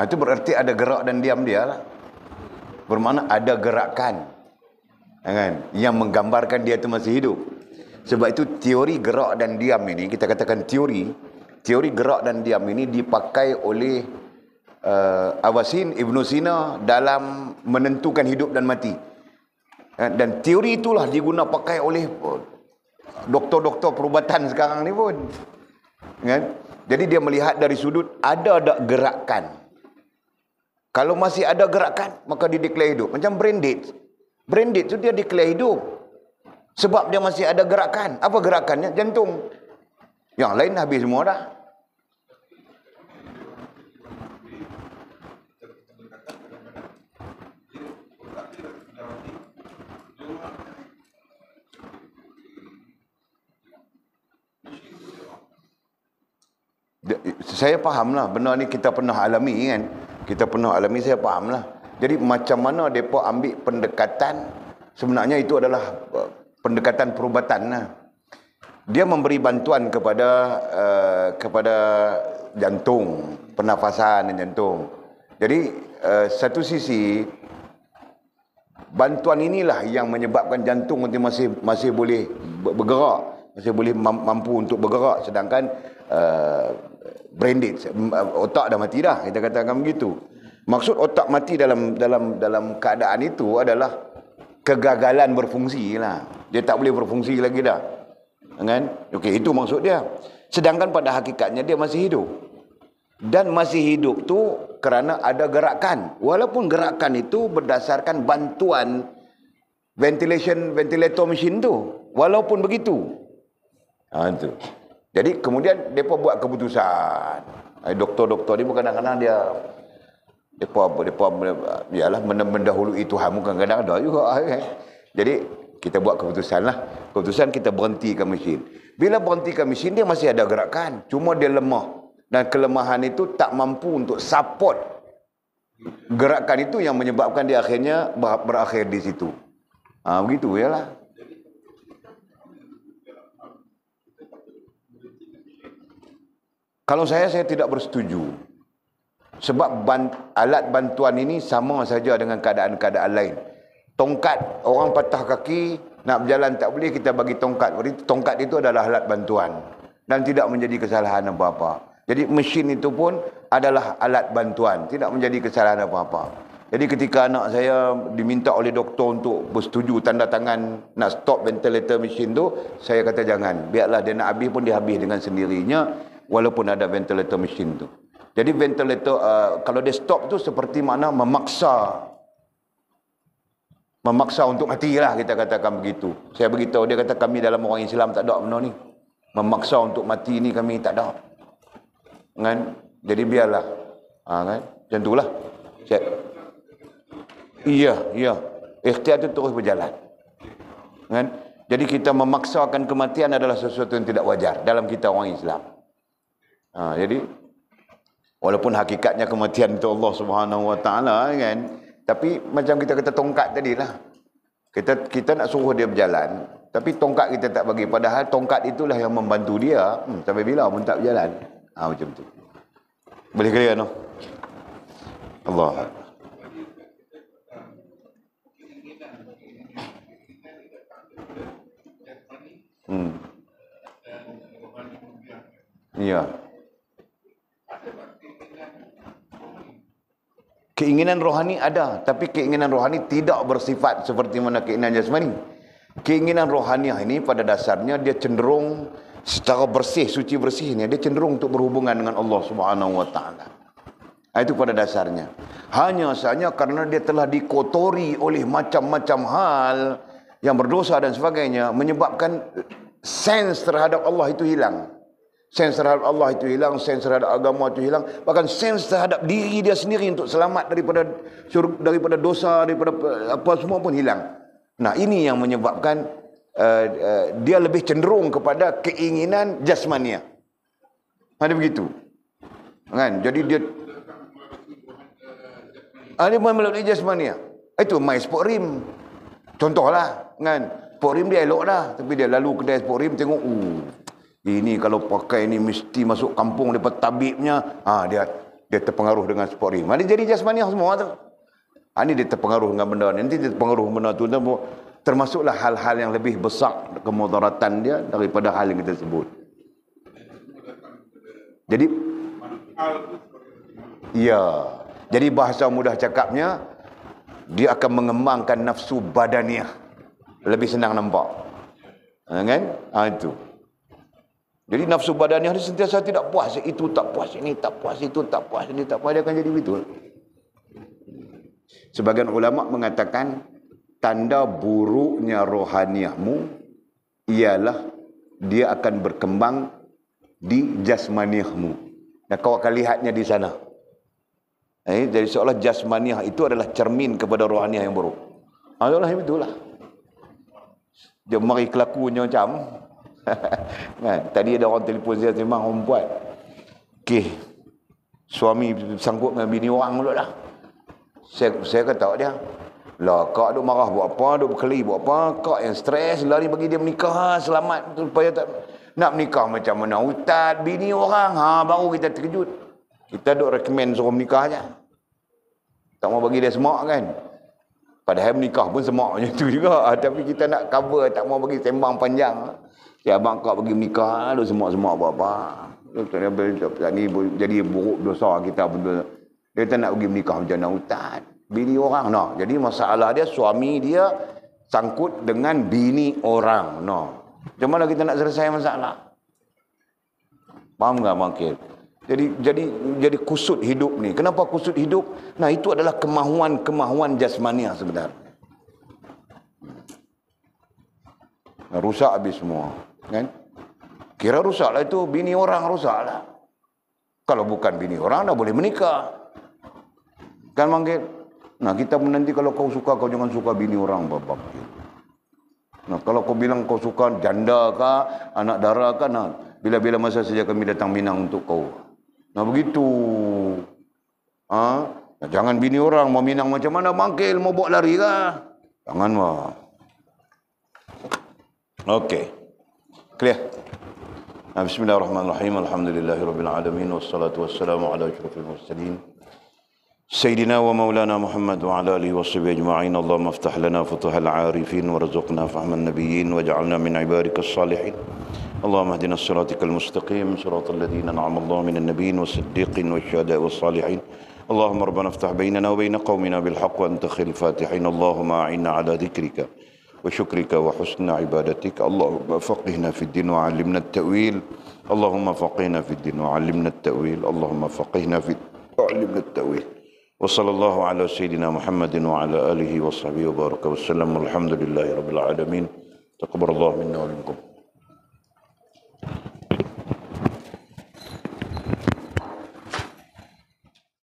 Itu berarti ada gerak dan diam dia lah. Bermakna ada gerakan, kan? Yang menggambarkan dia itu masih hidup. Sebab itu teori gerak dan diam ini, kita katakan teori gerak dan diam ini dipakai oleh Awasin, Ibn Sina dalam menentukan hidup dan mati. Dan teori itulah digunakan pakai oleh doktor-doktor perubatan sekarang ni pun. Kan? Jadi dia melihat dari sudut ada gerakan. Kalau masih ada gerakan, maka dia declare hidup. Macam brain dead. Brain dead tu dia declare hidup. Sebab dia masih ada gerakan. Apa gerakannya? Jantung. Yang lain habis semua dah. Saya fahamlah, benda ni kita pernah alami kan. Kita pernah alami, saya fahamlah. Jadi macam mana mereka ambil pendekatan, sebenarnya itu adalah pendekatan perubatan lah. Dia memberi bantuan kepada jantung, pernafasan dan jantung. Jadi satu sisi bantuan inilah yang menyebabkan jantung nanti masih boleh bergerak, masih boleh mampu untuk bergerak, sedangkan brain dead, otak dah mati dah, kita katakan begitu. Maksud otak mati dalam keadaan itu adalah kegagalan berfungsi lah. Dia tak boleh berfungsi lagi dah. Kan? Okey, itu maksud dia. Sedangkan pada hakikatnya dia masih hidup. Dan masih hidup tu kerana ada gerakan. Walaupun gerakan itu berdasarkan bantuan ventilator mesin tu. Walaupun begitu. Itu. Jadi kemudian mereka buat keputusan. Doktor-doktor ni kadang-kadang mereka ialah mendahului Tuhan, kadang-kadang ada juga. Jadi kita buat keputusan lah. Keputusan kita berhentikan mesin. Bila berhentikan mesin, dia masih ada gerakan. Cuma dia lemah. Dan kelemahan itu tak mampu untuk support gerakan itu yang menyebabkan dia akhirnya berakhir di situ. Begitu ialah. Kalau saya tidak bersetuju. Sebab alat bantuan ini sama saja dengan keadaan-keadaan lain. Tongkat, orang patah kaki, nak berjalan tak boleh, kita bagi tongkat. Tongkat itu adalah alat bantuan. Dan tidak menjadi kesalahan apa-apa. Jadi mesin itu pun adalah alat bantuan. Tidak menjadi kesalahan apa-apa. Jadi ketika anak saya diminta oleh doktor untuk bersetuju tanda tangan nak stop ventilator mesin tu, saya kata jangan. Biarlah dia nak habis pun dia habis dengan sendirinya. Walaupun ada ventilator mesin tu. Jadi ventilator, kalau dia stop tu seperti makna memaksa untuk matilah, kita katakan begitu. Saya beritahu, dia kata kami dalam orang Islam tak ada benda ni. Memaksa untuk mati ni kami tak ada. Kan? Jadi biarlah. Kan? Macam itulah. Iya. Ikhtiar itu terus berjalan. Kan? Jadi kita memaksakan kematian adalah sesuatu yang tidak wajar dalam kita orang Islam. Jadi walaupun hakikatnya kematian itu Allah Subhanahu Wa Taala kan, tapi macam kita kata tongkat tadilah, kita nak suruh dia berjalan, tapi tongkat kita tak bagi, padahal tongkat itulah yang membantu dia sampai bila pun tak berjalan. Macam tu. Boleh clear no? Allah. Ya. Keinginan rohani ada, tapi keinginan rohani tidak bersifat seperti mana keinginan jasmani. Keinginan rohaniah ini pada dasarnya dia cenderung secara bersih, suci bersih ni, dia cenderung untuk berhubungan dengan Allah Subhanahu Wa Taala. Itu pada dasarnya. Hanya sahaja kerana dia telah dikotori oleh macam-macam hal yang berdosa dan sebagainya, menyebabkan sens terhadap Allah itu hilang. Sens terhadap Allah itu hilang, sens terhadap agama itu hilang, bahkan sens terhadap diri dia sendiri untuk selamat daripada dosa, daripada apa semua pun hilang. Nah, ini yang menyebabkan dia lebih cenderung kepada keinginan jasmania. Ada begitu. Kan? Jadi dia melalui jasmania. Itu main sport rim. Contohlah, kan? Sport rim dia elok dah, tapi dia lalu kedai sport rim tengok, ini kalau pakai ni mesti masuk kampung daripada tabibnya. Dia terpengaruh dengan sport rim. Dia jadi jasmaniah semua tu. Ini dia terpengaruh dengan benda ni. Nanti dia terpengaruh benda tu. Termasuklah hal-hal yang lebih besar kemudaratan dia daripada hal yang kita sebut. Jadi, ya. Jadi bahasa mudah cakapnya, dia akan mengembangkan nafsu badaniah. Lebih senang nampak. Kan? Itu. Jadi nafsu badaniah ni sentiasa tidak puas. Itu tak puas, ini tak puas, itu tak puas, ini tak puas. Dia akan jadi begitu. Sebagian ulama mengatakan tanda buruknya rohaniahmu ialah dia akan berkembang di jasmaniahmu. Dan kau akan lihatnya di sana. Jadi seolah jasmaniah itu adalah cermin kepada rohaniah yang buruk. Itulah itulah. Dia mari kelakuannya macam. Kan? Tadi ada orang telefon saya memang orang buat. Okey. Suami sangkut dengan bini orang dulu lah. Saya kata dia, lah kak duk marah buat apa, duk berkeli buat apa, kak yang stres, lari bagi dia menikah, selamat supaya tak nak menikah macam mana ustaz, bini orang, baru kita terkejut. Kita duk recommend suruh menikah aja. Tak mau bagi dia semak kan. Padahal menikah pun semak macam tu juga, tapi kita nak cover, tak mau bagi sembang panjang. Ya abang kak bagi menikah, duk semak-semak buat apa. Ni jadi buruk dosa kita pun. Dia tak nak pergi menikah macam mana ustaz. Bini orang, no. Jadi masalah dia, suami dia sangkut dengan bini orang, no. Macam mana kita nak selesai masalah? Faham tak Makil? Jadi kusut hidup ni. Kenapa kusut hidup? Nah, itu adalah kemahuan jasmania sebenarnya. Rusak habis semua, kan? Kira rusaklah itu, bini orang rusaklah. Kalau bukan bini orang, dah boleh menikah. Kan Manggil? Nah, kita pun nanti kalau kau suka, kau jangan suka bini orang, bapak. Nah, kalau kau bilang kau suka janda kah, anak dara kah, nah, bila-bila masa saja kami datang Minang untuk kau. Nah, begitu. Nah, jangan bini orang mau Minang macam mana, Manggil, mau bawa lari kah? Jangan, wah. Okey. Clear? Bismillahirrahmanirrahim. Alhamdulillahirabbil alamin wassalatu wassalamu ala asyrafil mursalin. سيدنا ومولانا محمد وعلى آله وصحبه أجمعين. اللهم افتح لنا فتوح العارفين وارزقنا فهم النبيين واجعلنا من عبادك الصالحين. اللهم اهدنا صراطك المستقيم صراط الذين أنعم الله من النبيين والصديقين والشهداء والصالحين. اللهم ربنا افتح بيننا وبين قومنا بالحق وأنت خير الفاتحين. اللهم أعنا على ذكرك وشكرك وحسن عبادتك. اللهم فقهنا في الدين وعلمنا التأويل. اللهم فقهنا في الدين وعلمنا التأويل. اللهم فقهنا في الدين وعلمنا التأويل. وصلى الله على سيدنا محمد وعلى آله وصحبه وبارك وسلم. الحمد لله رب العالمين. تقبل الله منا ومنكم.